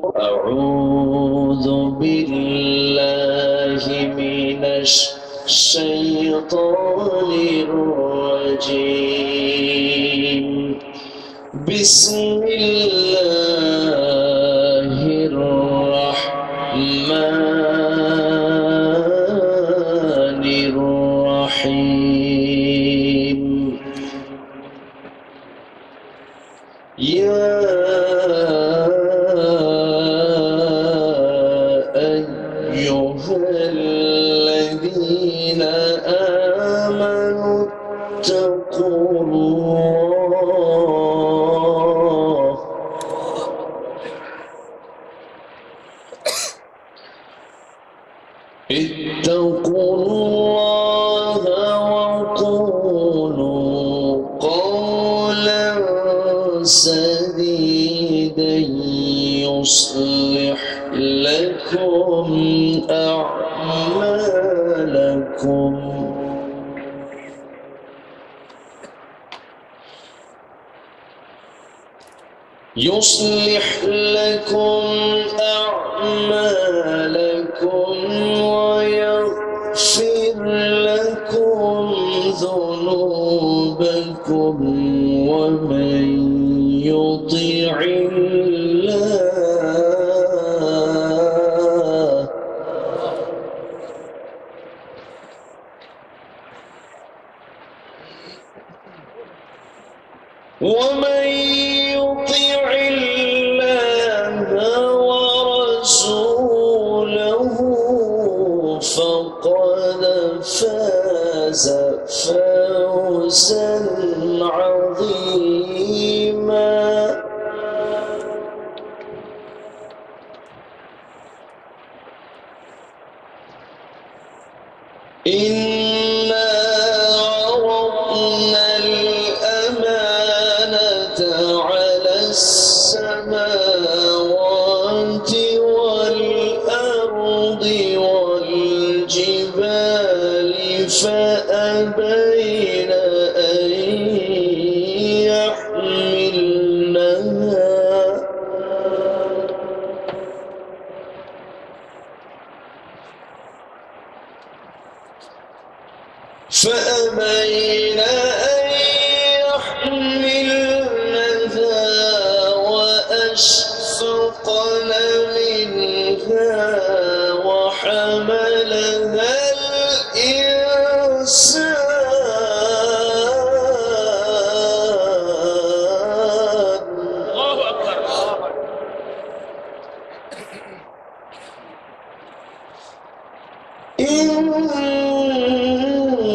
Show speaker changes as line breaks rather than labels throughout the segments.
أعوذ بالله من الشيطان الرجيم. بسم الله الرحمن الرحيم. يا أيها الذين آمنوا اتقوا الله وقولوا قولا سديدا يصلح لكم أعمالكم ويغفر لكم ذنوبكم ومن يطع الله ورسوله فقد فاز فوزا عظيما. إنا عرضنا الأمانة على السماوات والأرض والجبال فأبين أن يحملنها وأشفقن منها وحملها الإنسان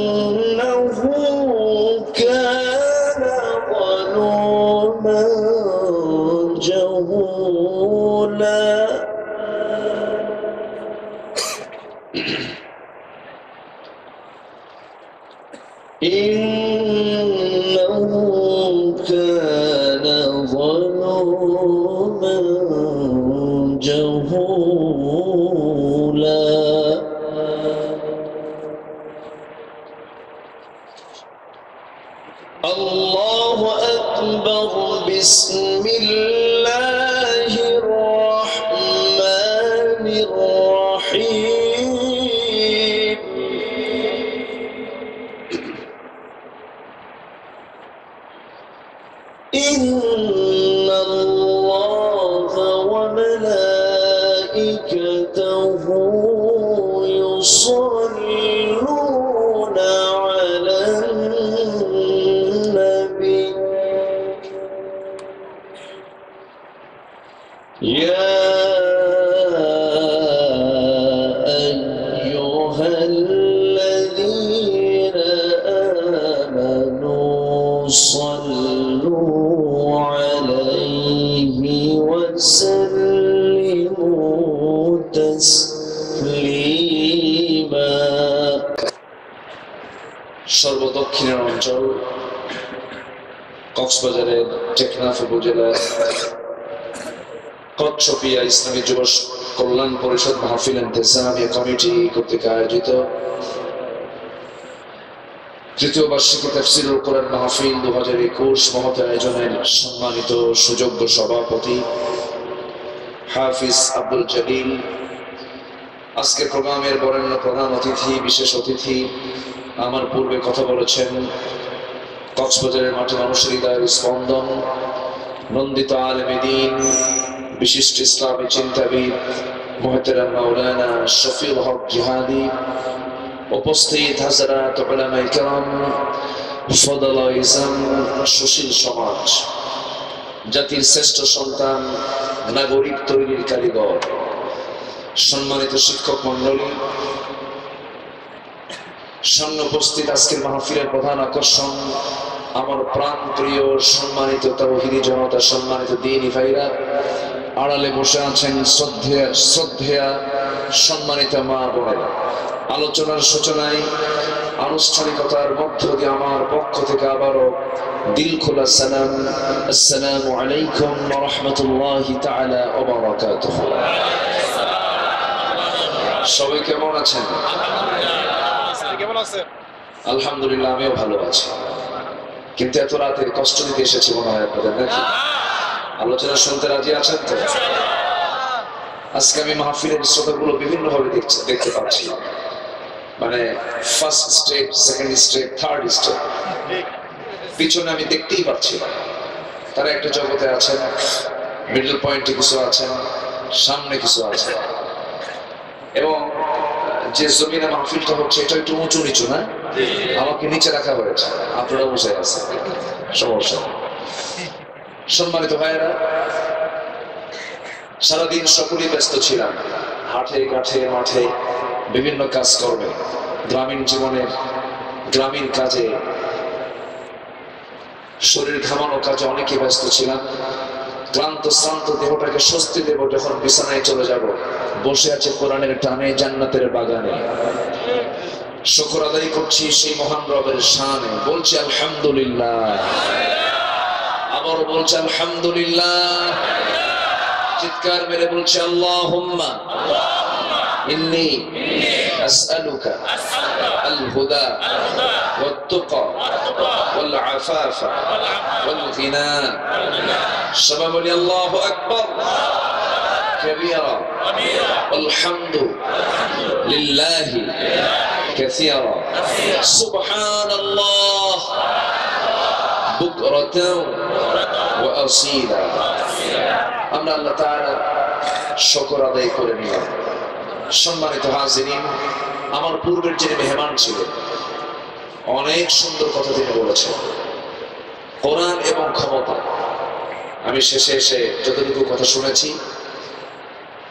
إنه كان ظلوما جهولا. إنه كان ظلوما جهولا. الله أكبر. بسم الله الرحمن الرحيم. إن الله وملائكته يصلون على النبي يا أيها الذين آمنوا صلوا عليه وسلموا تسليما. সর্বদক্ষিণের অঞ্চল কক্সবাজারের টেকনাফ উপজেলার কচ্ছপিয়া ইসলামী যুব কল্যাণ পরিষদ মাহফিল ইন্তেজামিয়া কমিটি কর্তৃক আয়োজিত তৃতীয় বার্ষিকী তাফসীরুল কোরআন মাহফিল 2021 মহৎ আয়োজনের সম্মানিত সুযোগ্য সভাপতি হাফিজ আব্দুল জলিল, আজকের প্রোগ্রামের বরেণ্য প্রধান অতিথি, বিশেষ অতিথি, আমার পূর্বে কথা বলেছেন, কক্সবাজারের মাঠে মানুষের হৃদয়ের স্পন্দন, নন্দিত আলেমে দ্বীন, বিশিষ্ট ইসলামী চিন্তাবিদ মুহতারাম মাওলানা শফিউল হক জিহাদি, উপস্থিত হাজরাত উলামায়ে কেরাম, ফদলা ইসলাম, সুশীল সমাজ, জাতির শ্রেষ্ঠ সন্তান, নাগরিক তৈরির কারিগর, সম্মানিত শিক্ষক মন্ডলী, সামনে উপস্থিত আজকের মাহফিলের প্রধান আকর্ষণ, আমার প্রাণ প্রিয় সম্মানিত তাওহীদি জনতা, সম্মানিত দ্বীনি ভাইরা, আড়ালে বসে আছেন শ্রদ্ধেয়া সম্মানিত মা বোনেরা। আলোচনার সূচনায় আনুষ্ঠানিকতার মধ্য দিয়ে আমার পক্ষ থেকে আবারও দিল খোলা সালাম, আসসালামু আলাইকুম ওয়া রাহমাতুল্লাহি তাআলা ওয়া বারাকাতুহু। সবাই কেমন আছেন? আলহামদুলিল্লাহ, আমিও ভালো আছি, কিন্তু এত রাতে কষ্ট দিতে এসেছি মনে হয় আপনাদের, নাকি? আলোচনা শুনতে রাজি আছেন তো? আজকে আমি মাহফিলের শ্রোতাগুলো বিভিন্ন ভাবে দেখতে পাচ্ছি, মানে first step, second step, third step, পিছনে আমি দেখতেই পাচ্ছি তারা একটা জগতে আছেন, মিডল পয়েন্টে কিছু আছেন, সামনে কিছু আছে, এবং যে জমিনে মাহফিলটা হচ্ছে এটা একটু উঁচু নিচু, না? আমাকে নিচে রাখা হয়েছে, আপনারা বসে আছেন, সমস্যা। সম্মানিত ভাইয়েরা, সারাদিন সকলেই ব্যস্ত ছিলাম, হাটে ঘাটে মাঠে বিভিন্ন কাজ করবে, গ্রামীণ জীবনের গ্রামীণ কাজে, শরীর ঘামানো কাজে অনেকে ব্যস্ত ছিলাম। ক্লান্ত শ্রান্ত দেহটাকে স্বস্তি দেব যখন বিছানায় চলে যাব, বসে আছে কোরআনের টানে জান্নাতের বাগানে, শুকর আদায় করছি সেই মহান রবের শানে, বলছি আলহামদুলিল্লাহ, আবার বলছি আলহামদুলিল্লাহ, চিৎকার মেরে বলছি আল্লাহুম্মা ইন্নী আসআলুকা আল হুদা ওয়াত তুকা ওয়াল আফাফা ওয়াল গিনা। সবাই বলি আল্লাহু আকবার কাবীরা ওয়াল হামদু লিল্লাহি কাসীরা সুবহানাল্লাহ বুকরাতাও ওয়া আসীলা। আমরা আল্লাহ তাআলা শুকর আদায় করে নিলাম। সম্মানিত হাজিরিন, আমার পূর্বের যিনি মেহমান ছিলেন অনেক সুন্দর কথা তিনি বলেছেন, কোরআন এবং ক্ষমতা। আমি শেষে এসে যতটুকু কথা শুনেছি,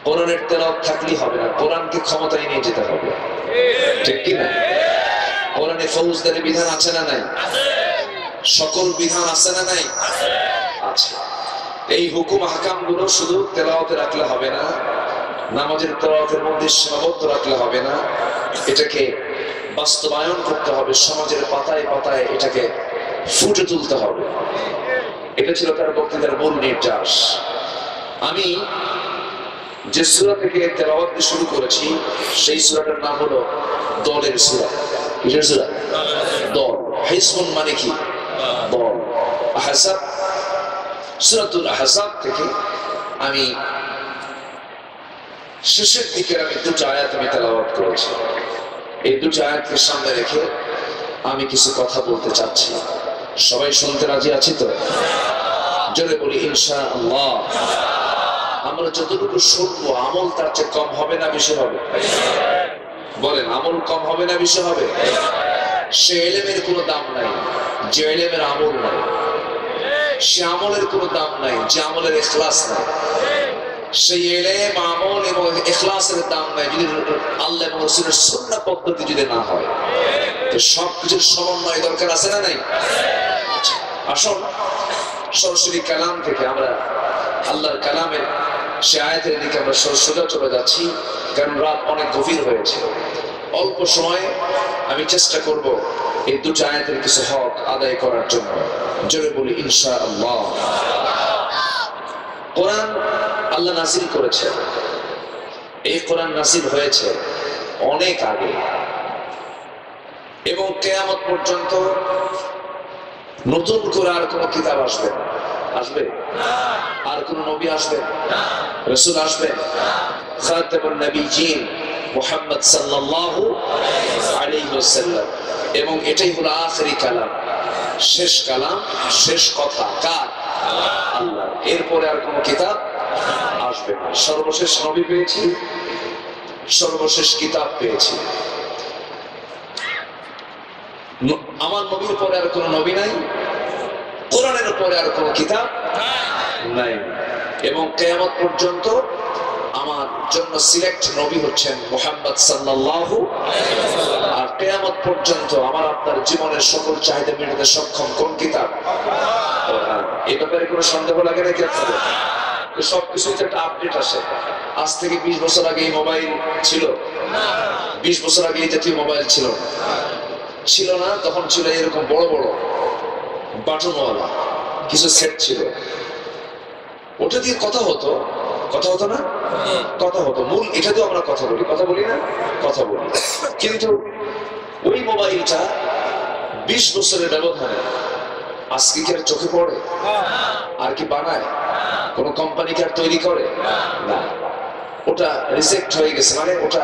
কোরআনের তেলাওয়াত থাকলেই হবে না, কোরআনকে ক্ষমতায় নিয়ে যেতে হবে, ঠিক কি না? কোরআনে ফৌজদারি বিধান আছে না নাই? সকল বিধান আছে না নাই? আছে। এই হুকুম আহকাম গুলো শুধু তেলাওয়াতে রাখলে হবে না, নামাজের তেলাওয়াতের মধ্যে সীমাবদ্ধ রাখলে হবে না, এটাকে বাস্তবায়ন করতে হবে, সমাজের পাতায় পাতায় এটাকে ফুটে তুলতে হবে। এটা ছিল তার বক্তৃতার মূল নির্যাস। আমি যে সূরা থেকে তেলাওয়াত শুরু করেছি সেই সূরাটার নাম হলো দলের সূরা। কিসের সূরা? দল। হিজবুন মানে কি? দল। আহজাব, সূরাতুল আহজাব থেকে আমি শেষের দিকে আমি দুটো আয়াত আমি তেলাওয়াত করেছি। এই দুটো আয়াতকে সামনে রেখে আমি কিছু কথা বলতে চাচ্ছি। সবাই শুনতে রাজি আছি তো? জোরে বলি ইনশাআল্লাহ। আমরা যতটুকু শুনবো আমল তার চেয়ে কম হবে না বেশি হবে? বলেন, আমল কম হবে না বেশি হবে? সে ইলমের কোনো দাম নাই যে ইলমের আমল নাই, সে আমলের কোনো দাম নাই যে আমলের ইখলাস নাই, সেই ইলম, আমল এবং ইখলাসের দাম নাই যদি আল্লাহ এবং রাসূলের সুন্নাহ পদ্ধতি যদি না হয়। তো সবকিছুর সমন্বয় দরকার আছে না নাই? আসুন সরাসরি কালাম থেকে আমরা আল্লাহর কালামের সে আয়াতের দিকে আমরা সোজা চলে যাচ্ছি, কারণ রাত অনেক গভীর হয়েছে। অল্প সময়ে আমি চেষ্টা করব এই দুটো আয়াতের কিছু হক আদায় করার জন্য। জোরে বলি ইনশাআল্লাহ। কোরআন আল্লাহ নাযিল করেছেন, এই কোরআন নাযিল হয়েছে অনেক আগে এবং কিয়ামত পর্যন্ত নতুন করে আর কোনো কিতাব আসবে না। আসবে? আর কোন নবী আসবে? রাসূল আসবে? খাতামুন নবিয়্যিন মুহাম্মদ সাল্লাল্লাহু আলাইহি ওয়াসাল্লাম, এবং এটাই হলো আখেরি কালাম, শেষ কালাম, শেষ কথা কার? আল্লাহ। এরপরে আর কোন কিতাব আসবে না। সর্বশেষ নবী পেয়েছি, সর্বশেষ কিতাব পেয়েছি। আমার নবীর পরে আর কোন নবী নাই, কোরআনের পরে আর কোন কিতাব নাই, এবং কিয়ামত পর্যন্ত আমার জন্য সিলেক্ট নবী হচ্ছেন মুহাম্মদ সাল্লাল্লাহু আলাইহি ওয়াসাল্লাম। আর কিয়ামত পর্যন্ত আমার আপনার জীবনের সকল চাহিদা মেটাতে সক্ষম কোন কিতাব? কোরআন। এই ব্যাপারে কোনো সন্দেহ লাগে নাকি আপনাদের? সবকিছুতে একটা আপডেট আসে। আজ থেকে 20 বছর আগে এই মোবাইল ছিল না, 20 বছর আগে এই জাতীয় মোবাইল ছিল না। তখন ছিল এরকম বড় বড় বাটনওয়ালা কিছু সেট ছিল, ওটা দিয়ে কথা হতো না? কথা হতো। মূল এটা দিয়ে আমরা কথা বলি না? কথা বলি। কিন্তু ওই মোবাইলটা 20 বছরের ব্যবধানে আজকে কি আর চোখে পড়ে? আর কি বানায়? কোন কোম্পানি কি আর তৈরি করে? না, ওটা রিজেক্ট হয়ে গেছে, মানে ওটা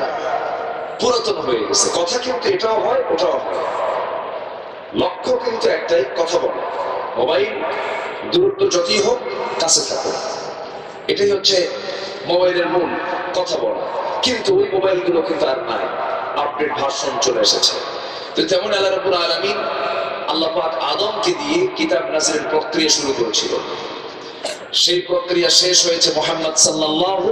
পুরাতন হয়ে গেছে। কথা কিন্তু এটাও হয়, ওটাও হয়, লক্ষ্য কিন্তু একটাই, কথা বলে। মোবাইল দূরত্ব যতই হোক কাছে থাকো, এটাই হচ্ছে মোবাইলের মূল, কথা বলা। কিন্তু ওই মোবাইলগুলো কিন্তু আর নাই, আপডেট ভার্সন চলে এসেছে। তো তেমন আল্লাহ রাব্বুল আলামিন আল্লাহ পাক আদমকে দিয়ে কিতাব নাযিলের প্রক্রিয়া শুরু করেছিল। সেই প্রক্রিয়া শেষ হয়েছে মুহাম্মদ সাল্লাল্লাহু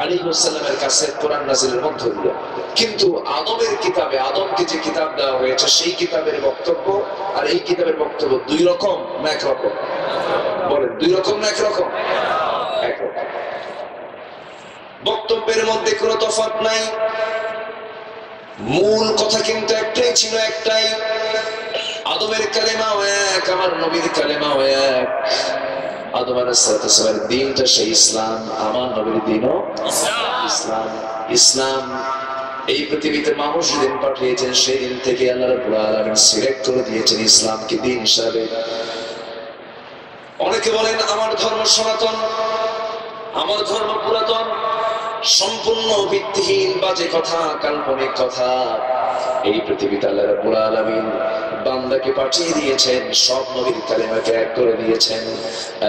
আলাইহি ওয়াসাল্লামের কাছে কোরআন নাযিলের মধ্য দিয়ে। কিন্তু আদমের কিতাবে, আদমকে যে কিতাব দেওয়া হয়েছে, সেই কিতাবের বক্তব্য আর এই কিতাবের বক্তব্য দুই রকম না এক রকম? বলেন, দুই রকম না এক রকম? এক রকম। বক্তব্যের মধ্যে কোনো তফাৎ নাই, মূল কথা কিন্তু একটাই ছিল, একটাই। আদমের কালেমাও এক, আমার নবীর কালেমাও এক। আদম আলাইহিস সালামের দ্বীনটা সেই ইসলাম, আমার নবীর দ্বীনও ইসলাম। ইসলাম এই পৃথিবীতে মানুষ যেদিন পাঠিয়েছেন, সেই দিন থেকে আল্লাহ রাব্বুল আলামিন সিলেক্ট করে দিয়েছেন ইসলামকে দ্বীন হিসাবে। অনেকে বলেন আমার ধর্ম সনাতন, আমার ধর্ম পুরাতন। সম্পূর্ণ ভিত্তিহীন, বাজে কথা, কাল্পনিক কথা। এই পৃথিবীতে আল্লাহ রাব্বুল আলামিন বান্দাকে পাঠিয়ে দিয়েছেন, সব নবীর কালেমাকে এক করে দিয়েছেন।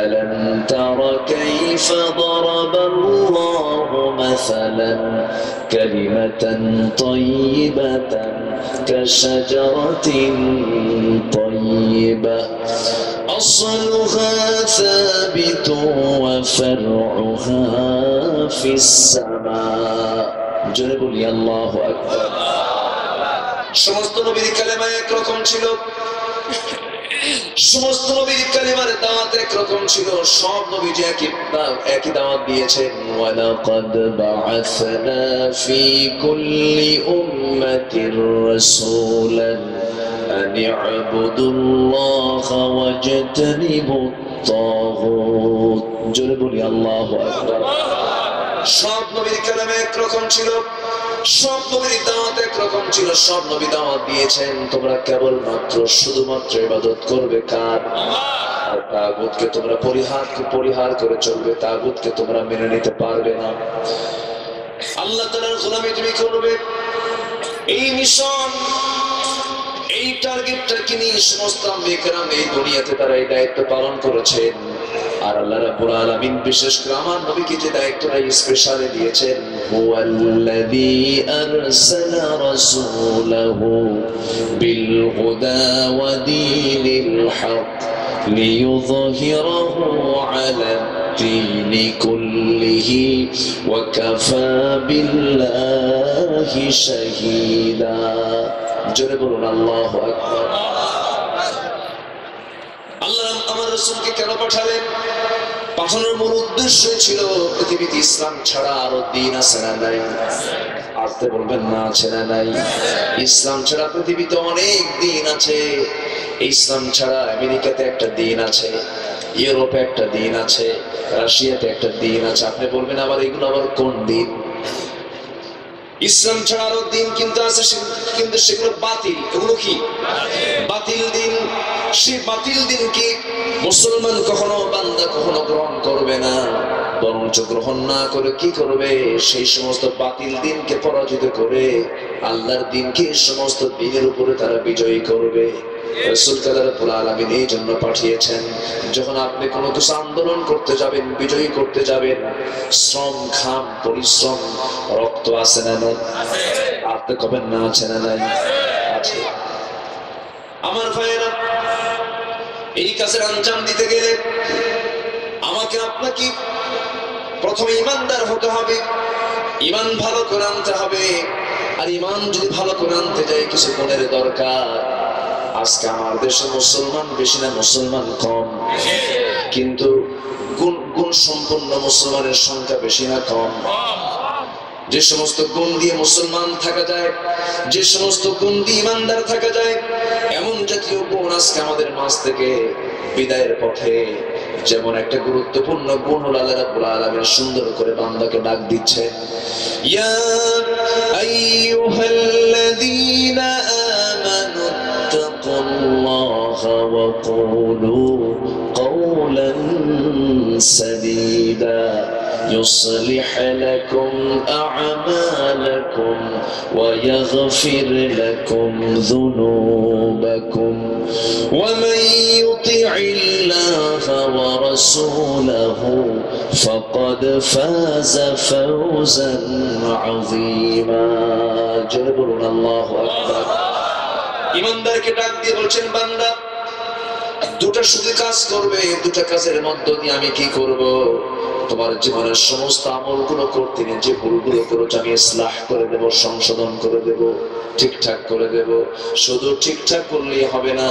আলাম তারা কাইফা দারাবাল্লাহু মাসালান কালিমাতান তাইয়িবাতান কাশাজারাতিন তাইয়িবা আসলুহা সাবিতুন ওয়া ফারউহা ফিস সামা। জোরে বলি আল্লাহু আকবার। সমস্ত নবীর কালেমা একরকম ছিল, সমস্ত নবীর কালেমার দাওয়াত একরকম ছিল। সব নবী যে একই দাওয়াত দিয়েছেন। ওয়ালাকাদ বাআসনা ফি কুল্লি উম্মাতির রাসূলান আন ই'বুদুল্লাহা ওয়াজতানিবুত তাগুত। জোরে বলি আল্লাহু আকবার। সব নবীর কালেমা একরকম ছিল, সব নবীর দাওয়াত একরকম ছিল। সব নবী দাওয়াত দিয়েছেন তোমরা কেবলমাত্র শুধুমাত্র ইবাদত করবে কার? আর তাগুতকে তোমরা পরিহার করে চলবে, তাগুতকে তোমরা মেনে নিতে পারবে না। আল্লাহ তাআলার গোলামি তুমি করবে। এই মিশন, এই টার্গেটটাকে নিয়ে সমস্ত আম্বিয়া কেরাম এই দুনিয়াতে তারা এই দায়িত্ব পালন করেছেন। আর আল্লাহ রাব্বুল আলামিন বিশেষ করে আমার নবীকে যে দায়িত্বটা স্পেশালি দিয়েছেন, হুয়াল্লাযী আরসালা রাসূলাহু বিল হুদা ওয়া দীনিল হক লিইয়ুযহিরাহু আলা দ্দীনি কুল্লিহি ওয়া কাফা বিল্লাহি শাহীদা। জোরে বলুন আল্লাহু আকবার। আল্লাহ আমার রাসূলকে কেন পাঠালেন? পাঠানোর মূল উদ্দেশ্য ছিল পৃথিবীতে ইসলাম ছাড়া আরো দিন আছে না নাই? আসতে বলবেন না, আছে না নাই? ইসলাম ছাড়া পৃথিবীতে অনেক দিন আছে। ইসলাম ছাড়া আমেরিকাতে একটা দিন আছে, ইউরোপে একটা দিন আছে, রাশিয়াতে একটা দিন আছে। আপনি বলবেন আবার এগুলো আবার কোন দিন? ইসলাম ছাড়া আরো দিন কিন্তু আছে, কিন্তু সেগুলো বাতিল। এগুলো কি বাতিল দিন? সেই বাতিল দিনকে মুসলমান কখনো, বান্দা কখনো গ্রহণ করবে না, বরঞ্চ গ্রহণ না করে কি করবে? সেই সমস্ত বাতিল দিনকে পরাজিত করে আল্লাহর দিনকে সমস্ত দিনের উপরে তারা বিজয়ী করবে। রাসূল রব্বুল আলামিন এই জন্য পাঠিয়েছেন, যখন আপনি কোনো কিছু আন্দোলন করতে যাবেন, বিজয়ী করতে যাবেন, শ্রম, ঘাম, পরিশ্রম, রক্ত আছে না নাই? আপনি কবেন না আছে না নাই? আছে। আমার ভাইয়েরা, এই কাজের আঞ্জাম দিতে গেলে আমাকে আপনাকে প্রথমে ইমানদার হতে হবে, ইমান ভালো করে আনতে হবে। আর ইমান যদি ভালো করে আনতে যায়, কিছু গুণের দরকার। আজকে আমার দেশে মুসলমান বেশি না মুসলমান কম? কিন্তু গুণ সম্পন্ন মুসলমানের সংখ্যা বেশি না কম? যে সমস্ত গুণ দিয়ে মুসলমান থাকা যায়, যে সমস্ত গুণ দিয়ে ইমানদার থাকা যায়, এমন জাতীয় গুণ আজকে আমাদের মাঝ থেকে বিদায়ের পথে। যেমন একটা গুরুত্বপূর্ণ গুণ হলো আল্লাহ রাব্বুল আলামিন সুন্দর করে বান্দাকে ডাক দিচ্ছে, ইয়া আইয়ুহাল্লাযীনা আমানু তাকুল্লাহা ওয়া কুলু কওলান সাদীদা يصلح لكم أعمالكم ويغفر لكم ذنوبكم ومن يطع الله ورسوله فقد فاز فوزا عظيما جربنا الله أكبر ইমানদারকে ডাক দিয়ে বলছেন, বান্দা দুটো শুধু কাজ করবে, দুটো কাজের মধ্য দিয়ে আমি কি করব? তোমার জীবনের সমস্ত আমলগুলো করতে নিয়ে যে ভুলগুলো করেছো আমি ইসলাহ করে দেব, সংশোধন করে দেব, ঠিকঠাক করে দেব। শুধু ঠিকঠাক করলেই হবে না,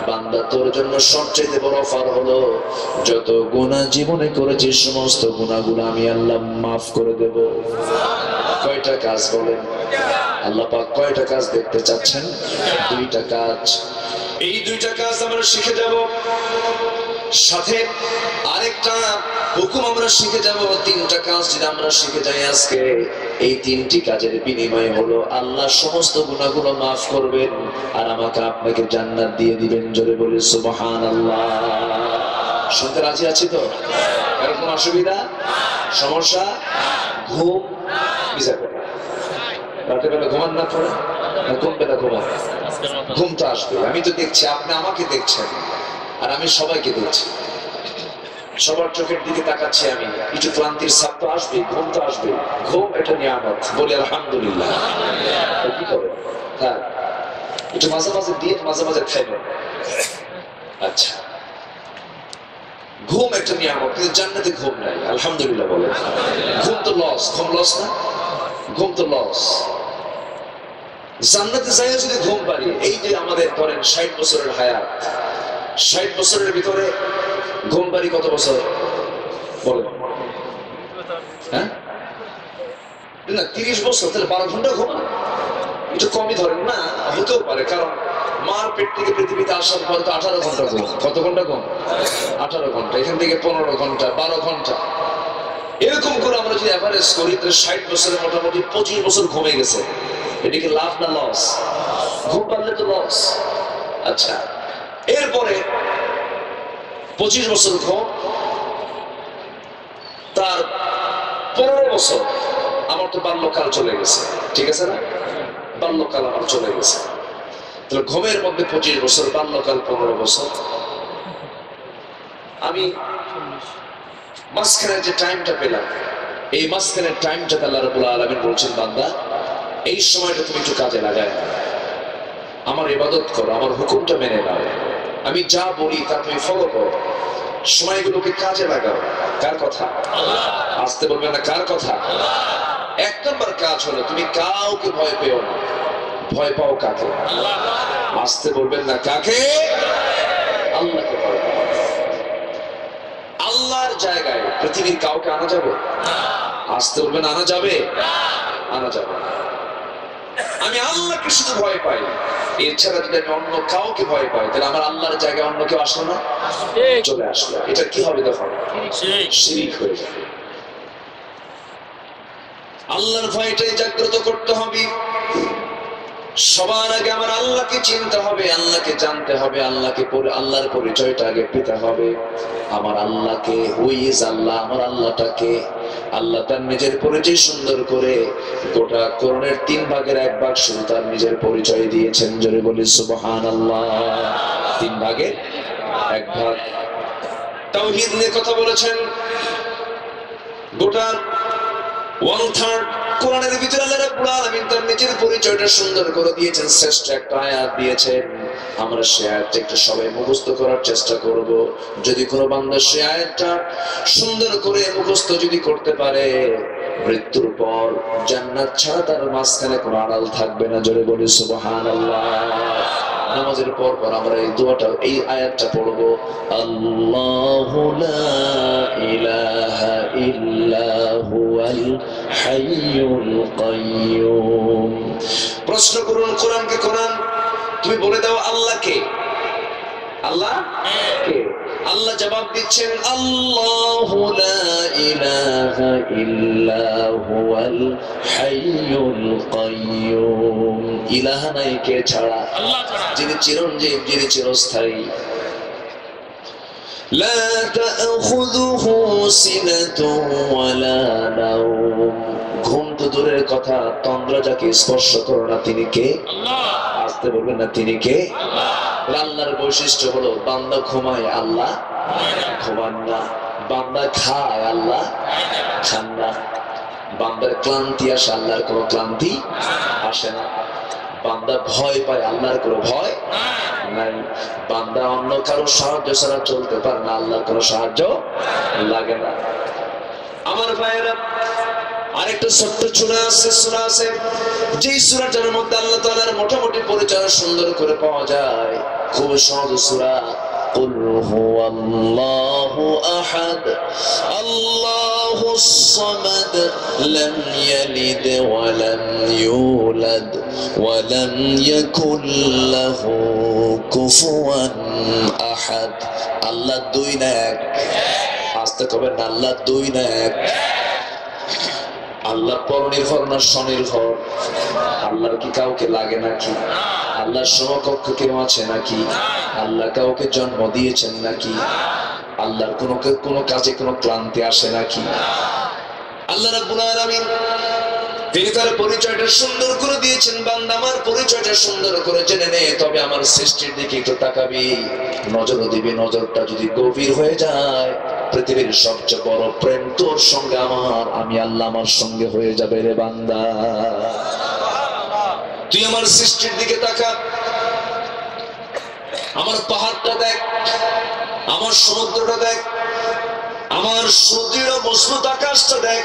বান্দা তোর জন্য সবচেয়ে বড় অফার হলো যত গুনাহ জীবনে করেছি সমস্ত গুনাহগুলো আমি আল্লাহ মাফ করে দেব। কয়টা কাজ বলেন? আল্লাহ পাক কয়টা কাজ দেখতে চাচ্ছেন? দুইটা কাজ। এই দুইটা কাজ আমরা শিখে যাব, সাথে আরেকটা হুকুম আমরা শিখে যাব। তিনটা কাজ যদি আমরা শিখে যাই আজকে, এই তিনটি কাজের বিনিময় হলো আল্লাহ সমস্ত গুনাহগুলো মাফ করবেন আর আমাকে আপনাকে জান্নাত দিয়ে দিবেন। জোরে বলি সুবহানাল্লাহ। শুনতে রাজি আছি তো? কারণ কোনো অসুবিধা, সমস্যা? ঘুম বিজা করে রাতের বেলা ঘুমান না পড়ে, কোন বেলা ঘুমান? ঘুম তো আসবে। আমি তো দেখছি, আপনি আমাকে দেখছেন আর আমি সবাইকে দেখছি, সবার চোখের দিকে তাকাচ্ছি আমি। কিছু ক্লান্তির ছাপ তো আসবে, ঘুম তো আসবে। ঘুম এটা নিয়ামত, বলি আলহামদুলিল্লাহ। কি করে? হ্যাঁ, একটু মাঝে মাঝে দিয়ে মাঝে মাঝে খাইবেন। আচ্ছা, ঘুম একটা নিয়ামত, কিন্তু জান্নাতে ঘুম নাই। আলহামদুলিল্লাহ বলে। ঘুম তো লস। ঘুম লস না? ঘুম তো লস। জান্নাতে যাই যদি ঘুম পারি, এই যে আমাদের ধরেন 60 বছরের হায়াত, 60 বছরের ভিতরে ঘুম পারি কত বছর বলেন? হ্যাঁ না, 30 বছর, তাহলে 12 ঘন্টা ঘুমান। একটু কমই ধরেন না, হতেও পারে, কারণ মার পেট থেকে পৃথিবীতে আসার পর তো 18 ঘন্টা ঘুম। কত ঘন্টা ঘুম? 18 ঘন্টা। এখান থেকে 15 ঘন্টা, 12 ঘন্টা, এরকম করে আমরা যদি অ্যাভারেজ করি, তাহলে 60 বছরে মোটামুটি 25 বছর ঘুমে গেছে। এটা কি লাভ না লস? ঘুম পারলে তো লস। আচ্ছা, এরপরে 25 বছর ঘুম, তার 15 বছর আমার তো বাল্যকাল চলে গেছে। ঠিক আছে না? বাল্যকাল আমার চলে গেছে। তাহলে ঘুমের মধ্যে 25 বছর, বাল্যকাল 15 বছর। আমি মাঝখানের যে টাইমটা পেলাম, এই মাঝখানের টাইমটাতে আল্লাহ রাব্বুল আলামিন বলছেন, বান্দা এই সময়টা তুমি একটু কাজে লাগায় না, আমার ইবাদত করো, আমার হুকুমটা মেনে নাও, আমি যা বলি তা তুমি ফলো করো, সময়গুলোকে কাজে লাগাও। কার কথা? আসতে বলবে না, কার কথা? এক নম্বর কাজ হলো তুমি কাউকে ভয় পেও না। ভয় পাও কাকে? আসতে বলবেন না, কাকে? আল্লাহকে ভয় পাও। আল্লাহর জায়গায় পৃথিবীর কাউকে আনা যাবে? আসতে বলবেন, আনা যাবে? আনা যাবে। আমি আল্লাহকে শুধু ভয় পাই, এছাড়া যদি আমি অন্য কাউকে ভয় পাই, তাহলে আমার আল্লাহর জায়গায় অন্য কেউ আসলো না, চলে আসলো। এটা কি হবে তখন? শিরিক হয়ে যাবে। আল্লাহর ভয়টাই জাগ্রত করতে হবে। সবার আগে আমার আল্লাহকে চিনতে হবে, আল্লাহকে জানতে হবে, আল্লাহর পরিচয়টা আগে পেতে হবে। আমার আল্লাহকে, হু ইজ আল্লাহ, আমার আল্লাহটাকে। আল্লাহ তার নিজের পরিচয় সুন্দর করে গোটা কোরআনের 3 ভাগের 1 ভাগ শুধু তার নিজের পরিচয় দিয়েছেন। জোরে বলি সুবহানাল্লাহ। 3 ভাগের 1 ভাগ তাওহীদ নিয়ে কথা বলেছেন। গোটা 1/3 কোরআনের ভিতরে আল্লাহ রাব্বুল আলামিন তার নিজের পরিচয়টা সুন্দর করে দিয়েছেন। শ্রেষ্ঠ একটা আয়াত দিয়েছেন। আমরা সেই আয়াতটা একটু সবাই মুখস্থ করার চেষ্টা করব। যদি কোনো বান্দা সেই আয়াতটা সুন্দর করে মুখস্থ যদি করতে পারে, মৃত্যুর পর জান্নাত ছাড়া তার মাঝখানে কোনো আড়াল থাকবে না। জোরে বলি সুবহানাল্লাহ। নামাজের পর আমরা এই দোয়াটা, এই আয়াতটা পড়বো। আল্লাহু লা ইলাহা ইল্লা হুয়াল হাইয়ুল কাইয়্যুম। প্রশ্ন করুন কোরআনকে, কোরআন তুমি বলে দাও আল্লাহ কে? আল্লাহ কে? আল্লাহ জবাব দিচ্ছেন আল্লাহু লা ইলাহা ইল্লা হুয়াল হাইয়ুল কাইয়্যুম। ইলাহা নাই কে ছাড়া, আল্লাহ ছাড়া, যিনি চিরঞ্জীব, যিনি চিরস্থায়ী। লা তাখুযুহু সিনাতুন ওয়ালা নাওম। ঘুম তো দূরের কথা, তন্দ্রা যাকে স্পর্শ করে না, তিনি কে? আল্লাহ। আসতে বলবেন না, তিনি কে? আল্লাহ। আল্লাহর বৈশিষ্ট্য হলো বান্দা ঘুমায়, আল্লাহ ঘুমান না। বান্দা খায়, আল্লাহ খান না। বান্দার ক্লান্তি আসে, আল্লাহর কোনো ক্লান্তি আসে না। বান্দা ভয় পায়, আল্লাহর কোনো ভয় নাই। বান্দা অন্য কারো সাহায্য ছাড়া চলতে পারে না, আল্লাহর কোনো সাহায্য লাগে না। আমার ভাইয়েরা, আরেকটা ছোট্ট সূরা আছে, যেই সূরাটার মধ্যে আল্লাহ তাআলার মোটামুটি পরিচয় সুন্দর করে পাওয়া যায়। খুব সহজ সূরা। কুল হুয়াল্লাহু আহাদ আল্লাহুস সামাদ লাম ইয়ালিদ ওয়া লাম ইউলাদ ওয়া লাম ইয়াকুল লাহু কুফুয়ান আহাদ। আল্লাহ দুই না এক। আস্তে কবেন না, আল্লাহ দুই না এক। আল্লাহ পরনির্ভর না স্বনির্ভর? আল্লাহর কি কাউকে লাগে নাকি? আল্লাহর সমকক্ষ কেউ আছে নাকি? আল্লাহ কাউকে জন্ম দিয়েছেন নাকি? আল্লাহর কোনো কাজে কোনো ক্লান্তি আসে নাকি? আল্লাহ রাব্বুল আলামিন তিনি তার পরিচয়টা সুন্দর করে দিয়েছেন। বান্দা আমার পরিচয়টা সুন্দর করে জেনে নে, তবে আমার সৃষ্টির দিকে একটু তাকাবি, নজরও দিবি। নজরটা যদি গভীর হয়ে যায়, পৃথিবীর সবচেয়ে বড় প্রেম তোর সঙ্গে আমার, আমি আল্লাহ আমার সঙ্গে হয়ে যাবে রে বান্দা। তুই আমার সৃষ্টির দিকে তাকা, আমার পাহাড়টা দেখ, আমার সমুদ্রটা দেখ, আমার সুদৃঢ় মজবুত আকাশটা দেখ,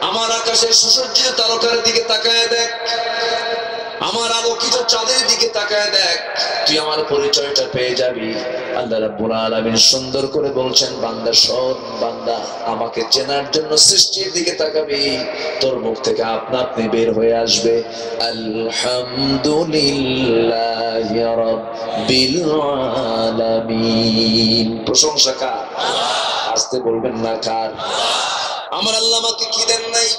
আমার আকাশের সুসজ্জিত তারকার দিকে তাকায় দেখ, আমার আলোকিত চাঁদের দিকে তাকায় দেখ, তুই আমার পরিচয়টা পেয়ে যাবি। আল্লাহ রাব্বুল আলামিন সুন্দর করে বলছেন, বান্দা শোন, বান্দা আমাকে চেনার জন্য সৃষ্টির দিকে তাকাবি, তোর মুখ থেকে আপনা আপনি বের হয়ে আসবে আলহামদুলিল্লাহি রাব্বিল আলামিন। প্রশংসা কার? আসতে বলবেন না কার? আমার আল্লাহ আমাকে কি দেন নাই?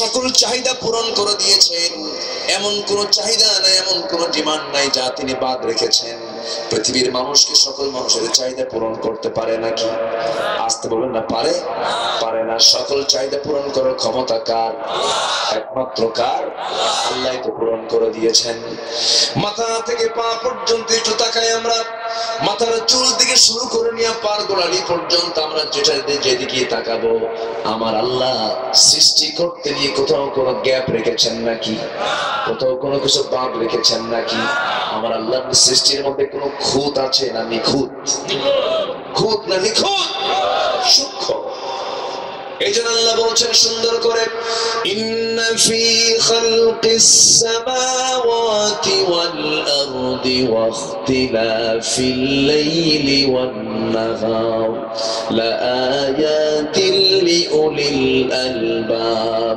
সকল চাহিদা পূরণ করে দিয়েছেন। এমন কোন চাহিদা নাই, এমন কোন ডিমান্ড নাই যা তিনি বাদ রেখেছেন। পৃথিবীর মানুষকে সকল মানুষের চাহিদা পূরণ করতে পারে নাকি? আসতে বলবেন না, পারে? পারে না। সকল চাহিদা পূরণ করার ক্ষমতা কার? একমাত্র কার? আল্লাহই তো পূরণ করে দিয়েছেন। মাথা থেকে পা পর্যন্ত একটু তাকাই আমরা, মাথার চুল থেকে শুরু করে নিয়ে পার গোড়ালি পর্যন্ত আমরা যেদিকে তাকাবো, আমার আল্লাহ সৃষ্টি করতে গিয়ে কোথাও কোনো গ্যাপ রেখেছেন নাকি? কোথাও কোনো কিছু বাদ রেখেছেন নাকি? আমার আল্লাহর সৃষ্টির মধ্যে কোনো খুঁত আছে না নিখুঁত? খুঁত না নিখুঁত? সূক্ষ্ম। এইজন্য আল্লাহ বলছেন সুন্দর করে, ইন্না ফি খালকিস সামাওয়াতি ওয়াল আরদি ওয়া ইখতিলাফিল লাইলি ওয়ান নাহার লাআয়াতিন লিউলিল আলবাব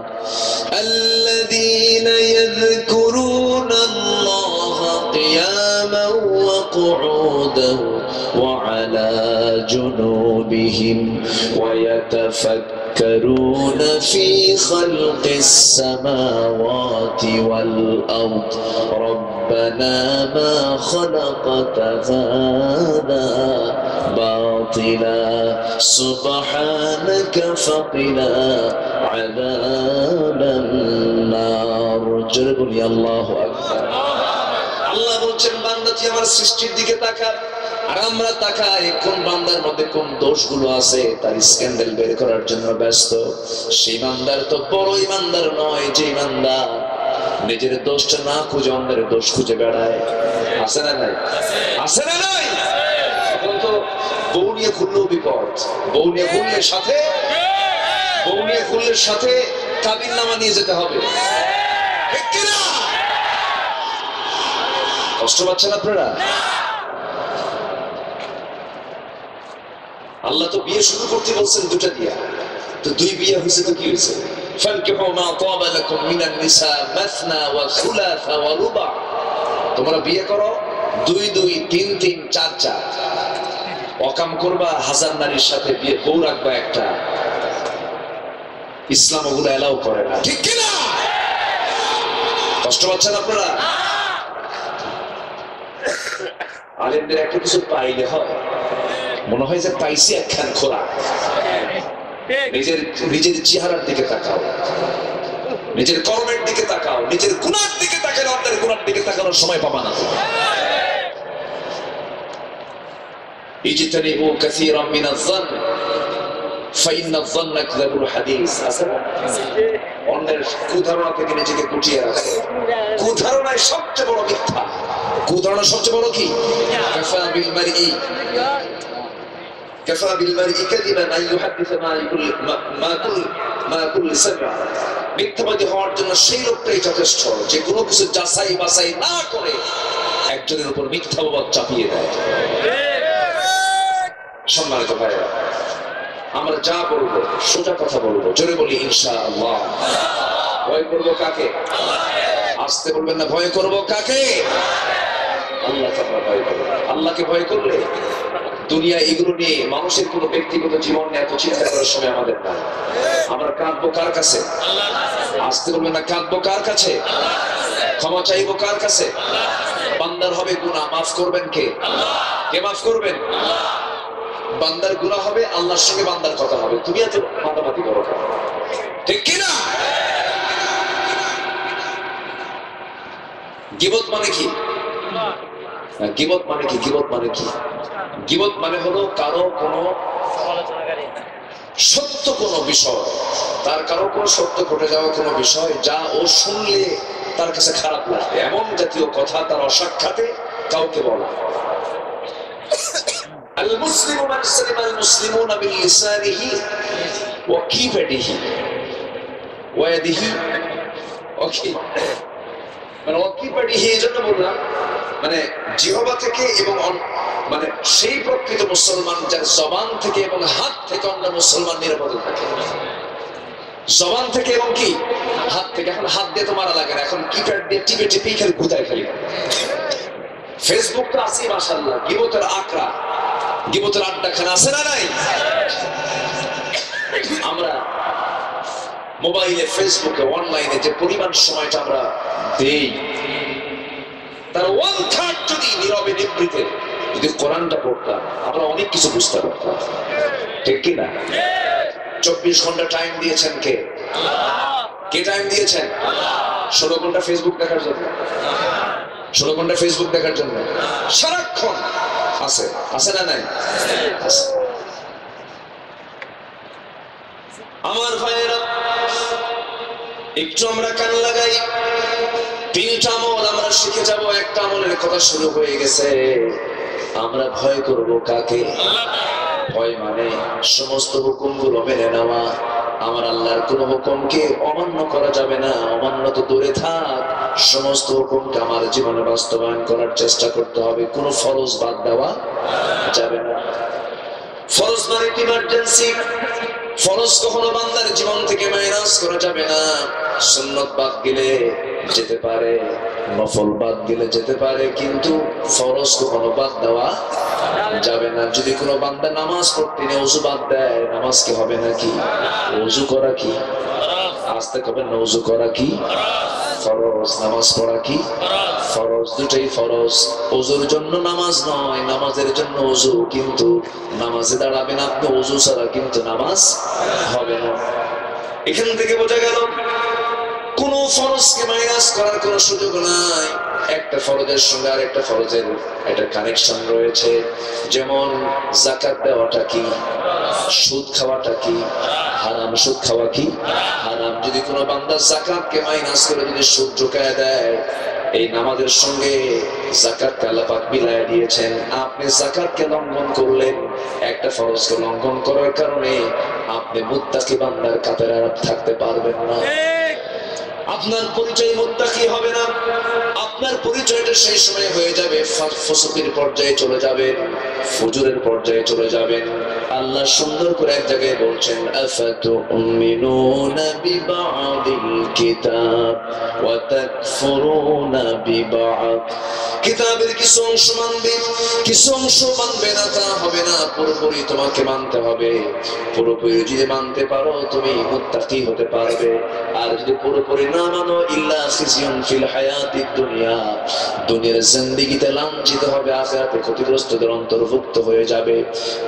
আল্লাযীনা ইয়াযকুরুনা আল্লাহা কিয়ামান ওয়া qu'udan وعلى جنوبهم ويتفكرون في خلق السماوات والأرض ربنا ما خلقت هذا باطلا سبحانك فقنا عذاب النار جربوا يا الله أكبر আল্লাহ বলছেন বান্দা তুই আমার সৃষ্টির দিকে তাকা আর আমরা তাকাই কোন বান্দার মধ্যে কোন দোষগুলো আছে তার স্ক্যান্ডাল বের করার জন্য ব্যস্ত সেই বান্দার তো বড় ইমানদার নয় যে বান্দা নিজের দোষটা না খুঁজে অন্যের দোষ খুঁজে বেড়ায় আছে না নাই আছে না নাই এখন তো বউ নিয়ে খুললেও বিপদ বউ নিয়ে খুললের সাথে কাবিল নামা নিয়ে যেতে হবে ঠিক কিনা কষ্ট পাচ্ছেন আপনারা আল্লাহ তো বিয়ে শুরু করতে বলছেন দুটা দিয়া তো দুই বিয়ে হয়েছে তো কি হয়েছে তোমরা বিয়ে করো 2 2 3 3 4 4 অকাম করবা 1000 নারীর সাথে বিয়ে বউ রাখবা একটা ইসলাম ওগুলো এলাও করে না ঠিক কিনা কষ্ট পাচ্ছেন আপনারা আলেমদের একটা কিছু পাইলে হয় মনে হয় যে পাইছি একখান খোরাক নিজের চেহারার দিকে তাকাও নিজের কর্মের দিকে তাকাও নিজের গুনার দিকে তাকালে অন্যের গুনার দিকে তাকানোর সময় পাবা না ইজতানিবু কাসীরাম মিনাজ-যন্ন ফাইন্নাজ-যন্ন আকযাবুল হাদীস আসলে অন্যের কুধারণা থেকে নিজেকে গুটিয়ে রাখো কুধারণায় সবচেয়ে বড় মিথ্যা কুধারণা সবচেয়ে বড় কি কাফা বিল মারই কাযিবান আন ইউহাদ্দিসা মা কুল্লি সামা মিথ্যাবাদী হওয়ার জন্য সেই লোকটাই যথেষ্ট যে কোনো কিছু যাচাই বাছাই না করে একজনের উপর মিথ্যা অপবাদ চাপিয়ে দেয় সম্মানিত ভাইরা আমরা যা বলবো সোজা কথা বলবো জোরে বলি ইনশাআল্লাহ ভয় করবো কাকে আসতে বলবেন না ভয় করবো কাকে আল্লাহকে ভয় করবো আল্লাহকে ভয় করলে দুনিয়া এগুলো নিয়ে মানুষের কোনো ব্যক্তিগত জীবন নিয়ে এত চিন্তা করার সময় আমাদের না আমরা কাঁদবো কার কাছে আসতে বলবেন না কাঁদবো কার কাছে ক্ষমা চাইবো কার কাছে বান্দার হবে গুনাহ মাফ করবেন কে কে মাফ করবেন বান্দার গুনাহ হবে আল্লাহর সঙ্গে বান্দার কথা হবে তুমি এত মাতামাতি করো ঠিক কি না গীবত মানে কি গীবত মানে কি গীবত মানে কি গীবত মানে হলো কারো কোনো সত্য কোনো বিষয় তার কারো কোনো সত্য ঘটে যাওয়া কোনো বিষয় যা ও শুনলে তার কাছে খারাপ লাগবে এমন জাতীয় কথা তার অসাক্ষাতে কাউকে বলা المسلم من سلم المسلمون من لسانه وكيفه ويده ওকে মানে ওয়াকিফাটি এজন্য বললাম মানে জিহ্বা থেকে এবং মানে সেই প্রকৃত মুসলমান যার জবান থেকে এবং হাত থেকে অন্য মুসলমান নিরাপদ থাকে জবান থেকে এবং কি হাত থেকে এখন হাত দিয়ে তো মারা লাগে না এখন কিপ্যাড দিয়ে টিপে টিপে খালি গুতায় খালি ফেসবুক তো আছে মাশাআল্লাহ গীবতের আকরা গীবতের আড্ডাখানা আছে না নাই আমরা মোবাইলে ফেসবুকে অনলাইনে যে পরিমাণ সময়টা আমরা দেই তার 1/3 যদি নীরবে নিবৃতে যদি কোরআনটা পড়তাম আমরা অনেক কিছু বুঝতে পারতাম ঠিক কি না 24 ঘন্টা টাইম দিয়েছেন কে কে টাইম দিয়েছেন 16 ঘন্টা ফেসবুক দেখার জন্য 16 ঘন্টা ফেসবুক দেখার জন্য সারাক্ষণ আছে আছে না নাই আছে আমার ভাইয়েরা একটু আমরা কান লাগাই 3টা আমল আমরা শিখে যাব একটা আমলের কথা শুরু হয়ে গেছে আমরা ভয় করব কাকে ভয় মানে সমস্ত হুকুমগুলো মেনে নেওয়া আমার আল্লাহর কোন হুকুমকে অমান্য করা যাবে না অমান্য তো দূরে থাক সমস্ত হুকুমকে আমার জীবনে বাস্তবায়ন করার চেষ্টা করতে হবে কোনো ফরজ বাদ দেওয়া যাবে না ফরজ মানে ইমার্জেন্সি ফরজ কখনো বান্দার জীবন থেকে মাইনাস করা যাবে না। সুন্নত বাদ গেলে যেতে পারে, নফল বাদ গেলে যেতে পারে, কিন্তু ফরজ কখনো বাদ দেওয়া যাবে না। যদি কোনো বান্দা নামাজ পড়তে নিয়ে ওযু বাদ দেয়, নামাজ কি হবে নাকি? ওযু করা কি? আস্তে কবে না, ওযু করা কি ফরজ, নামাজ পড়া কি ফরজ, দুটাই ফরজ। ওযুর জন্য নামাজ নয়, নামাজের জন্য ওযু। কিন্তু নামাজে দাঁড়াবেন আপনি ওযু ছাড়া, কিন্তু নামাজ হবে না। এখান থেকে বোঝা গেল কোন ফরজকে মাইনাস করার কোন সুযোগ নাই। একটা ফরজের সঙ্গে আরেকটা ফরজের একটা কানেকশন রয়েছে। যেমন যাকাত দেওয়াটা কি? সুদ খাওয়াটা কি হারাম, সুদ খাওয়া কি হারাম। যদি কোনো বান্দা যাকাতকে মাইনাস করে যদি সুদ ঢুকায় দেয়, এই নামাজের সঙ্গে যাকাতকে আল্লাহ পাক মিলায়া দিয়েছেন। আপনি যাকাতকে লঙ্ঘন করলেন, একটা ফরজকে লঙ্ঘন করার কারণে আপনি মুত্তাকি বান্দার কাতারে আর থাকতে পারবেন না। আপনার পরিচয় মুত্তাকি হবে না, আপনার পরিচয়টা সেই সময় হয়ে যাবে ফাসুকের পর্যায়ে চলে যাবেন, ফুজুরের পর্যায়ে চলে যাবেন। আল্লাহ সুন্দর করে এক জায়গায় বলছেন, আফাতুমিনুনা বিবাদিল কিতাব ওয়া তাকফুরুনা বিবাদ। কিতাবের কিছু অংশ মানবে, কিছু অংশ মানবে না, তা হবে না। পুরোপুরি তোমাকে মানতে হবে। পুরোপুরি যদি মানতে পারো তুমি মুত্তাকি হতে পারবে। আর যদি পুরোপুরি না মানো, ইল্লা খিজিয়ুন ফিল হায়াতিদ দুনিয়া, দুনিয়ার জিন্দেগিতে লাঞ্ছিত হবে, আখিরাতে ক্ষতিগ্রস্তদের অন্তর্ভুক্ত হয়ে যাবে।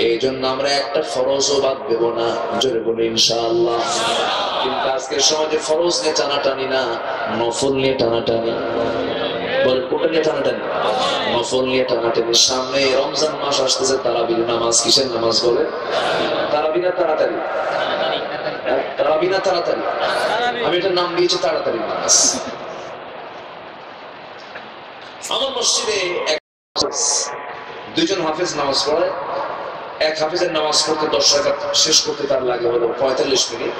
এই জন্য আমরা একটা ফরজও বাদ দেব না, জোরে বলি ইনশাআল্লাহ। কিন্তু আজকের সমাজে ফরজ নিয়ে টানাটানি না, নফল নিয়ে টানাটানি। বল কোটা নিয়ে টানাটানি? নফল নিয়ে টানাটানি। সামনে রমজান মাস আসতেছে, তারাবির নামাজ। কিসের নামাজ বলে? তারাবি না তাড়াতাড়ি? তারাবি না তাড়াতাড়ি? আমি এটার নাম দিয়েছি তাড়াতাড়ি নামাজ। আমার মসজিদে দুইজন হাফেজ নামাজ পড়ে। এক হাফেজের নামাজ পড়তে 10 রাকাত শেষ করতে তার লাগে হলো 45 মিনিট,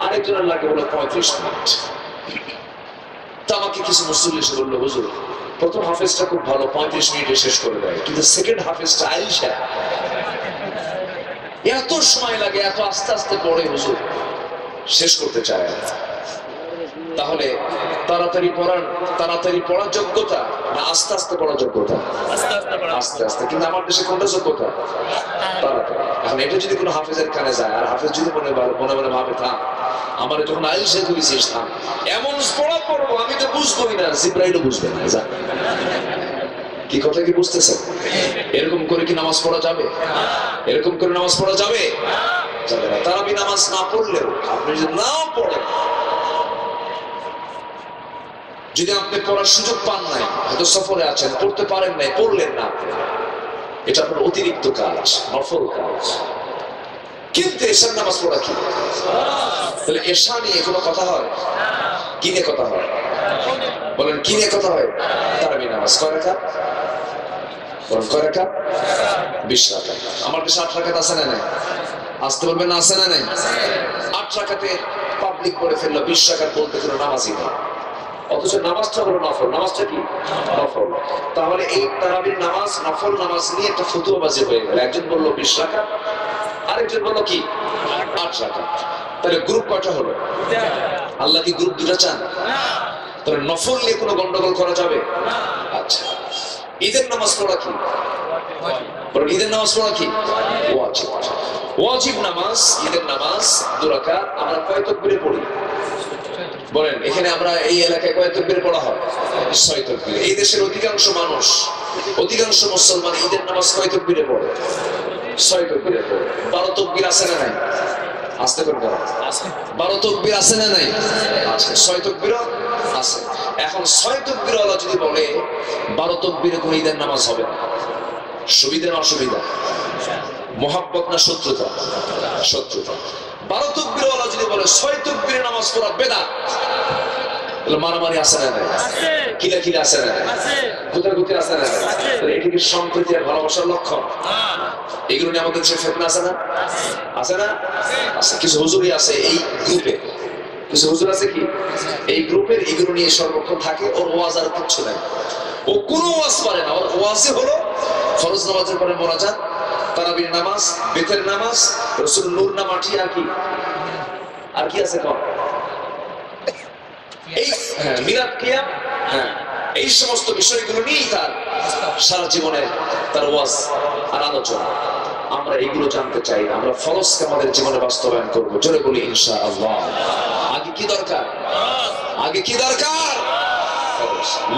আরেকজনের লাগে হলো 35 মিনিট। তো আমাকে কিছু মুসল্লি এসে বললো, হুজুর প্রথম হাফেজটা খুব ভালো, 35 মিনিটে শেষ করে দেয়, কিন্তু সেকেন্ড হাফেজটা আইসা এত সময় লাগে, এত আস্তে আস্তে পড়ে, হুজুর শেষ করতে চায় না। তাহলে তাড়াতাড়ি পড়ার যোগ্যতা না আস্তে আস্তে পড়ার যোগ্যতা? আস্তে আস্তে। কিন্তু আমার দেশে কোনটা যোগ্যতা? তাড়াতাড়ি। এখন এটা যদি কোনো হাফেজের কানে যায়, আর হাফেজ যদি মনে মনে ভাবে, থাম আমার যখন আইসা করেছিস, থাম এমন পড়া পড়বো আমি তো বুঝবোই না, জিব্রাইলও বুঝবে না। যা কি কথা কি বুঝতেছেন? এরকম করে কি নামাজ পড়া যাবে? এরকম করে নামাজ পড়া যাবে? যাবে না। তারাবি নামাজ না পড়লেও আপনি যদি নাও পড়েন, যদি আপনি পড়ার সুযোগ পান নাই, হয়তো সফরে আছেন, পড়তে পারেন নাই, পড়লেন না, এটা আপনার অতিরিক্ত কাজ, নফল কাজ। কিন্তু এশার নামাজ পড়া কি? তাহলে এশা নিয়ে কোনো কথা হয়? কি নিয়ে কথা হয়? বলেন কি নিয়ে কথা হয়? তারাবি নামাজ কয় রাকাত? বলেন কয় রাকাত? 20 রাকাত। আমার দেশে 8 রাকাত আছে না নাই? আসতে বলবেন আছে না নাই? 8 রাকাতে পাবলিক পড়ে ফেললো, 20 রাকাত বলতে কোনো নামাজই নেই। অথচ নামাজটা হলো নফল। নামাজটা কি? নফল। তাহলে এই তারাবির নামাজ নফল নামাজ নিয়ে একটা ফতুয়াবাজি হয়ে গেল। একজন বললো 20 রাকাত, আরেকজন বললো কি 8 রাকাত। তাহলে গ্রুপ কয়টা হলো? আল্লাহ কি গ্রুপ দুটা চান? তাহলে নফল নিয়ে কোনো গন্ডগোল করা যাবে? আচ্ছা, ঈদের নামাজ পড়া কি? ঈদের নামাজ পড়া কি? ওয়াজিব। ওয়াজিব নামাজ, ঈদের নামাজ 2 রাকাত। আমরা কয় তাকবীরে পড়ি? বলেন এখানে আমরা এই এলাকায় কয় তাকবীরে পড়া হয়? 6 তাকবীরে। এই দেশের অধিকাংশ মানুষ, অধিকাংশ মুসলমান ঈদের নামাজ কয় তাকবীরে পড়ে? 6 তাকবীরে পড়ে। 12 তাকবীর আছে না নাই? আসতে করে বলো। 12 তাকবীর আছে না নাই? আছে। 6 তাকবীরও আছে। এখন 6 তাকবীর ওয়ালা যদি বলে 12 তাকবীরে কোন ঈদের নামাজ হবে না, সুবিধা না অসুবিধা? মহব্বত না শত্রুতা? শত্রুতা। 12 তাকবীর ওয়ালা যদি বলে 6 তাকবীরে নামাজ পড়া বেদাত, তাহলে মারামারি আছে না নাই? কিলাকিলি আছে না নাই? গুতাগুতি আছে না নাই? তাহলে এটা কি সম্প্রীতি আর ভালোবাসার লক্ষণ? এগুলো নিয়ে আমাদের দেশে ফিতনা আছে না? আছে না? আছে। কিছু হুজুরই আছে এই গ্রুপে, কিছু হুজুর আছে কি এই গ্রুপের, এগুলো নিয়ে সর্বক্ষণ থাকে। ওর ওয়াজ আর কিচ্ছু নাই, ও কোনো ওয়াজ পারে না। ওর ওয়াজে হলো ফরজ নামাজের পরে মোনাজাত, তারাবির নামাজ, বেতের নামাজ, রাসূল নূর না মাটি, আর কি আছে কম এই মিলাদ কিয়াম, এই সমস্ত বিষয়গুলো নিয়েই তার সারা জীবনের তার ওয়াজ আর আলোচনা। আমরা এইগুলো জানতে চাই, আমরা ফরজকে আমাদের জীবনে বাস্তবায়ন করবো। জোরে বলি ইনশাআল্লাহ। আগে কি দরকার? আগে কি দরকার?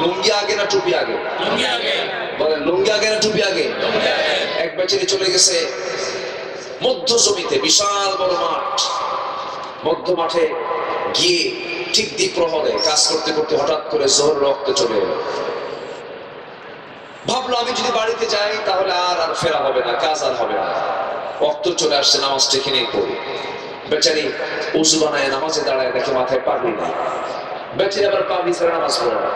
লুঙ্গি আগে না টুপি আগে? বলেন লুঙ্গি আগে না টুপি আগে? এক বেচারি চলে গেছে মধ্য জমিতে, বিশাল বড় মাঠ, মধ্য মাঠে গিয়ে ঠিক দ্বিপ্রহরে কাজ করতে করতে হঠাৎ করে জোহর রক্তে চলে এলো। ভাবলো আমি যদি বাড়িতে যাই তাহলে আর ফেরা হবে না, কাজ আর হবে না, রক্ত চলে আসছে, নামাজটা এখানেই পড়ি। বেচারি উজু বানায় নামাজে দাঁড়ায়, দেখে মাথায় পাগড়ি নাই। বেচারি আবার পাগড়ি ছাড়া নামাজ পড়ে না,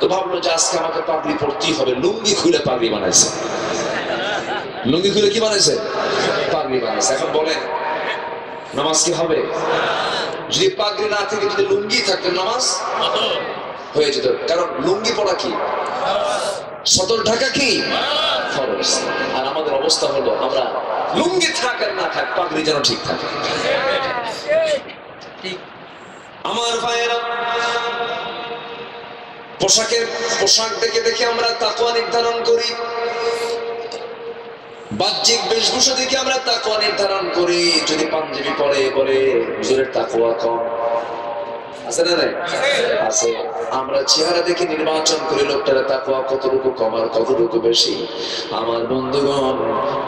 তো ভাবলো যে আজকে আমাকে পাগড়ি পড়তেই হবে। লুঙ্গি খুলে পাগড়ি বানাইছে। লুঙ্গি খুলে কি বানাইছে? পাগড়ি বানাইছে। এখন বলেন নামাজ কি হবে? যদি পাগড়ি না থেকে যদি লুঙ্গি থাকতো নামাজ হয়ে যেত। কারণ লুঙ্গি পড়া কি? সতর ঢাকা কি ফরজ। আর আমাদের অবস্থা হলো আমরা লুঙ্গি থাক আর না থাক পাগড়ি যেন ঠিক থাকে। আমার ভাইয়েরা, পোশাক দেখে দেখে আমরা তাকওয়া নির্ধারণ করি, বাহ্যিক বেশভূষা দেখে আমরা তাকওয়া নির্ধারণ করি। যদি পাঞ্জাবি পরে বলে হুজুরের তাকওয়া কম, আছে না? নাই আছে। আমরা চেহারা দেখে নির্বাচন করি লোকটার তাকওয়া কতটুকু কম আর কতটুকু বেশি। আমার বন্ধুগণ,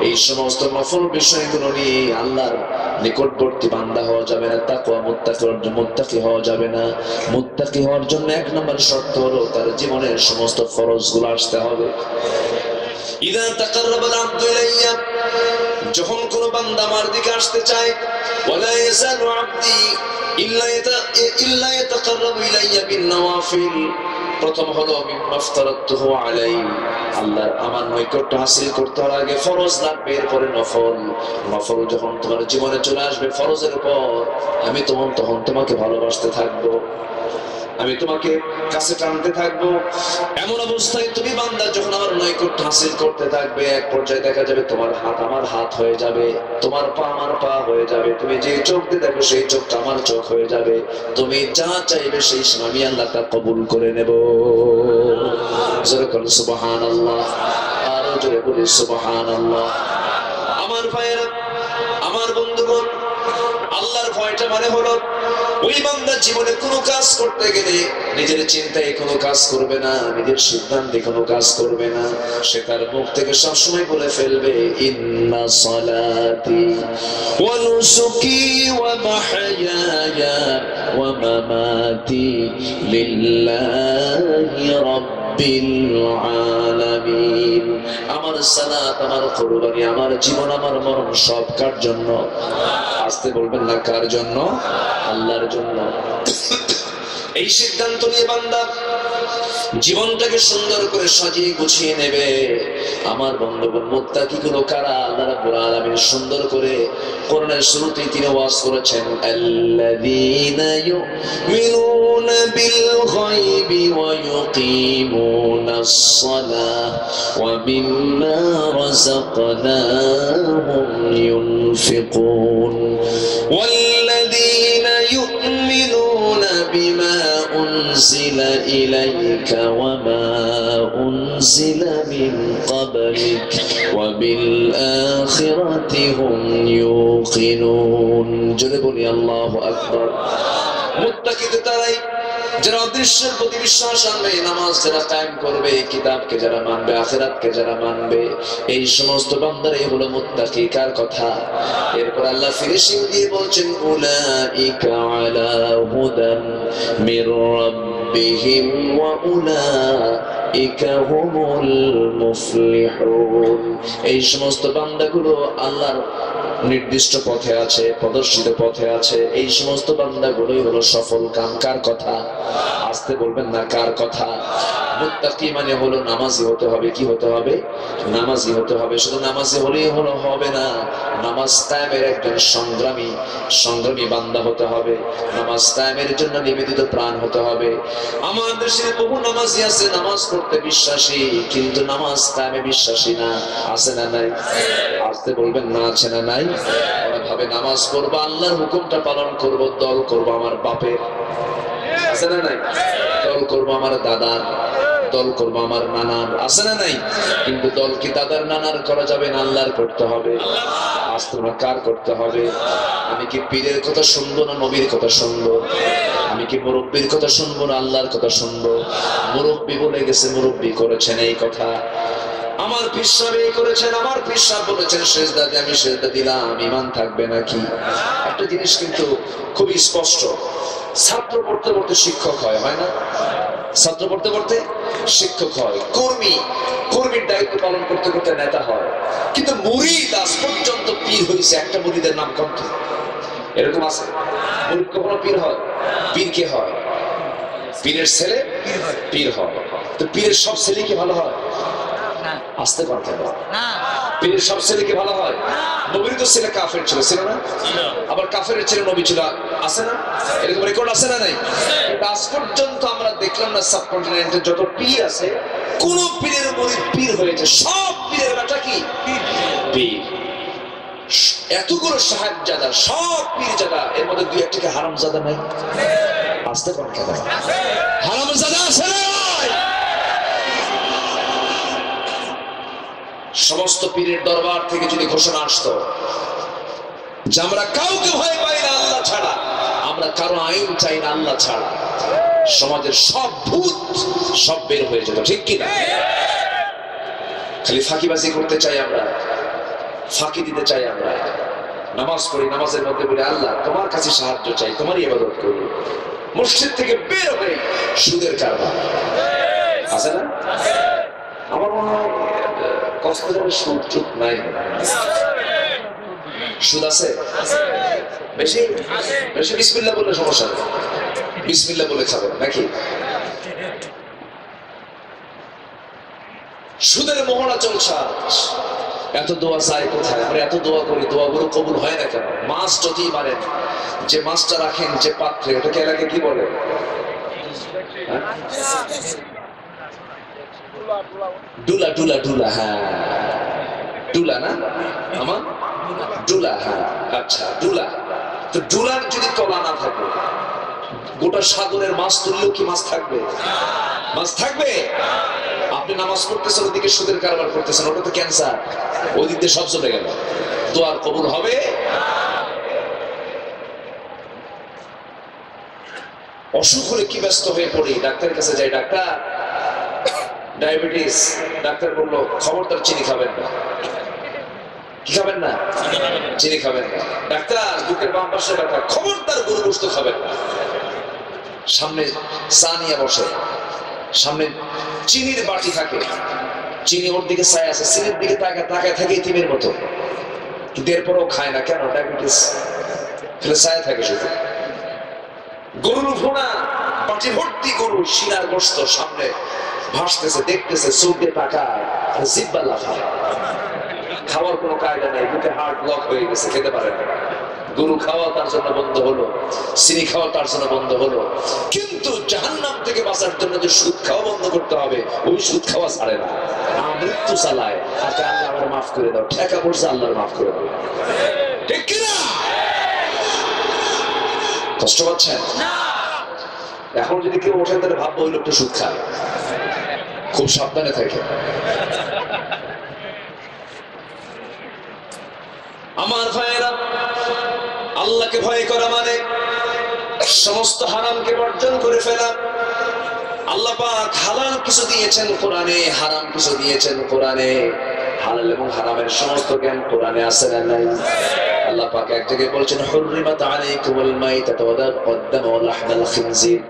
এই সমস্ত নফল বিষয়গুলো নিয়ে আল্লাহর নিকটবর্তী বান্দা হওয়া যাবে না। তাকওয়া মুত্তাকি হওয়া যাবে না। মুত্তাকি হওয়ার জন্য এক নম্বর শর্ত হলো তার জীবনের সমস্ত ফরজগুলো আসতে হবে। ইদা তাকাররাবাল আবদু ইলাইয়া, যখন কোন বান্দা আমার দিকে আসতে চায়, ওয়ালা ইয়াযালু আবদি ইল্লা ইয়াতাকাররাবু ইলাইয়া বিন-নওয়াফিল, প্রথম হলো মিম্মা আফতারাতুহু আলাইহি, আল্লাহর আমার নৈকট্য হাসিল করতে হলে আগে ফরজ লাগবে, এরপরে নফল। নফল যখন তোমার জীবনে চলে আসবে ফরজের উপর, আমি তখন তোমাকে ভালোবাসতে থাকবো, আমি তোমাকে কাছে টানতে থাকবো। এমন অবস্থায় তুমি বান্দা যখন আমার নৈকট্য হাসিল করতে থাকবে, এক পর্যায়ে দেখা যাবে তোমার হাত আমার হাত হয়ে যাবে, তোমার পা আমার পা হয়ে যাবে, তুমি যে চোখ দিয়ে দেখো সেই চোখটা আমার চোখ হয়ে যাবে। তুমি যা চাইবে সেই সময় আমি আল্লাহ তা কবুল করে নেব। জোরে বলুন সুবহানাল্লাহ, আরো জোরে বলুন সুবহানাল্লাহ। আমার ভাইয়েরা, আমার বন্ধুগণ, আল্লাহর ভয়টা মানে হলো ওই বান্দা জীবনে কোনো কাজ করতে গেলে নিজের চিন্তায় কোনো কাজ করবে না, নিজের সিদ্ধান্তে কোনো কাজ করবে না। সে তার মুখ থেকে সবসময় বলে ফেলবে ইন্না সালাতি ওয়া নুসুকি ওয়া মাহইয়ায়া ওয়া মামাতি লিল্লাহি রাব্বিল আলামিন। আমার সালাত, আমার কুরবানি, আমার জীবন, আমার মরণ সব কার জন্য? আসতে বলবেন না, কার জন্য? আল্লাহর জন্য। এই সিদ্ধান্ত নিয়ে বান্দা জীবনটাকে সুন্দর করে সাজিয়ে গুছিয়ে নেবে। আমার বন্ধুগণ, মুত্তাকিগুলো কারা? আল্লাহ রাব্বুল আলামিন সুন্দর করে কোরআনের শুরুতেই তিনি ওয়াজ করেছেন, আল্লাযীনা ইউমিনুনা বিল গায়বি ওয়া ইউকিমুনাস সালাহ ওয়া মিম্মা রাযাকনাহুম ইউনফিকুন ওয়াল্লাযীনা ইউমিনুনা বিমা উনজিলা ইলাইকা ওয়া মা উনজিলা মিন ক্বাবলিক ওয়া বিল আখিরাতি হুম ইউকিনুন। জোরে বলি আল্লাহু আকবার। মুত্তাকিদের তারাই যারা অদৃশ্যের প্রতি বিশ্বাস আনবে, নামাজ যারা কায়েম করবে, কিতাবকে যারা মানবে, আখিরাতকে যারা মানবে, এই সমস্ত বান্দারাই হলো মুত্তাকি। কার কথা? এরপর আল্লাহ ফিনিশিং দিয়ে বলছেন উলাইকা আলা হুদান মির রাব্বিহিম ওয়া উলাইকা হুমুল মুফলিহুন। এই সমস্ত বান্দাগুলো আল্লাহর নির্দিষ্ট পথে আছে, প্রদর্শিত পথে আছে। এই সমস্ত বান্দাগুলোই হলো সফল কাম। কার কথা? আসতে বলবেন না, কার কথা? মুত্তাকি মানে হলো নামাজি হতে হবে। কি হতে হবে? নামাজি হতে হবে। শুধু নামাজি হলেই হবে না, নামাজ কায়েমের একজন সংগ্রামী বান্দা হতে হবে। নামাজ কায়েমের জন্য নিবেদিত প্রাণ হতে হবে। আমাদের দেশে বহু নামাজি আছে, নামাজ পড়তে বিশ্বাসী কিন্তু নামাজ কায়েমে বিশ্বাসী না। আছে না নাই? আসতে বলবেন না, আছে না নাই? ওরা ভাবে নামাজ পড়বো, আল্লাহর হুকুমটা পালন করব, দল করব আমার বাপের, আছে না নাই? দল করব আমার দাদার, দল করবো আমার নানার, আছে না নাই? কিন্তু দল কি দাদার নানার করা যাবে না, আল্লাহর করতে হবে। আস্তানা কার করতে হবে? আমি কি পীরের কথা শুনবো না নবীর কথা শুনবো? আমি কি মুরব্বীর কথা শুনবো না আল্লাহর কথা শুনবো? মুরব্বী বলে গেছে, মুরব্বী করেছেন এই কথা, আমার পীর সাহেব এই করেছেন, আমার পীর সাহেব বলেছেন সেজদা দিয়ে, আমি সেজদা দিলাম, ঈমান থাকবে নাকি? একটা জিনিস কিন্তু খুবই স্পষ্ট, ছাত্র পড়তে পড়তে শিক্ষক হয়, হয় না? ছাত্র পড়তে পড়তে শিক্ষক হয়, কর্মীর দায়িত্ব পালন করতে করতে নেতা হয়। কিন্তু মুরিদ আজ পর্যন্ত পীর হয়েছে একটা মুরিদের নাম কত? এরকম আছে? মুরিদ কখনো পীর হয়? পীর কে হয়? পীরের ছেলে পীর হয়। তো পীরের সব ছেলে কি ভালো হয়? আসতে পারতে না। পীরের সব ছেলে কি ভালো হয়? নবীর তো ছেলে কাফের ছিল, ছিল না? আবার কাফের ছেলে নবী ছিল, আছে না? এরকম রেকর্ড আছে না নাই? আজ পর্যন্ত আমরা দেখলাম না সাবকন্টিনেন্টে যত পীর আছে কোন পীরের মুরিদ পীর হয়েছে? সব পীরের বেটা কি পীর। এতগুলো সাহেবজাদা, সব পীরজাদা, এর মধ্যে দুই একটাকে হারামজাদা নাই? আসতে পারতে না। হারামজাদা আছে না? সমস্ত পীরের দরবার থেকে যদি ঘোষণা আসতো যে আমরা কাউকে ভয় পাই না আল্লাহ ছাড়া, আমরা কারো আইন চাই না আল্লাহ ছাড়া, সমাজের সব ভূত সব বের হয়ে যেত, ঠিক কিনা? খালি ফাঁকিবাজি করতে চাই আমরা, ফাঁকি দিতে চাই আমরা। নামাজ পড়ি, নামাজের মধ্যে বলি আল্লাহ তোমার কাছে সাহায্য চাই, তোমারই ইবাদত করি। মসজিদ থেকে বের হয়ে সুদের কারবার, আছে না? আমার মনে হয় কক্সবাজারে সুদ চুপ নাই। সুদ আছে বেশি? বেশি বিসমিল্লাহ বললে সমস্যা নেই, বিসমিল্লাহ বলে খাবেন নাকি? সুদের মোহনা চলছে। এত দোয়া চাই কোথায়? আমরা এত দোয়া করি, দোয়াগুলো কবুল হয় না কেন? মাছ যদি মারেন, যে মাছটা রাখেন যে পাত্রে, ওটাকে এলাকায় কি বলে? ডুলা, ডুলা, ডুলা, হ্যাঁ ডুলা না আমার? ডুলা, হ্যাঁ আচ্ছা ডুলা। তো ডুলার যদি তলা না থাকে, গোটা সাগরের মাছ তুললেও কি মাছ থাকবে? মাছ থাকবে? আপনি নামাজ পড়তেছেন, ওদিকে সুদের কারবার করতেছেন, ওটা তো ক্যান্সার, ওই দিক দিয়ে সব চলে গেল, দোয়ার কবুল হবে? অসুখ হলে কি ব্যস্ত হয়ে পড়ি, ডাক্তারের কাছে যাই, ডাক্তার ডায়াবেটিস, ডাক্তার বললো খবরদার চিনি খাবেন না। কি খাবেন না? চিনি খাবেন না। ডাক্তার বুকের বাম পাশে ব্যথা, খবরদার গরু গোশত খাবেন না। সামনে চা নিয়ে বসে, সামনে চিনির বাটি থাকে, চিনি ওর দিকে চায় আছে, চিনির দিকে তাকায় থাকে ইতিমের মতো, কিন্তু এরপরও খায় না। কেন? ডায়াবেটিস, তাহলে চায় থাকে শুধু। গরুর ভুনা, বাটি ভর্তি গরু, শিনার গোশত সামনে ভাসতেছে, দেখতেছে, চোখ দিয়ে তাকায়, জিব্বা লাফায়। খাওয়ার কোনো কায়দা নেই, বুকে হার্ট ব্লক হয়ে গেছে, খেতে পারে না। গরু খাওয়া তার জন্য বন্ধ হলো, চিনি খাওয়া তার জন্য বন্ধ হলো। কিন্তু জাহান্নাম থেকে বাঁচার জন্য যে সুদ খাওয়া বন্ধ করতে হবে, ওই সুদ খাওয়া ছাড়ে না, মৃত্যু চালায়। আচ্ছা আল্লাহ আমার মাফ করে দাও, ঠেকা পড়ছে, আল্লাহর মাফ করে দাও, ঠিক কিনা? কষ্ট পাচ্ছেন? এখন যদি কেউ ওঠেন তাহলে ভাববো ওই লোকটা সুদ খায়। খুব সাবধানে থাকে। আমার ভাইয়েরা, আল্লাহকে ভয় করা মানে সমস্ত হারামকে বর্জন করে ফেলা। আল্লাহ পাক হালাল কিছু দিয়েছেন কোরআনে, হারাম কিছু দিয়েছেন কোরআনে। হালাল এবং হারামের সমস্ত জ্ঞান কোরআনে আছে না নাই? আল্লাহ পাক এক জায়গায় বলেছেন হুররিমাত আলাইকুমুল মাইতাতু ওয়া দামু ওয়া লাহমুল খিনজির,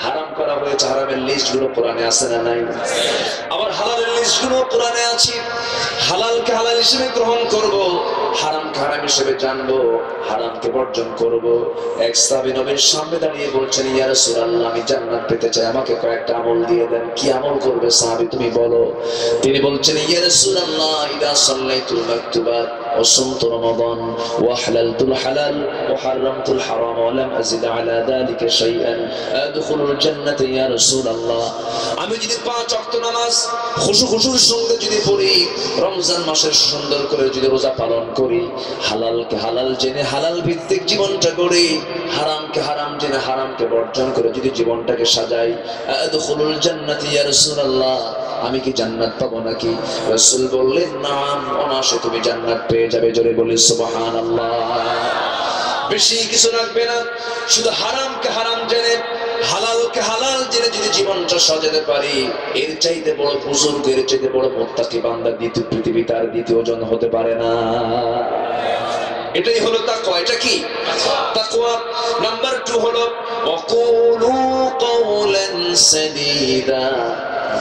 হারাম করা হয়েছে। হারামের লিস্টগুলো কোরআনে আছে না নাই? আবার হালালের লিস্টগুলো কোরআনে আছে। হালালকে হালাল হিসেবে গ্রহণ করব, হারামকে হারাম হিসেবে জানবো, হারামকে বর্জন করব। এক সাহাবী নবীর সামনে দাঁড়িয়ে বলছেন, ইয়া রাসূলুল্লাহ, আমি জান্নাত পেতে চাই, আমাকে কয়েকটা আমল দিয়ে দেন। কি আমল করবে সাহাবী, তুমি বলো। তিনি বলছেন, ইয়া রাসূলুল্লাহ, ইদা সাল্লাইতুল মাকতুবাত ওয়া সুমতু রমাদান ওয়া হালালতুল হালাল ওয়া হারামতুল হারাম ওয়া লাম আযিদ আলা যালিকা শাইআন আদখুলুল জান্নাত ইয়া রাসূলুল্লাহ। আমি যদি 5 ওয়াক্ত নামাজ খুশুর সঙ্গে যদি পড়ি, রমজান মাসের সুন্দর করে যদি রোজা পালন করি, হালালকে হালাল জেনে হালাল ভিত্তিক জীবনটা গড়ি, হারামকে হারাম জেনে হারামকে বর্জন করে যদি জীবনটাকে সাজাই, আদখুলুল জান্নাত ইয়া রাসূলুল্লাহ, আমি কি জান্নাত পাবো নাকি? রাসূল বললেন, নাম, অনায়াসে তুমি জান্নাত পেয়ে যাবে। জোরে বলি সুবহানাল্লাহ। বেশি কিছু লাগবে না, শুধু হারামকে হারাম জেনে হালালকে হালাল জেনে যদি জীবনটা সাজাতে পারি, এর চাইতে বড় বুজুর্গ, এর চাইতে বড় মুত্তাকি বান্দা দ্বিতীয় পৃথিবী তার দ্বিতীয় জন হতে পারে না। এটাই হলো তাকওয়া। এটা কি তাকওয়া? নাম্বার 2 হলো ওয়াকুলু কাওলান সাদীদা,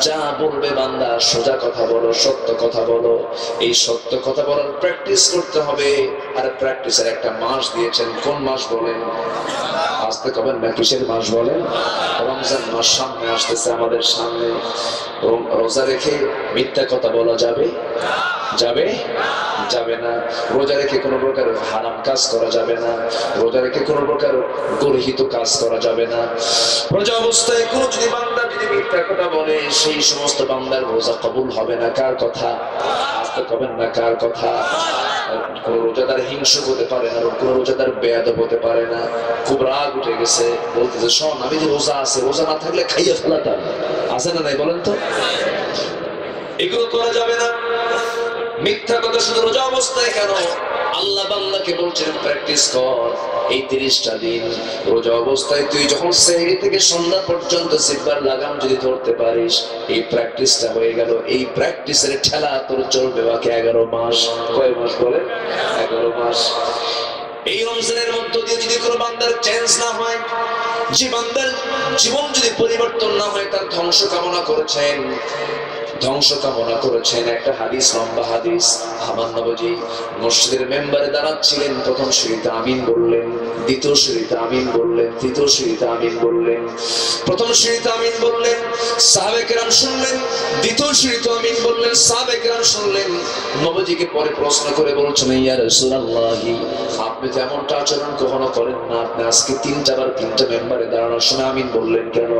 যা বলবে বান্দা সোজা কথা বলো, সত্য কথা বলো। এই সত্য কথা বলার প্র্যাকটিস করতে হবে। আর প্র্যাকটিসের একটা মাস দিয়েছেন, কোন মাস বলেন? আসতে কবেন না, কিসের মাস বলেন? রমজান মাস সামনে আসতেছে আমাদের সামনে। রোজা রেখে মিথ্যা কথা বলা যাবে? যাবে? যাবে না। রোজা রেখে কোনো প্রকার হারাম কাজ করা যাবে না। রোজা রেখে কোনো প্রকার গর্হিত কাজ করা যাবে না। রোজা অবস্থায় কোনো যদি বান্দা যদি মিথ্যা কথা বলে, সেই সমস্ত বান্দার রোজা কবুল হবে না। কার কথা? আসতে কবেন না, কার কথা? কোন রোজাদার হিংসুক হতে পারে না, কোন রোজাদার বেয়াদব হতে পারে না। খুব রাগ উঠে গেছে, বলতেছে, শোন, আমি যে রোজা আছে, রোজা না থাকলে খাইয়ে ফেলাতাম। আছে না নাই বলেন তো? এগুলো করা যাবে না। মিথ্যা কথা শুধু রোজা অবস্থায় কেন, আল্লাহ বান্দাকে বলছেন প্র্যাকটিস কর। এই 30টা দিন রোজা অবস্থায় তুই যখন সেহরি থেকে সন্ধ্যা পর্যন্ত জিহ্বার লাগাম যদি ধরতে পারিস, এই প্র্যাকটিসটা হয়ে গেল। এই প্র্যাকটিসের ঠেলা তোর চলবে বাকি 11 মাস। কয় মাস বলে? 11 মাস। এই রমজানের মধ্য দিয়ে যদি কোনো বান্দার চেঞ্জ না হয়, যে বান্দার জীবন যদি পরিবর্তন না হয়, তার ধ্বংস কামনা করেছেন, ধ্বংস কামনা করেছেন। একটা হাদিস, লম্বা হাদিস। আমার নবীজি মসজিদের মেম্বারে দাঁড়াচ্ছিলেন, প্রথম সিঁড়িতে আমিন বললেন, দ্বিতীয় সিঁড়িতে আমিন বললেন, তৃতীয় সিঁড়িতে আমিন বললেন। প্রথম সিঁড়িতে আমিন বললেন, সাহাবায়ে কেরাম শুনলেন। দ্বিতীয় সিঁড়িতে আমিন বললেন, সাহাবায়ে কেরাম শুনলেন। নবীজিকে পরে প্রশ্ন করে বলছেন, ইয়া রাসূলুল্লাহ, আপনি তো এমনটা আচরণ কখনো করেন না, আপনি আজকে 3টা বার 3টা মেম্বারে দাঁড়ানোর সময় আমিন বললেন কেন?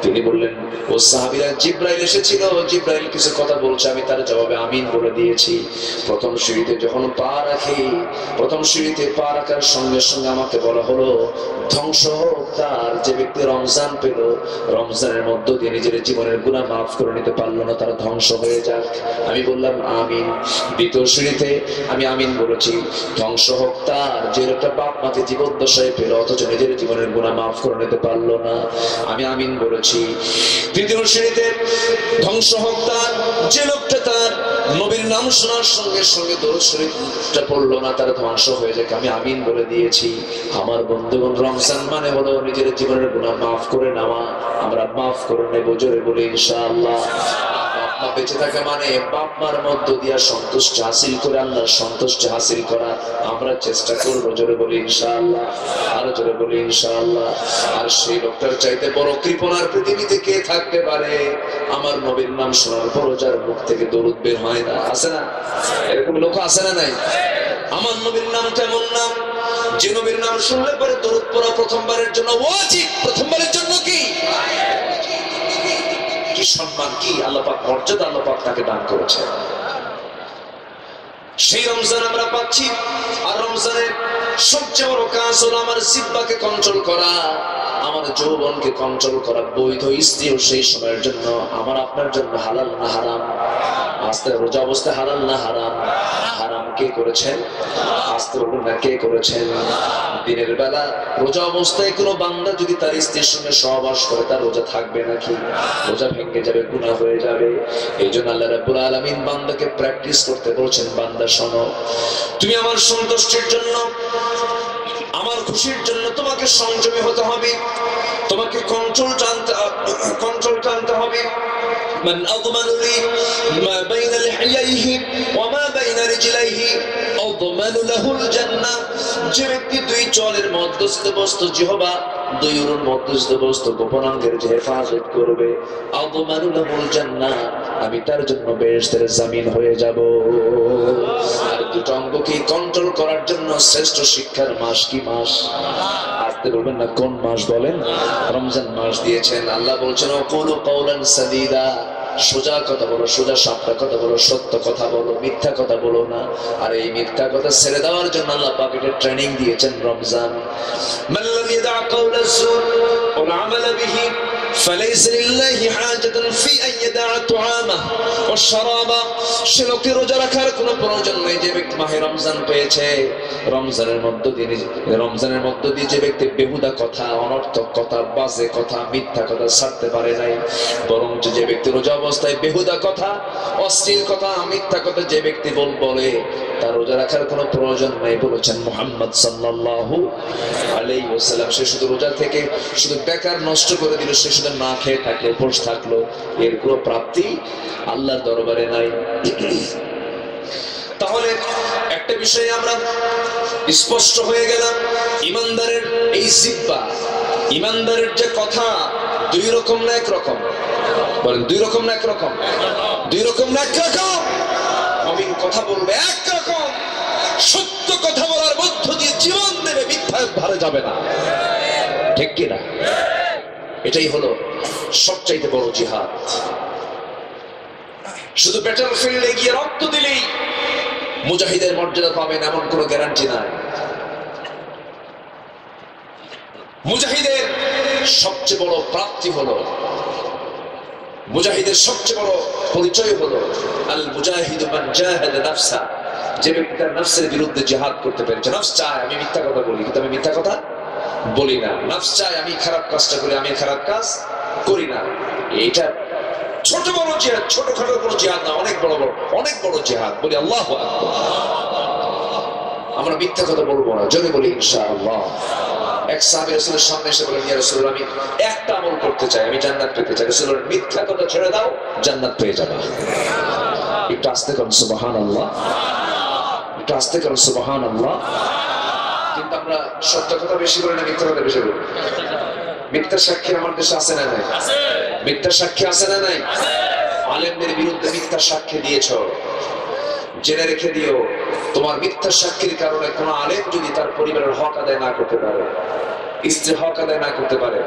তিনি বললেন, ও সাহাবীরা, জিবরাইল এসেছিল, জিবরাইল কিছু কথা বলছে, আমি তার জবাবে আমিন বলে দিয়েছি। প্রথম সিঁড়িতে যখন পা রাখি, প্রথম সিঁড়িতে পা রাখার সঙ্গে সঙ্গে আমাকে বলা হলো, ধ্বংস হোক তার যে ব্যক্তি রমজান পেল, রমজানের মধ্য দিয়ে নিজের জীবনের গুনাহ মাফ করে নিতে পারলো না, তার ধ্বংস হয়ে যাক। আমি বললাম আমিন। দ্বিতীয় সিঁড়িতে আমি আমিন বলেছি, ধ্বংস হোক তার যে একটা বাপ মাকে জীবদ্দশায় পেল, অথচ নিজের জীবনের গুনাহ মাফ করে নিতে পারলো না, আমি আমিন বলেছি। তৃতীয় সিঁড়িতে, ধ্বংস হোক তার যে লোকটা তার নবীর নাম শোনার সঙ্গে সঙ্গে দরুদ শরীফটা পড়লো না, তার ধ্বংস হয়ে যাক, আমি আমিন বলে দিয়েছি। আমার বন্ধুগণ, রমজান মানে হলো নিজের জীবনের গুনাহ মাফ করে নেওয়া। আমরা মাফ করে নেব, জোরে বলি ইনশাআল্লাহ। বেঁচে থাকা মানে বাপ মার মধ্য দিয়া সন্তুষ্টি হাসিল করে আল্লাহর সন্তুষ্টি হাসিল করা। আমরা চেষ্টা করবো, জোরে বলি ইনশাআল্লাহ, আরো জোরে বলি ইনশাআল্লাহ। আর সেই লোকটার চাইতে বড় কৃপণার পৃথিবীতে কে থাকতে পারে? আমার নবীর নাম শোনার পর যার মুখ থেকে দরুদ বের হয় না, আছে না? এরকম লোক আছে না নাই? আমার নবীর নাম তো এমন নাম, যে নবীর নাম শুনলে পরে দরুদ পড়া প্রথমবারের জন্য ওয়াজিব। প্রথমবারের জন্য কি কি সম্মান, কি আল্লাহ পাক মর্যাদা আল্লাহ পাক তাকে দান করেছেন। সেই রমজান আমরা পাচ্ছি। আর রমজানের সবচেয়ে বড় কাজ হলো আমার জিহ্বাকে কন্ট্রোল করা, আমার আমার যৌবনকে কন্ট্রোল করা, বৈধ স্ত্রীও সেই সময়ের জন্য আমার আপনার জন্য হালাল না হারাম? আস্তে রোজা অবস্থায় হালাল না হারাম? হারাম কে করেছেন? আস্তে বলুন না, কে করেছেন? দিনের বেলা রোজা অবস্থায় কোনো বান্দা যদি তার স্ত্রীর সঙ্গে সহবাস করে, তার রোজা থাকবে নাকি? রোজা ভেঙে যাবে, গুনাহ হয়ে যাবে। এই জন্য আল্লাহ রাব্বুল আলামিন বান্দাকে প্র্যাকটিস করতে বলছেন, বান্দা শোনো, তুমি আমার সন্তুষ্টির জন্য, আমার খুশির জন্য তোমাকে সংযমী হতে হবে, তোমাকে কন্ট্রোল টানতে হবে। মান আযমানু লি মা বাইনা লিহিয়াইহি ওয়া মা বাইনা রিজলাইহি আযমানু লাহুল জান্নাহ। যে ব্যক্তি দুই চলের মধ্যস্থ বস্তু জিহবা, দুই উরুর মধ্যস্থ বস্তু গোপনাঙ্গের যে হেফাজত করবে, আযমানু লাহুল জান্নাহ, আমি তার জন্য বেহেশতের জামিন হয়ে যাব। আর দুটো অঙ্গকে কন্ট্রোল করার জন্য শ্রেষ্ঠ শিক্ষার মাস কি মাস? আসতে বলবেন না, কোন মাস বলেন? রমজান মাস দিয়েছেন। আল্লাহ বলছেন, ওয়াকুলু কাওলান সাদীদা, সোজা কথা বলো, সোজা সাপটা কথা বলো, সত্য কথা বলো, মিথ্যা কথা বলো না। আর এই মিথ্যা কথা ছেড়ে দেওয়ার জন্য আল্লাহ পাক এটা ট্রেনিং দিয়েছেন রমজান। মান লাম ইয়াদা কাওলা যুর ওয়াল আমালা বিহি ফালাইসা লিল্লাহি হাজাতুন ফি আন ইয়াদা তুআমাহু ওয়া শারাবা। সে লোকে রোজা রাখার কোনো প্রয়োজন নেই যে ব্যক্তি মাহে রমজান পেয়েছে, রমজানের মধ্য দিয়ে যে ব্যক্তি বেহুদা কথা, অনর্থক কথা, বাজে কথা, মিথ্যা কথা ছাড়তে পারে নাই, বরং যে ব্যক্তি রোজা অবস্থায় বেহুদা কথা, অশ্লীল কথা, মিথ্যা কথা যে ব্যক্তি বলে, তার রোজা রাখার কোনো প্রয়োজন নাই বলেছেন মুহাম্মদ সাল্লাল্লাহু আলাইহি ওয়াসাল্লাম। সে শুধু রোজা থেকে শুধু বেকার নষ্ট করে দিল, সে শুধু না খেয়ে থাকলো, উপোস থাকলো, এর কোনো প্রাপ্তি আল্লাহর দরবারে নাই। তাহলে একটা বিষয় আমরা স্পষ্ট হয়ে গেলাম, ইমানদারের এই জিহ্বা, ইমানদারের যে কথা, দুই রকম না এক রকম? বলেন, দুই রকম না এক রকম? দুই রকম না এক রকম? মুমিন কথা বলবে এক রকম, সত্য কথা বলার মধ্য দিয়ে জীবন দেবে, মিথ্যায় ভারে যাবে না, ঠিক কিনা? এটাই হলো সবচাইতে বড় জিহাদ। শুধু ব্যাটল ফিল্ডে গিয়ে রক্ত দিলেই মুজাহিদের মর্যাদা পাবেন এমন কোনো গ্যারান্টি নাই। মুজাহিদের সবচেয়ে বড় প্রাপ্তি হলো, মুজাহিদের সবচেয়ে বড় পরিচয় হলো আল মুজাহিদু মান জাহাদা নাফসা, যে ব্যক্তি তার নফসের বিরুদ্ধে জিহাদ করতে পেরেছে। নফস চায় আমি মিথ্যা কথা বলি, কিন্তু আমি মিথ্যা কথা বলি না। নফস চায় আমি খারাপ কাজটা করি, আমি খারাপ কাজ করি না। এইটা ছোট বড় জিহাদ, ছোটখাটো কোনো জিহাদ না, অনেক বড় বড়, অনেক বড় জিহাদ। বলি আল্লাহু আকবার। আমরা মিথ্যা কথা বলবো না, জোরে বলি ইনশাআল্লাহ। এক সাহাবী রাসূলের সামনে এসে বললেন, ইয়া রাসূলুল্লাহ, আমি একটা আমল করতে চাই, আমি জান্নাত পেতে চাই। রাসূল বললেন, মিথ্যা কথা ছেড়ে দাও, জান্নাত পেয়ে যাবে। একটু আস্তে করুন সুবহানাল্লাহ, একটু আস্তে করুন সুবহানাল্লাহ। কিন্তু আমরা সত্য কথা বেশি বলি না, মিথ্যা কথা বেশি বলি। মিথ্যা সাক্ষী আমার দেশে আছে না নাই? মিথ্যা সাক্ষী আছে না নাই? আলেমদের বিরুদ্ধে মিথ্যা সাক্ষী দিয়েছ, জেনে রেখে দিও, তোমার মিথ্যা সাক্ষীর কারণে কোন আলেম যদি তার পরিবারের হক আদায় না করতে পারে, স্ত্রীর হক আদায় না করতে পারে,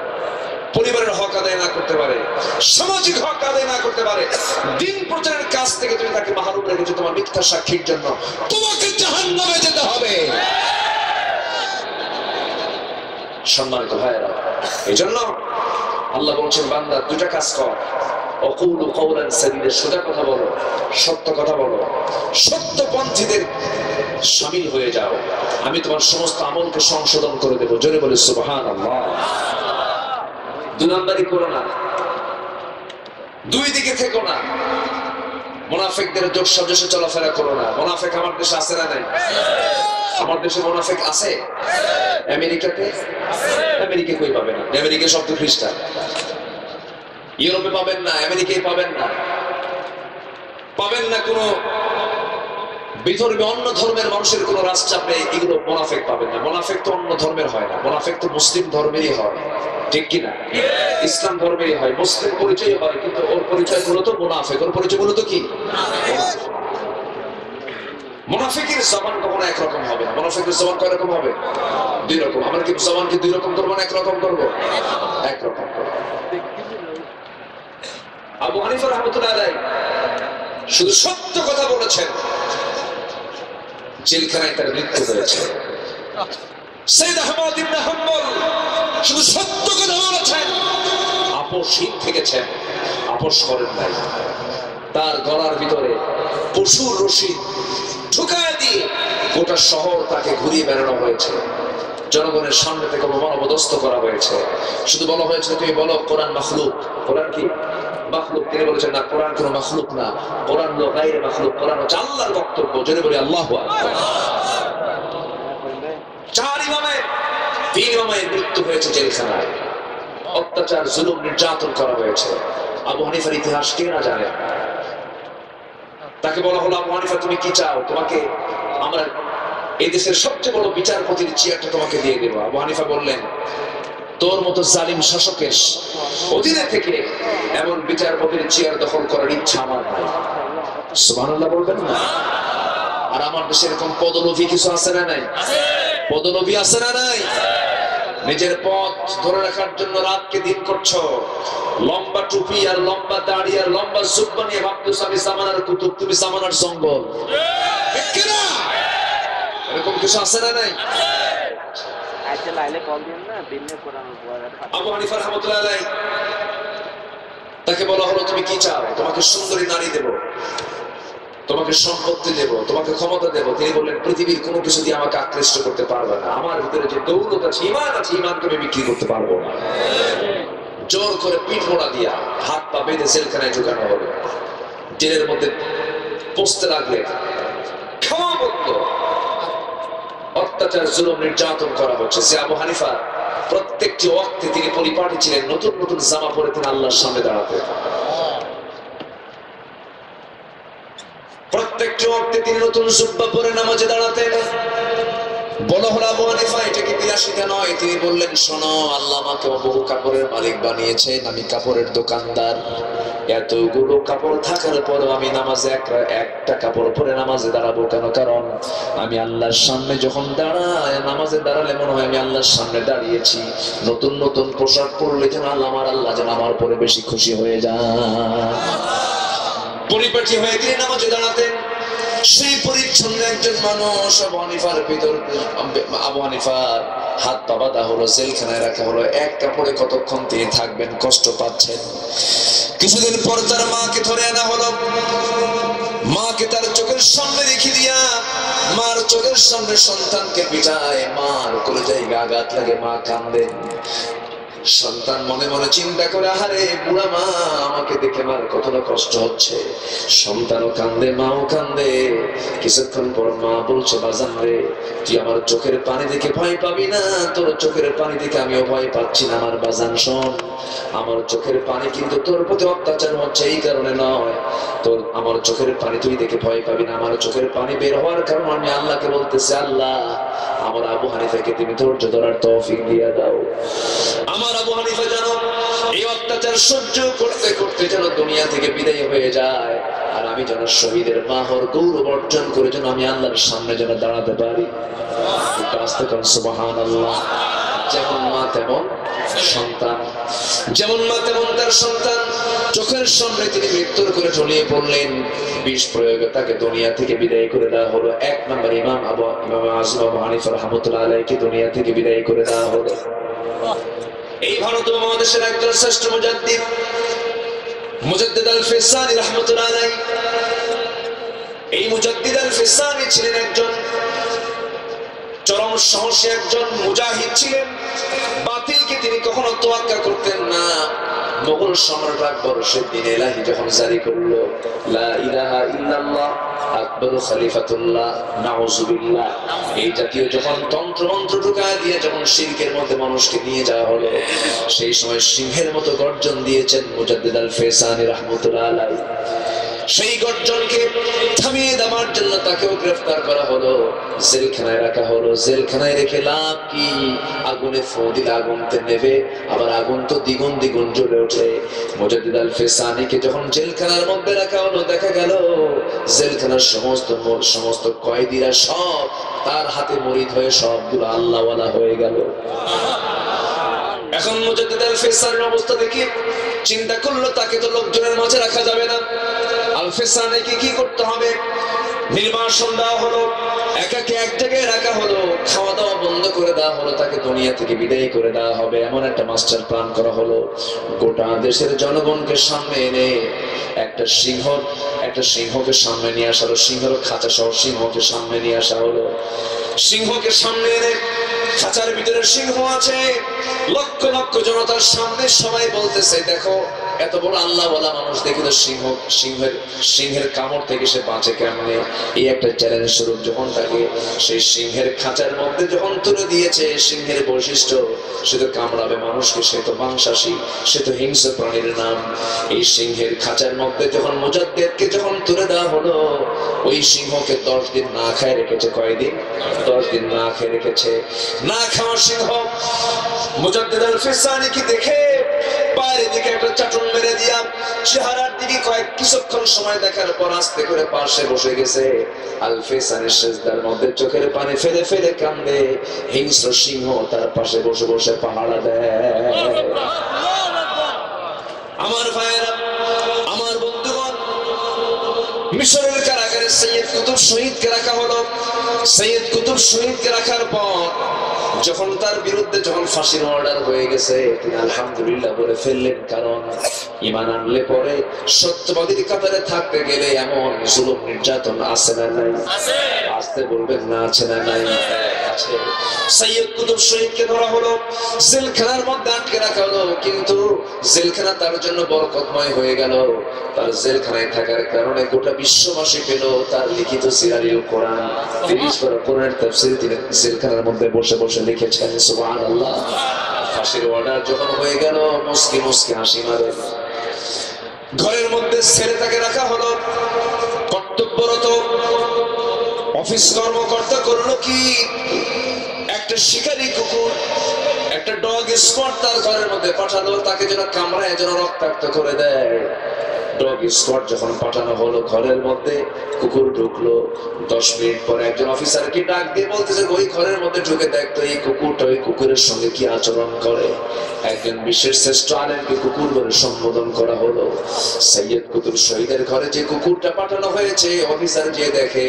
পরিবারের হক আদায় না করতে পারে, সামাজিক হক আদায় না করতে পারে, দিন প্রচারের কাজ থেকে তুমি তাকে মাহরুম রেখেছো তোমার মিথ্যা সাক্ষীর জন্য, তোমাকে জাহান্নামে যেতে হবে। সম্মানিত ভাইয়েরা, এই জন্য আল্লাহ বলছেন, বান্দা দুটা কাজ কর, অকুলু কওলান সাদীদা, সোজা কথা বলো, সত্য কথা বলো, সত্যপন্থীদের শামিল হয়ে যাও, আমি তোমার সমস্ত আমলকে সংশোধন করে দেবো। জোরে বলে সুবহানাল্লাহ। দুই নাম্বারই করো না, দুই দিকে থেকো না, মুনাফিকদের যোগ সাজসে চলাফেরা করো না। মুনাফিক আমার দেশে আছে না নাই? আমার দেশে মুনাফিক আছে। আমেরিকাতে, আমেরিকা কই পাবেন না, আমেরিকা সব তো খ্রিস্টান। ইউরোপে পাবেন না, আমেরিকায় পাবেন না, পাবেন না কোন বিধর্মী অন্য ধর্মের মানুষের কোন রাষ্ট্রে আপনি এগুলো মুনাফিক পাবেন না। মুনাফিক তো অন্য ধর্মের হয় না, মুনাফিক তো মুসলিম ধর্মেরই হয়, ঠিক কিনা? ইসলাম ধর্মেরই হয়, মুসলিম পরিচয় হয়, কিন্তু ওর পরিচয় মূলত মুনাফিক। ওর পরিচয় মূলত কি? মুনাফিকের জবান কখনো একরকম হবে না। মুনাফিকের জবান কয় রকম হবে? দুই রকম। আমরা কি জবানকে দুই রকম করবো না একরকম করবো? একরকম করবো। আবু হানিফা রাহমাতুল্লাহ আলাইহি শুধু সত্য কথা বলেছেন, জেলখানায় তার মৃত্যু হয়েছে। সাইয়্যিদ আহমদ ইবনে হাম্বল শুধু সত্য কথা আপোষহীন থেকেছেন, আপোষ করেন নাই। তার গলার ভিতরে পশুর রশি ঢুকায় দিয়ে গোটা শহর তাকে ঘুরিয়ে বেড়ানো হয়েছে, জনগণের সামনে থেকে অবদস্থ করা হয়েছে। শুধু বলা হয়েছে তুমি বলো কোরআন মাখলুক। কোরআন কি মাখলুক? তিনি বলেছেন না, কোরআন কোনো মাখলুক না, কোরআন হলো গায়রে মাখলুক, কোরআন হচ্ছে আল্লাহর বক্তব্য। জোরে বলি আল্লাহু আকবার। তিন ইমামের মৃত্যু হয়েছে জেলখানায়, অত্যাচার জুলুম নির্যাতন করা হয়েছে। আবু হানিফার ইতিহাস কে না জানে? তাকে বলা হলো, আবু হানিফা তুমি কি চাও? তোমাকে আমরা এই দেশের সবচেয়ে বড় বিচারপতির চেয়ারটা তোমাকে দিয়ে দেবো। আবু হানিফা বললেন, তোর মতো জালিম শাসকের অধীনে থেকে এমন বিচারপতির চেয়ার দখল করার ইচ্ছা আমার নাই। সুবহানাল্লাহ বলবেন না? আর আমার দেশে এরকম পদলোভী কিছু আছে না নাই? পদলোভী আছে না নাই? নিজের পথ ধরে রাখার জন্য রাতকে দিন করছো, লম্বা টুপি আর লম্বা দাড়ি আর লম্বা জুব্বা নিয়ে ভাবতেছো আমি জামানার কুতুব, তুমি জামানার জঙ্গল। এরকম কিছু আছে না নাই? আবু হানিফা রাহমাতুল্লাহ আলাইহি, তাকে বলা হলো তুমি কি চাও? তোমাকে সুন্দরী নারী দেব, তোমাকে সম্পত্তি দেব, তোমাকে ক্ষমতা দেব। তিনি বললেন, পৃথিবীর কোনো কিছু দিয়ে আমাকে আকৃষ্ট করতে পারবে না। আমার ভিতরে যে দৌলত আছে, ইমান আছে, ইমানকে আমি বিক্রি করতে পারবো না। জোর করে পিঠ মোড়া দিয়া হাত পা বেঁধে জেলখানায় ঢুকানো হবে, জেলের মধ্যে পৌঁছতে লাগলে খাওয়া বন্ধ, অত্যাচার জুলুম নির্যাতন করা হচ্ছে। সে আবু হানিফা প্রত্যেকটি ওয়াক্তে তিনি পরিপাটি ছিলেন, নতুন নতুন জামা পরে তিনি আল্লাহর সামনে দাঁড়াতেন। প্রত্যেকটি ওয়াক্তে তিনি নতুন জুব্বা পরে নামাজে দাঁড়াতেন। বলা হলো আবু হানিফা এটা কি বিলাসিতা নয়? তিনি বললেন, শোনো, আল্লাহ আমাকে বহু কাপড়ের মালিক বানিয়েছেন, আমি কাপড়ের দোকানদার। এতগুলো কাপড় থাকার পরও আমি নামাজে একটা কাপড় পরে নামাজে দাঁড়াবো কেন? কারণ আমি আল্লাহর সামনে যখন দাঁড়াই, নামাজে দাঁড়ালে মনে হয় আমি আল্লাহর সামনে দাঁড়িয়েছি। নতুন নতুন পোশাক পরলে যেন আল্লাহ যেন আমার পরে বেশি খুশি হয়ে যায়। পরিপাটি হয়ে তিনি নামাজে দাঁড়াতেন। সেই পরিচ্ছন্ন একজন মানুষ আবু হানিফার ভিতর, আবু হানিফার হাত পা বাঁধা হলো, জেলখানায় রাখা হলো। এক কাপড়ে কতক্ষণ তিনি থাকবেন? কষ্ট পাচ্ছেন। কিছুদিন পর তার মাকে ধরে আনা হলো। মাকে তার চোখের সামনে রেখে দিয়া, মার চোখের সামনে সন্তানকে পিটায়, মার কোনো জায়গায় আঘাত লাগে, মা কাঁদেন। সন্তান মনে মনে চিন্তা করে, আহারে বুড়া মা, আমাকে দেখে মার কতটা কষ্ট হচ্ছে। সন্তানও কান্দে, মাও কান্দে। কিছুক্ষণ পর মা বলছে, বাজান রে, তুই আমার চোখের পানি দেখে ভয় পাবি না, তোর চোখের পানি দেখে আমিও ভয় পাচ্ছি না। আমার বাজান শোন, আমার চোখের পানি কিন্তু তোর প্রতি অত্যাচার হচ্ছে এই কারণে নয়, তোর আমার চোখের পানি তুই দেখে ভয় পাবি না। আমার চোখের পানি বের হওয়ার কারণ আমি আল্লাহকে বলতেছি, আল্লাহ আমার আবু হানিফাকে তুমি ধৈর্য ধরার তৌফিক দিয়ে দাও। আমার আবু হানিফা যেন এই অত্যাচার সহ্য করতে করতে যেন দুনিয়া থেকে বিদায় হয়ে যায়, আর আমি যেন শহীদের মাহর গৌরব অর্জন করে যেন আমি আল্লাহর সামনে যেন দাঁড়াতে পারি। আস্তে করে সুবহানাল্লাহ। যেমন মা তেমন সন্তান, যেমন মা তেমন তার সন্তান। চোখের সামনে তিনি মৃত্যুর করে ঝুলিয়ে পড়লেন। বিষ প্রয়োগে তাকে দুনিয়া থেকে বিদায় করে দেওয়া হলো। এক নম্বর ইমাম আযম আবু হানিফা রাহমাতুল্লাহ আলাইহি দুনিয়া থেকে বিদায় করে দেওয়া হলো। এই ভারত উপমহাদেশের একজন শ্রেষ্ঠ মুজাদ্দিদ, মুজাদ্দিদ আল-ফিসানি রাহমাতুল্লাহ আলাইহি। এই মুজাদ্দিদ আল-ফিসানি ছিলেন একজন চরম সাহসী একজন মুজাহিদ ছিলেন। বাতিলকে তিনি কখনো তোয়াক্কা করতেন না। মোগল সম্রাট আকবর সে দিন ইলাহি যখন জারি করলো, লা ইলাহা ইল্লাল্লাহ আকবরু খলিফাতুল্লাহ নাউযুবিল্লাহ, এই জাতীয় যখন তন্ত্র মন্ত্র ঢুকায় দিয়ে যখন শিরকের মধ্যে মানুষকে নিয়ে যাওয়া হলো, সেই সময় সিংহের মতো গর্জন দিয়েছেন মুজাদ্দিদ আল-ফিসানি রাহমাতুল্লাহ আলাইহি। সেই গর্জনকে থামিয়ে দেওয়ার জন্য তাকেও গ্রেফতার করা হলো, জেলখানায় রাখা হলো। জেলখানায় রেখে লাভ কি? আগুনে ফু দিলে আগুন তো নেবে, আবার আগুন তো দ্বিগুণ দ্বিগুণ জ্বলে ওঠে। মুজাদ্দিদ আল-ফিসানিকে যখন জেলখানার মধ্যে রাখা হলো, দেখা গেল জেলখানার সমস্ত কয়েদিরা সব তার হাতে মুরিদ হয়ে সবগুলো আল্লাহওয়ালা হয়ে গেল। এখন মুজাদ্দিদ আল-ফিসানির অবস্থা দেখি চিন্তা করলো, তাকে তো লোকজনের মাঝে রাখা যাবে না, আল-ফিসানিকে কি করতে হবে? নির্বাসন দেওয়া হলো, একাকে এক জায়গায় রাখা হলো, খাওয়া দাওয়া বন্ধ করে দেওয়া হলো, তাকে দুনিয়া থেকে বিদায় করে দেওয়া হবে এমন একটা মাস্টার প্ল্যান করা হলো। গোটা দেশের জনগণকে সামনে এনে একটা সিংহকে সামনে নিয়ে আসা হলো, সিংহের খাঁচা সহ সিংহকে সামনে নিয়ে আসা হলো। সিংহকে সামনে এনে খাঁচার ভিতরে সিংহ আছে, লক্ষ লক্ষ জনতার সামনে সবাই বলতেছে, দেখো এত বড় আল্লাহ বলা মানুষ দেখি তো সিংহের কামড় থেকে সে বাঁচে কেমনে। এই একটা চ্যালেঞ্জ স্বরূপ যখন তাকে সেই সিংহের খাঁচার মধ্যে যখন তুলে দিয়েছে, সিংহের বৈশিষ্ট্য সে তো কামড়াবে মানুষকে, সে তো মাংসাশী, সে তো হিংস্র প্রাণীর নাম। এই সিংহের খাঁচার মধ্যে যখন মুজাদ্দেদকে যখন তুলে দেওয়া হলো, ওই সিংহকে 10 দিন না খায় রেখেছে। কয়দিন? 10 দিন না খেয়ে রেখেছে। না খাওয়া সিংহ মুজাদ্দেদ আল-ফিসানিকে দেখে পায়ের দিকে একটা চাটুন মেরে দিয়া চেহারার দিকে কিছুক্ষণ সময় দেখার পর আস্তে করে পাশে বসে গেছে। আল-ফিসানি সিজদার মধ্যে চোখের পানি ফেলে ফেলে কান্দে। হিংস্র সিংহ তার পাশে বসে বসে পাহারা দেয়। আমার ভাইয়েরা, আমার বন্ধুগণ, মিশরের কারাগারে সৈয়দ কুতুব শহীদকে রাখা হলো। সৈয়দ কুতুব শহীদকে রাখার পর যখন তার বিরুদ্ধে যখন ফাঁসির অর্ডার হয়ে গেছে, তিনি আলহামদুলিল্লাহ বলে ফেললেন। কারণ ঈমান আনলে পরে সত্যবাদীর কাতারে থাকতে গেলে এমন জুলুম নির্যাতন আছে না নাই? আসতে বলবেন না, আছে না নাই? আছে। সৈয়দ কুতুব শহীদকে ধরা হলো, জেলখানার মধ্যে আটকে রাখা হলো। কিন্তু জেলখানা তার জন্য বরকতময় হয়ে গেল। তার জেলখানায় থাকার কারণে গোটা বিশ্ববাসী পেল তার লিখিত সিরারিল কোরআন। 30 পারা কোরআনের তাফসীর তিনি জেলখানার মধ্যে বসে বসে লিখেছেন। সুবহানাল্লাহ। ফাঁসির অর্ডার যখন হয়ে গেল, মুস্কি মুস্কি হাসি মারে। ঘরের মধ্যে ছেলে তাকে রাখা হলো, কর্তব্যরত অফিস কর্মকর্তা করলো কি, একটা শিকারী কুকুর, একটা ডগ স্কোয়াড তার ঘরের মধ্যে পাঠালো, তাকে যেন কামড়ায় যেন রক্তাক্ত করে দেয়। ডগ স্কোয়াড যখন পাঠানো হলো, ঘরের মধ্যে কুকুর ঢুকলো। 10 মিনিট পরে একজন অফিসারকে ডাক দিয়ে বলতেছে, ওই ঘরের মধ্যে ঢুকে দেখতো এই কুকুরটা ওই কুকুরের সঙ্গে কি আচরণ করে। একজন বিশেষ শ্রেষ্ঠ আলেমকে কুকুর বলে সম্বোধন করা হলো। সৈয়দ কুতুব শহীদের ঘরে যে কুকুরটা পাঠানো হয়েছে, অফিসার যে দেখে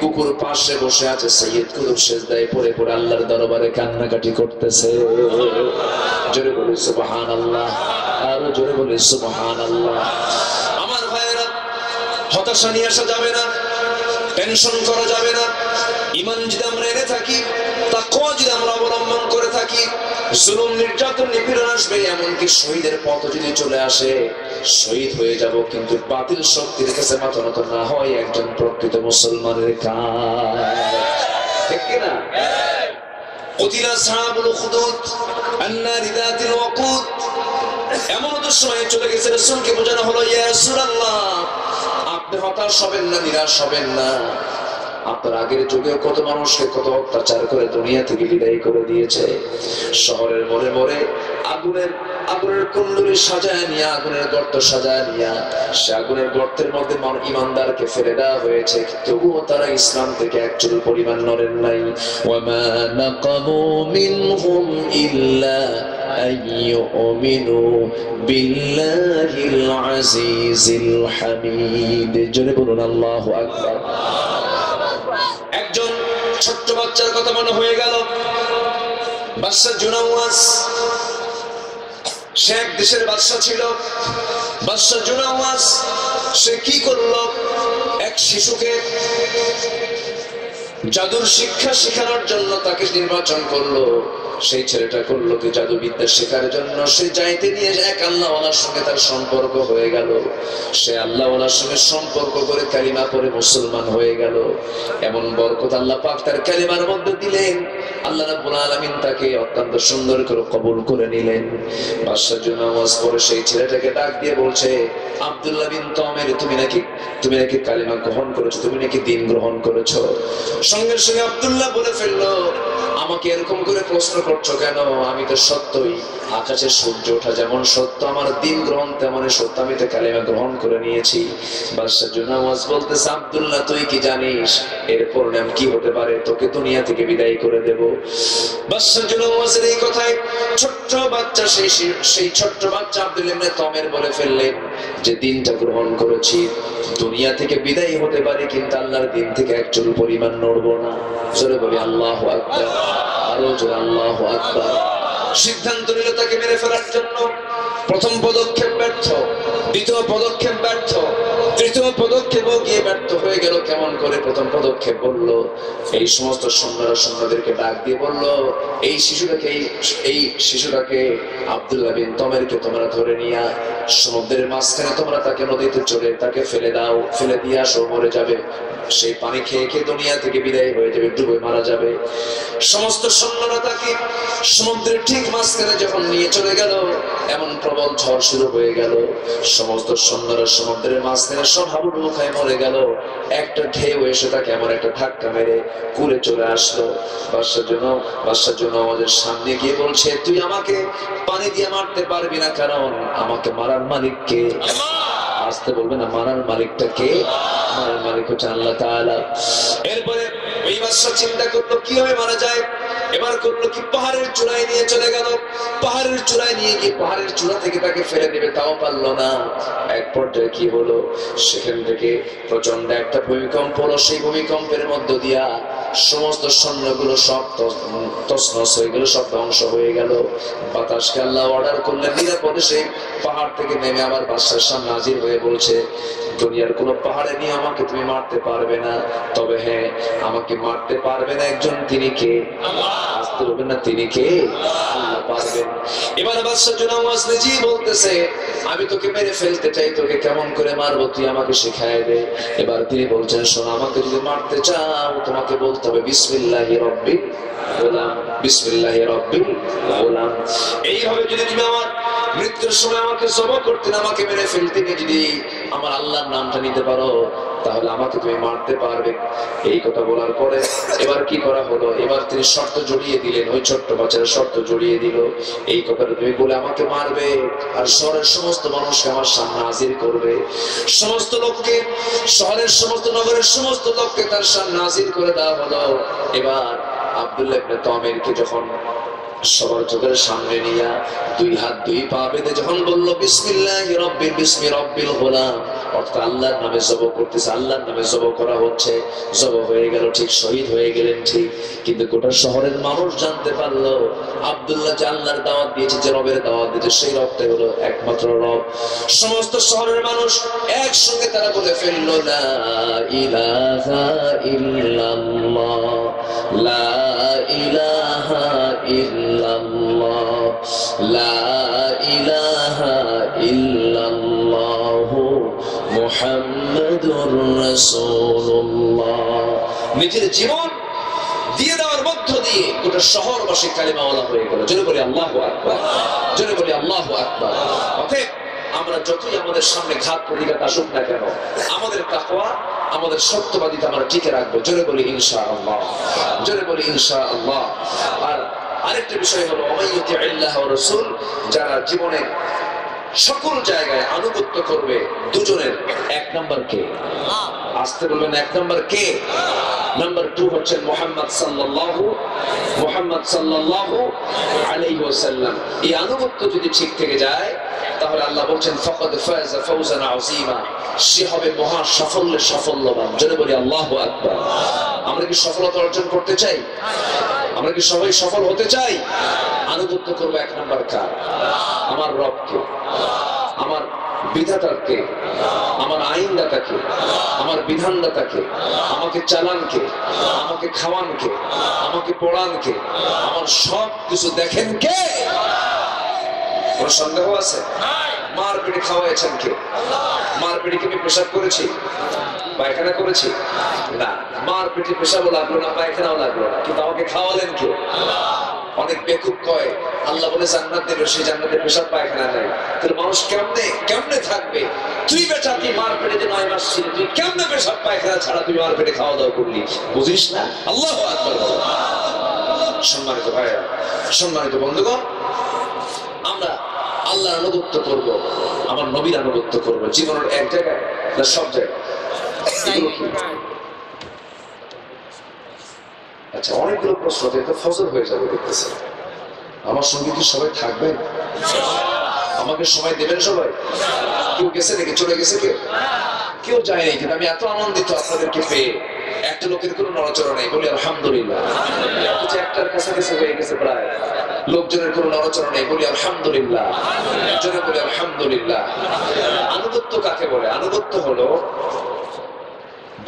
কুকুর পাশে বসে আছে, সৈয়দ কুতুব সিজদায় পড়ে পড়ে আল্লাহর দরবারে কান্নাকাটি করতেছে। জোরে বলে সুবহানাল্লাহ, আরো জোরে বলে সুবহানাল্লাহ। আমার ভাইয়েরা, হতাশা নিয়ে আসা যাবে না, টেনশন করা যাবে না। ঈমান যদি আমরা এনে থাকি, তাকওয়া যদি আমরা অবলম্বন করে থাকি, জুলুম নির্যাতন নিপীড়ন আসবে, এমনকি শহীদের পথ যদি চলে আসে, শহীদ হয়ে যাব, কিন্তু বাতিল শক্তির কাছে মাথা নত না হয় একজন প্রকৃত মুসলমানের কাজ। ঠিক কি না? কুতিলা আসহাবুল উখদুদ আন-নারি যাতিল ওয়াকুদ। এমন তো সময় চলে গেছে, রাসূলকে বোঝানো হলো, ইয়া রাসূলুল্লাহ, আপনি হতাশ হবেন না, নিরাশ হবেন না। আপনার আগের যুগে কত মানুষকে কত অত্যাচার করে দুনিয়া থেকে বিদায় করে দিয়েছে। শহরের মোড়ে মোড়ে আগুনের কুণ্ডলী সাজায় নিয়ে, আগুনের গর্ত সাজায় নিয়ে, সে আগুনের গর্তের মধ্যে ইমানদারকে ফেলে দেওয়া হয়েছে, তবুও তারা ইসলাম থেকে একচুল পরিমাণ নড়েন নাই। ওয়ামা নাকামু মিনহুম ইল্লা আইয়ুমিনু বিল্লাহিল আজিজিল হামিদ। জোরে বলুন আল্লাহু আকবার। একজন ছোট্ট বাচ্চার কথা মনে হয়ে গেল, বাদশা জুনাওয়াজ। সে এক দেশের বাদশা ছিল। বাদশা জুনাওয়াজ সে কি করলো, এক শিশুকে জাদুর শিক্ষা শেখানোর জন্য তাকে নির্বাচন করলো। সেই ছেলেটা করলো কি, জাদুবিদ্যা শেখার জন্য সে যাইতে নিয়ে এক আল্লাহওয়ালার সঙ্গে তার সম্পর্ক হয়ে গেল। সে আল্লাহওয়ালার সঙ্গে সম্পর্ক করে কালিমা পড়ে মুসলমান হয়ে গেল। এমন বরকত আল্লাহ পাক তার কালিমার মধ্যে দিলেন, আল্লাহ রাব্বুল আলামিন তাকে অত্যন্ত সুন্দর করে কবুল করে নিলেন। বাদশা জুনাওয়াজ পরে সেই ছেলেটাকে ডাক দিয়ে বলছে, আব্দুল্লাহ বিন তামের, তুমি নাকি কালিমা গ্রহণ করেছো, তুমি নাকি দ্বীন গ্রহণ করেছো। সঙ্গে সঙ্গে আব্দুল্লাহ বলে ফেললো, আমাকে এরকম করে প্রশ্ন করছো কেন? আমি তো সত্যই, আকাশে সূর্য ওঠা যেমন সত্য, আমার দিন গ্রহণ তেমনই সত্য, আমি তো কালেমা গ্রহণ করে নিয়েছি। বাদশাহ জুনাওয়াজ বলতেছে, আব্দুল্লাহ তুই কি জানিস এর পরিণাম কি হতে পারে? তোকে দুনিয়া থেকে বিদায় করে দেব। বাদশাহ জুনাওয়াজের এই কথায় ছোট্ট বাচ্চা, সেই ছোট্ট বাচ্চা আব্দুল্লাহ ইবনে তমের বলে ফেললেন যে দিনটা গ্রহণ করেছি, দুনিয়া থেকে বিদায় হতে পারে কিন্তু আল্লাহর দিন থেকে এক চুল পরিমাণ নড়বো না। জোরে বলি আল্লাহু আকবার, আরো জোরে আল্লাহু আকবার। সিদ্ধান্ত নিল তাকে মেরে ফেলার জন্য। প্রথম পদক্ষেপ ব্যর্থ, দ্বিতীয় পদক্ষেপ ব্যর্থ, তৃতীয় পদক্ষেপও গিয়ে ব্যর্থ হয়ে গেল। কেমন করে? প্রথম পদক্ষেপ বলল, এই সমস্ত সৈন্যদেরকে ডাক দিয়ে বলল, এই শিশুটাকে আব্দুল্লাহ বিন তমেরকে তোমরা ধরে নিয়ে সমুদ্রের মাঝখানে তোমরা তাকে নদীতে চলে তাকে ফেলে দাও, ফেলে দিয়ে আসো, মরে যাবে। সেই পানি খেয়ে খেয়ে দুনিয়া থেকে বিদায় হয়ে যাবে, ডুবে মারা যাবে। সমস্ত সৈন্যরা তাকে সমুদ্রের ঠিক মাঝখানে যখন নিয়ে চলে গেল, এমন প্রবল ঝড় শুরু হয়ে গেল, সমস্ত সৈন্যরা সমুদ্রের মাঝখানে সব হাবুডুবু খায় মরে গেল। একটা ঢেউ এসে তাকে এমন একটা ধাক্কা মেরে কুলে চলে আসলো। বাদশাহ জন্য আমাদের সামনে গিয়ে বলছে, তুই আমাকে পানি দিয়ে মারতে পারবি না, কারণ আমাকে মারার মালিক কে? আসতে বলবে না, মারার মালিকটা কে? মারার মালিক হচ্ছে আল্লাহ তাআলা। এরপরে ওই বাদশা চিন্তা করলো কিভাবে মারা যায়। এবার করলো কি, পাহাড়ের চূড়ায় নিয়ে চলে গেল। পাহাড়ের চূড়ায় নিয়ে গিয়ে পাহাড়ের চূড়া থেকে তাকে ফেলে দেবে, তাও পারলো না। এক পর্যায়ে কি হলো, সেখান থেকে প্রচন্ড একটা ভূমিকম্প হলো। সেই ভূমিকম্পের মধ্য দিয়া সমস্ত সৈন্যগুলো সব তছনছ হয়ে গেল, সব ধ্বংস হয়ে গেল। বাতাসকে আল্লাহ অর্ডার করলেন নিরাপদে সেই পাহাড় থেকে নেমে আবার বাদশার সামনে হাজির হয়ে বলছে, দুনিয়ার কোন পাহাড়ে নিয়ে আমাকে তুমি মারতে পারবে না, তবে হ্যাঁ আমাকে মারতে পারবে না একজন, তিনি কে? আসতে বলবেন না, তিনি কে? আল্লাহ পারবেন। এবার বাদশা জুনাওয়াজ নিজেই বলতেছে, আমি তোকে মেরে ফেলতে চাই, তোকে কেমন করে মারবো তুই আমাকে শিখায় দে। এবার তিনি বলছেন, শোনো, আমাকে যদি মারতে চাও তোমাকে বলতে হবে বিসমিল্লাহি রাব্বিল গোলাম, বিসমিল্লাহি রাব্বিল গোলাম। এইভাবে যদি তুমি আমার মৃত্যুর সময় আমাকে জবাহ করতে, আমাকে মেরে ফেলতে যদি আমার আল্লাহর নামটা নিতে পারো, তাহলে আমাকে তুমি মারতে পারবে। এই কথা বলার পরে এবার কি করা হলো, এবার তিনি শর্ত জড়িয়ে দিলেন, ওই ছোট্ট বাচ্চারা শর্ত জড়িয়ে দিল, এই কথাটা তুমি বলে আমাকে মারবে আর শহরের সমস্ত মানুষকে আমার সামনে হাজির করবে। সমস্ত লোককে, শহরের সমস্ত নগরের সমস্ত লোককে তার সামনে হাজির করে দেওয়া হলো। এবার আব্দুল্লাহ ইবনে তমেরকে যখন সবার চোখের সামনে নিয়ে দুই হাত দুই পা বেঁধে যখন বললো বিসমিল্লাহি রাব্বিল বিসমি রাব্বিল গোলাম, অর্থাৎ আল্লাহর নামে জবাহ করতেছে, আল্লাহর নামে জবাহ করা হচ্ছে। জবাহ হয়ে গেল, ঠিক শহীদ হয়ে গেলেন ঠিক। কিন্তু গোটা শহরের মানুষ জানতে পারলো আব্দুল্লাহ যে আল্লাহর দাওয়াত দিয়েছে, যে রবের দাওয়াত দিয়েছে, সেই রবটাই হলো একমাত্র রব। সমস্ত শহরের মানুষ একসঙ্গে তারা বলে ফেললো, লা ইলাহা ইল্লাল্লাহ, লা ইলাহা ইল্লাল্লাহ, লা ইলাহা ইল্লাল্লাহ মুহাম্মাদুর রাসূলুল্লাহ। নিজের জীবন দিয়ে দেওয়ার মধ্য দিয়ে গোটা শহরবাসী কালিমাওয়ালা হয়ে গেল। জোরে বলি আল্লাহু আকবার, জোরে বলি আল্লাহু আকবার। অতএব আমরা যতই আমাদের সামনে ঘাত প্রতিঘাত আসুক না কেন, আমাদের তাকওয়া, আমাদের সত্যবাদিতা আমরা টিকে রাখবো। জোরে বলি ইনশাআল্লাহ, জোরে বলি ইনশাআল্লাহ। আর আরেকটা বিষয় হলো, ওমাইয়ুতি আল্লাহ ওয়া রাসূল, যারা জীবনে সকল জায়গায় আনুগত্য করবে দুজনের, এক নাম্বার কে? আসতে বলবেন, এক নাম্বার কে? নাম্বার 2 হচ্ছেন মুহাম্মদ সাল্লাল্লাহু আলাইহি ওয়াসাল্লাম। এই আনুগত্য যদি ঠিক থেকে যায়, তাহলে আল্লাহ বলছেন ফাকাদ ফাযা ফাওজান আযীমা, সে হবে মহা সাফল্যের সাফল্যবান। জোরে বলি আল্লাহু আকবার। আমরা কি সফলতা অর্জন করতে চাই? আমরা কি সবাই সফল হতে চাই? আনুগত্য করবো এক নাম্বার কার? আমার রবকে, আমার বিধাতাকে, আমার আইনদাতাকে, আমার বিধানদাতাকে, আমাকে চালানকে, আমাকে খাওয়ানকে, আমাকে পড়ানকে, আমার সব কিছু দেখেন কে? কোন সন্দেহ আছে? মার পেটে খাওয়াইছেন কে? মার পেটে কি আমি পেশাব করেছি, পায়খানা করেছি? না, মার পেটে পেশাবও লাগলো না, পায়খানাও লাগলো না, কিন্তু আমাকে খাওয়ালেন কে? অনেক বেকুব কয় আল্লাহ বলে জান্নাত দেবে, সেই জান্নাতে পেশাব পায়খানা নেই। তাহলে মানুষ কেমনে থাকবে? তুই বেটা, তুই মার পেটে যে 9 মাস ছিলি, তুই কেমনে পেশাব পায়খানা ছাড়া তুই মার পেটে খাওয়া দাওয়া করলি? বুঝিস না? আল্লাহু আকবার। সম্মানিত ভাইরা, সম্মানিত বন্ধুগণ, আমরা আল্লাহর আনুগত্য করব, আমার নবীর আনুগত্য করব, জীবনের এক জায়গায় না সব জায়গায়। আচ্ছা, অনেকগুলো প্রশ্ন, তো ফজর হয়ে যাবে দেখতেছে। আমার সঙ্গে কি সবাই থাকবেন? আমাকে সময় দেবেন সবাই? কেউ গেছে নাকি, চলে গেছে কেউ? কেউ যায়নি, কিন্তু আমি এত আনন্দিত আপনাদেরকে পেয়ে। একটা লোকের কোনো নড়াচড়া নেই, বলি আলহামদুলিল্লাহ। একটার কাছাকাছি হয়ে গেছে প্রায়, লোকজনের কোনো নড়াচড়া নেই, বলি আলহামদুলিল্লাহ। জনে বলি আলহামদুলিল্লাহ। আনুগত্য কাকে বলে? আনুগত্য হলো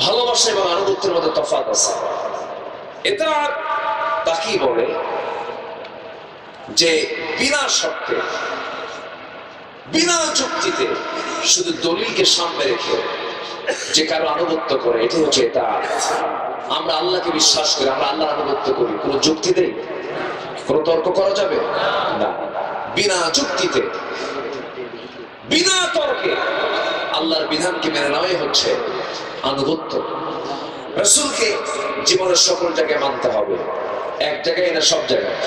ভালোবাসা এবং আনুগত্যের মধ্যে তফাৎ আছে। এটা তাকেই বলে যে বিনা শর্তে, বিনা যুক্তিতে, শুধু দলিলকে সামনে রেখে যে কারো আনুগত্য করে, এটাই হচ্ছে এটা। আমরা আল্লাহকে বিশ্বাস করি, আমরা আল্লাহর আনুগত্য করি, কোনো যুক্তি দেই, কোনো তর্ক করা যাবে না। বিনা যুক্তিতে, বিনা তর্কে আল্লাহর বিধানকে মেনে নেওয়াই হচ্ছে আনুগত্য। রাসূলকে জীবনের সকল জায়গায় মানতে হবে, এক জায়গায় না সব জায়গায়।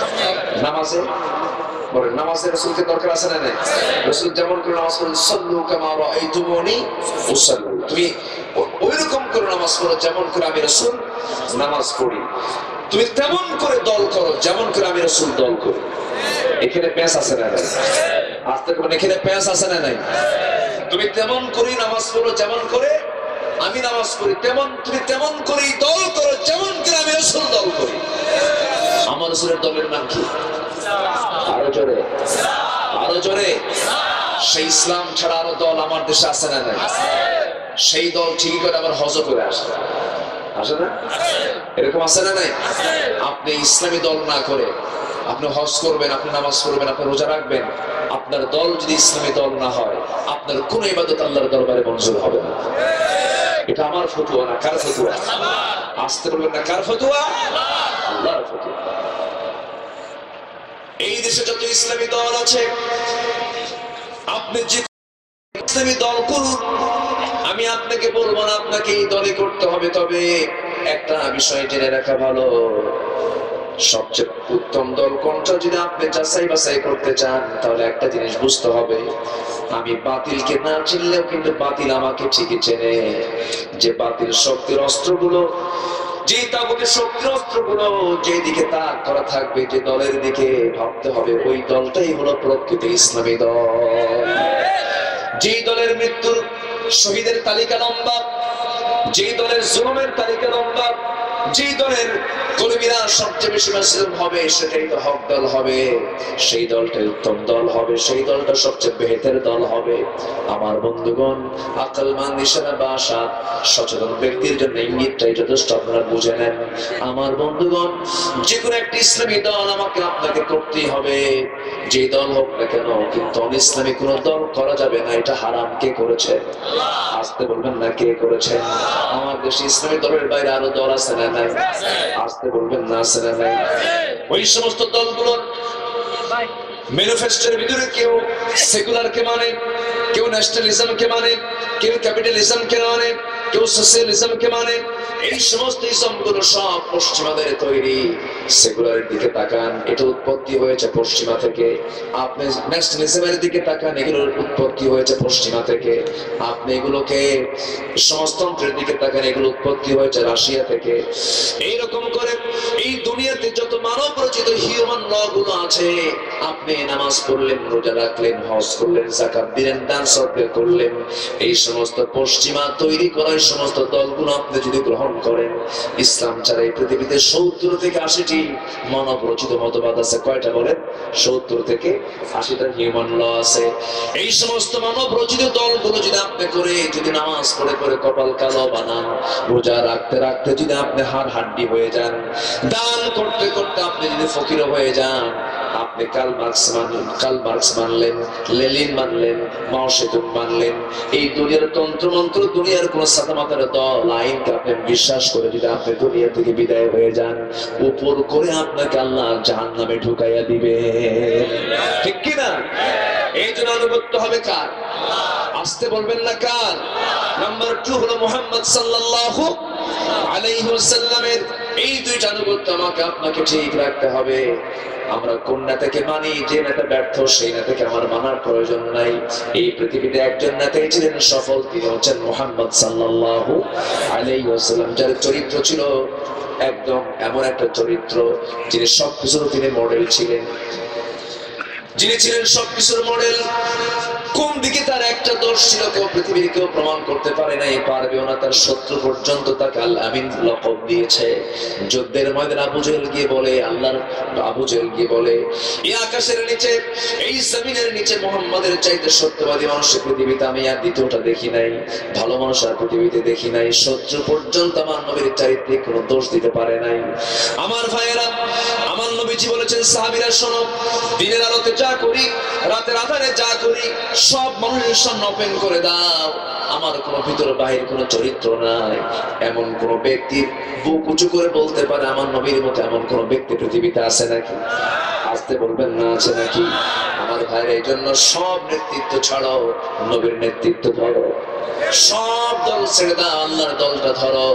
নামাজে বলেন, নামাজে রাসূলকে দরকার আছে না নাই? রাসূল যেমন করে নামাজ পড়েন, সাল্লু কামা রাআইতুমুনি উসাল্লি, তুমি ওইরকম করে নামাজ পড়ো যেমন করে আমি রাসূল নামাজ পড়ি। তুমি তেমন করে দল করো যেমন করে আমি রাসূল দল করি। এখানে প্যাঁচ আছে না নাই? আস্তে করে, এখানে প্যাঁচ আছে না নাই? তুমি তেমন করে নামাজ পড়ো যেমন করে আমি নামাজ পড়ি, তেমন তুমি তেমন করেই দল করো যেমন করে আমি রাসূল দল করি। আমার রাসূলের দলের নাম কি? আরো জোরে, আরো জোরে। সেই ইসলাম ছাড়া আরো দল আমার দেশে আছে না নাই? সেই দল ঠিকই করে আবার হজ করে আসে, আসে না? এরকম আছে না নাই? আপনি ইসলামী দল না করে আপনি হজ করবেন, আপনি নামাজ পড়বেন, আপনি রোজা রাখবেন, আপনার দল যদি ইসলামী দল না হয়, আপনার কোন ইবাদত আল্লাহর দরবারে মঞ্জুর হবে না। এটা আমার ফতোয়া না, কার ফতোয়া? আসতে বলবেন না, কার ফতোয়া? আল্লাহর ফতোয়া। এই দেশে যত ইসলামী দল আছে, আপনি যে ইসলামী দল করুন, আমি আপনাকে বলবো না আপনাকে এই দলে করতে হবে। তবে একটা বিষয় জেনে রাখা ভালো, সবচেয়ে উত্তম দল কোনটা যদি আপনি যাচাই বাছাই করতে চান, তাহলে একটা জিনিস বুঝতে হবে, আমি বাতিলকে না চিনলেও কিন্তু বাতিল আমাকে ঠিকই চেনে। যে বাতিল শক্তির অস্ত্রগুলো, যে তাগুতের শক্তির অস্ত্রগুলো যেদিকে তাক করা থাকবে, যে দলের দিকে ভাবতে হবে, ওই দলটাই হলো প্রকৃত ইসলামী দল। যে দলের মৃত্যুর শহীদের তালিকা লম্বা, যে দলের জুলুমের তালিকা লম্বা, যে দলের কর্মীরা সবচেয়ে বেশি মাসুম হবে, সেটাই তো হক দল হবে, সেই দলটাই উত্তম দল হবে, সেই দলটা সবচেয়ে বেহেতের দল হবে। আমার বন্ধুগণ, আকলমান নিশানা বাসা সচেতন ব্যক্তির জন্য ইঙ্গিতটাই যথেষ্ট, আপনারা বুঝে নেন। আমার বন্ধুগণ, যে কোনো একটি ইসলামী দল আমাকে আপনাকে করতেই হবে, যে দল হোক না কেন, কিন্তু অনিসলামী কোন দল করা যাবে না। এটা হারাম। কে করেছে? আসতে বলবেন না, কে করেছে? আমার দেশে ইসলামী দলের বাইরে আরো দল আছে না নাই? আসতে বলবেন না, আছে না নাই? ওই সমস্ত দলগুলোর ম্যানিফেস্টোর ভিতরে কেউ সেকুলারকে মানে, কেউ ন্যাশনালিজমকে মানে, কেউ ক্যাপিটালিজমকে মানে, কেউ সোশ্যালিজমকে মানে। এই সমস্ত ইসমগুলো সব পশ্চিমাদের তৈরি। সেকুলারের দিকে তাকান, এটা উৎপত্তি হয়েছে পশ্চিমা থেকে। আপনি ন্যাশনালিজমের দিকে তাকান, এগুলোর উৎপত্তি হয়েছে পশ্চিমা থেকে। আপনি এগুলোকে সমাজতন্ত্রের দিকে তাকান, এগুলো উৎপত্তি হয়েছে রাশিয়া থেকে। এইরকম করে এই দুনিয়াতে যত মানব রচিত হিউম্যান ল গুলো আছে, আপনি নামাজ পড়লেন, রোজা রাখলেন, হজ করলেন, যাকাত দিলেন, দান সদকা করলেন, এই সমস্ত পশ্চিমা তৈরি করা সমস্ত দলগুলো আপনি যদি গ্রহণ করেন, ইসলাম ছাড়া এই পৃথিবীতে 70 থেকে 80টি মানব রচিত মতবাদ আছে। কয়টা বলেন? 70 থেকে 80টা হিউম্যান ল আছে। এই সমস্ত মানব রচিত দলগুলো যদি আপনি করে, যদি নামাজ পড়ে পড়ে কপাল কালো বানান, রোজা রাখতে রাখতে যদি আপনি হাড় হাড্ডি হয়ে যান, দান করতে করতে আপনি যদি ফকির হয়ে যান, আপনি কার্ল মার্কস মানলেন, লেনিন মানলেন, মাও সেতুং মানলেন, এই দুনিয়ার তন্ত্রমন্ত্র, দুনিয়ার কোন সাদামাতার দল আইনকে আপনি বিশ্বাস করে যদি আপনি দুনিয়া থেকে বিদায় হয়ে যান, উপর করে আপনাকে আল্লাহ জাহান্নামে ঢুকাইয়া দিবে। ঠিক কি না? এই জন্য আনুগত্য হবে কার? আসতে বলবেন না, কার? নাম্বার 2 হলো মুহাম্মদ সাল্লাল্লাহু আলাইহি ওয়াসাল্লামের এই দুইটা আনুগত্য আমাকে আপনাকে ঠিক রাখতে হবে। আমরা কোন নেতাকে মানি, যে নেতা ব্যর্থ সেই নেতাকে আমার মানার প্রয়োজন নাই। এই পৃথিবীতে একজন নেতাই ছিলেন সফল, তিনি হচ্ছেন মুহাম্মদ সাল্লাল্লাহু আলাইহি ওয়াসাল্লাম, যার চরিত্র ছিল একদম এমন একটা চরিত্র, যিনি সবকিছুর তিনি মডেল ছিলেন, যিনি ছিলেন সবকিছুর মডেল। কোন দিকে তার একটা দোষ ছিল কেউ পৃথিবীর কেউ প্রমাণ করতে পারে না, পারবেও না। তার শত্রু পর্যন্ত তাকে আল আমিন লকব দিয়েছে। যুদ্ধের ময়দানে আবু জেহেল গিয়ে বলে, আল্লাহর আবু জেহেল গিয়ে বলে, এই আকাশের নিচে, এই জমিনের নিচে মুহাম্মাদের চাইতে সত্যবাদী মানুষ পৃথিবীতে আমি আর দ্বিতীয়টা দেখি নাই, ভালো মানুষ আর পৃথিবীতে দেখি নাই। শত্রু পর্যন্ত আমার নবীর চারিত্রিক কোনো দোষ দিতে পারে নাই। আমার ভাইয়েরা, আমার নবীজি বলেছেন, সাহাবীরা শোনো, দিনের আলোতে যা করি, রাতের আধারে যা করি, সব মানুষের সামনে ওপেন করে দাও। আমার কোনো ভিতর বাহির কোনো চরিত্র নাই। এমন কোন ব্যক্তির বুক উঁচু করে বলতে পারে আমার নবীর মতো এমন কোন ব্যক্তি পৃথিবীতে আছে নাকি? আসতে বলবেন না, আছে নাকি? আমার ভাইয়ের এই জন্য সব নেতৃত্ব ছাড়াও নবীর নেতৃত্ব ধরো, সব দল ছেড়ে দাও, আল্লাহর দলটা ধরো।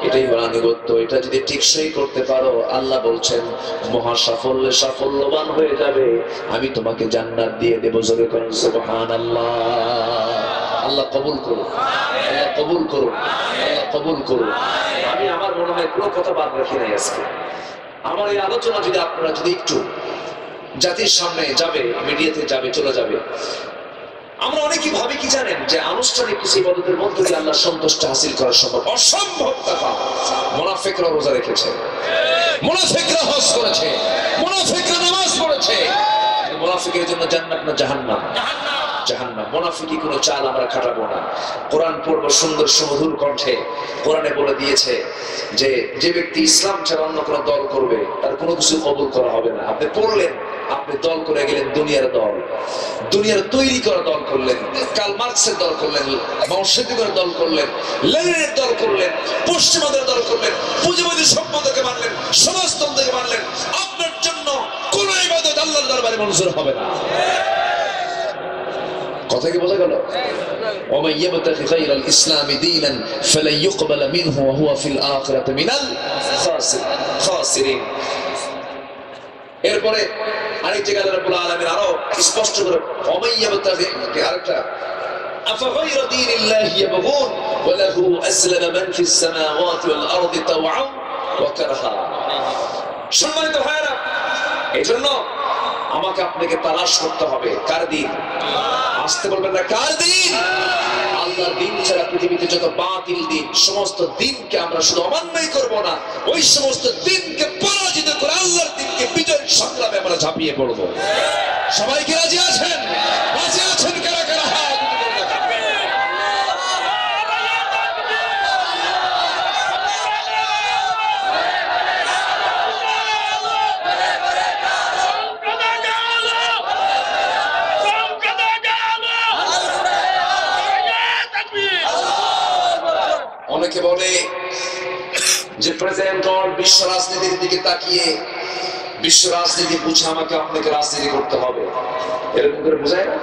এটাই হলো আনুগত্য। এটা যদি টিকসই করতে পারো, আল্লাহ বলছেন মহা সাফল্যে সাফল্যবান হয়ে যাবে, আমি তোমাকে জান্নাত দিয়ে দেবো। জোরে করেন সুবহানাল্লাহ। আল্লাহ কবুল করুন, আল্লাহ কবুল করুন, আল্লাহ কবুল করুন। আমি আমার মনে হয় কোনো কথা বাদ রাখি নাই আজকে। আমার এই আলোচনা যদি আপনারা যদি একটু জাতির সামনে যাবে, মিডিয়াতে যাবে, চলে যাবে। আমরা অনেকেই ভাবি কি জানেন, যে আনুষ্ঠানিক কিছু ইবাদতের মধ্যে দিয়ে আল্লাহর সন্তুষ্ট হাসিল করা সম্ভব। অসম্ভব কথা। মুনাফিকরা রোজা রেখেছে, মুনাফিকরা হজ করেছে, মুনাফিকরা নামাজ পড়েছে। মুনাফিকের জন্য জান্নাত না জাহান্নাম? জাহান্নাম। মুনাফিকি কোনো চাল আমরা খাটাবো না। কোরআন পড়বো সুন্দর সুমধুর কণ্ঠে। কোরআনে বলে দিয়েছে যে যে ব্যক্তি ইসলাম ছাড়া অন্য কোনো দল করবে তার কোনো কিছু কবুল করা হবে না। আপনি পড়লেন, আপনি দল করে গেলেন দুনিয়ার দল, দুনিয়ার তৈরি করা দল করলেন, কার্ল মার্কসের দল করলেন, মাওসেতুংয়ের দল করলেন, লেনিনের দল করলেন, পশ্চিমাদের দল করলেন, পুঁজিবাদী সভ্যতাকে মানলেন, সমাজতন্ত্রকে মানলেন। আপনার জন্য কোন ইবাদত আল্লাহর দরবারে মঞ্জুর হবে না। কথা কি বোঝা গেল? ومن يبتغي غير الاسلام دينا فلن يقبل منه وهو في الاخره من الخاسرين। এরপরে আরেক জায়গায় আল্লাহ রাব্বুল আলামিন আরো স্পষ্ট করে ومن يبتغي আরেকটা أفغير دين الله يبغون وله أسلم من في السماوات والأرض طوعا وكرها। সম্মানিত ভাইরা, এজন্য আমাকে আপনাকে তালাশ করতে হবে কার দিন। আসতে বলবেন না, কার দিন? আল্লাহর দিন ছাড়া পৃথিবীতে যত বাতিল দিন, সমস্ত দিনকে আমরা শুধু অমান্যই করব না, ওই সমস্ত দিনকে পরাজিত করে আল্লাহর দিনকে বিজয়ের সংগ্রামে আমরা ঝাঁপিয়ে পড়ব। সবাই কি রাজি আছেন? রাজি আছেন? কারা কারা হাত অনেকে বলে যে প্রেসিডেন্ট বিশ্ব রাজনীতির দিকে তাকিয়ে বিশ্ব রাজনীতি বুঝে আমাকে আপনাকে রাজনীতি করতে হবে, এরকম করে বোঝায় না?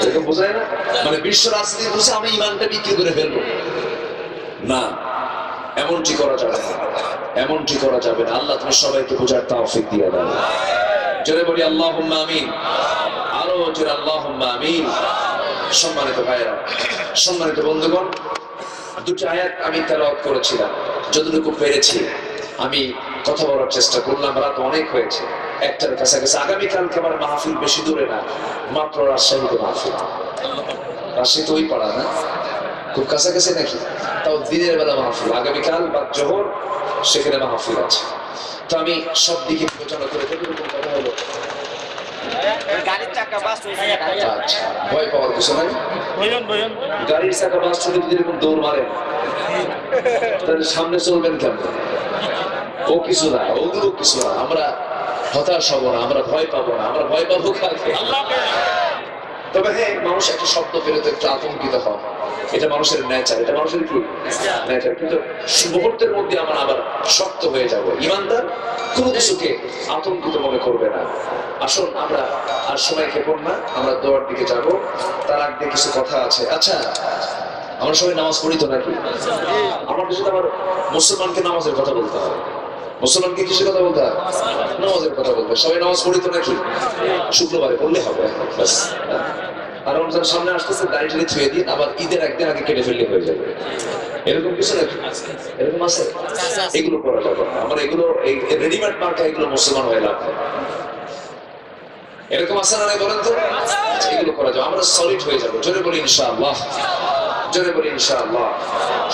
এরকম বোঝায় না? মানে বিশ্ব রাজনীতি বুঝে আমি ইমানটা বিক্রি করে ফেলবো না, এমনটি করা যাবে না, এমনটি করা যাবে না। আল্লাহ তুমি সবাইকে বোঝার তাওফিক দিয়ে দাও। জোরে বলি আল্লাহুম্মা আমিন, আরো জোরে আল্লাহুম্মা আমিন। সম্মানিত ভাইয়েরা, সম্মানিত বন্ধুগণ, দুটি আয়াত আমি তেলাওয়াত করেছিলাম, যতটুকু পেরেছি আমি কথা বলার চেষ্টা করলাম। রাত অনেক হয়েছে, একটার কাছাকাছি। আগামীকালকে আমার মাহফিল বেশি দূরে না, মাত্র রাজশাহীতে মাহফিল। রাজশাহী তো ওই পাড়া না, খুব কাছাকাছি নাকি? তাও দিনের বেলা মাহফিল। আগামীকাল বা জোহর সেখানে মাহফিল আছে। তো আমি সব দিকে বিবেচনা করে যতটুকু কথা হলো, ভয় পাওয়ার কিছু নাই। গাড়ির চাকা বাস ছুটে যদি এরকম দৌড় মারেন তাহলে সামনে চলবেন কেমন? ও কিছু না, ওগুলো কিছু না। আমরা হতাশ হবো না, আমরা ভয় পাবো না। আমরা ভয় পাবো কাকে? তবে হ্যাঁ, মানুষ একটা শব্দ পেলে তো একটু আতঙ্কিত হয়, এটা মানুষের নেচার, এটা মানুষের কি নেচার। কিন্তু মুহূর্তের মধ্যে আমরা আবার শক্ত হয়ে যাব। ইমানদার কোনো কিছুকে আতঙ্কিত মনে করবে না। আসুন আমরা আর সময় ক্ষেপণ না, আমরা দোয়ার দিকে যাব। তার আগে কিছু কথা আছে। আচ্ছা, আমরা সবাই নামাজ পড়ি তো নাকি? আমার কাছে আবার মুসলমানকে নামাজের কথা বলতে হয়, মুসলমানকে কিসের কথা বলতে হয়? নামাজের কথা বলতে হয়। সবাই নামাজ পড়ি তো নাকি? শুক্রবারে পড়লে হবে ব্যাস। আর রমজান সামনে আসতেছে, দাড়ি ছুঁয়ে দিন, আবার ঈদের একদিন আগে কেটে ফেললে হয়ে যাবে, এরকম কিছু নাকি? এরকম আছে? এগুলো করা যাবে না। আমার এগুলো রেডিমেড মার্কা, এগুলো মুসলমান হয়ে লাভ নেই। এরকম আছে না নাই বলেন তো? এগুলো করা যাবে, আমরা সলিড হয়ে যাবো। জোরে বলি ইনশাআল্লাহ, জোরে বলি ইনশাআল্লাহ।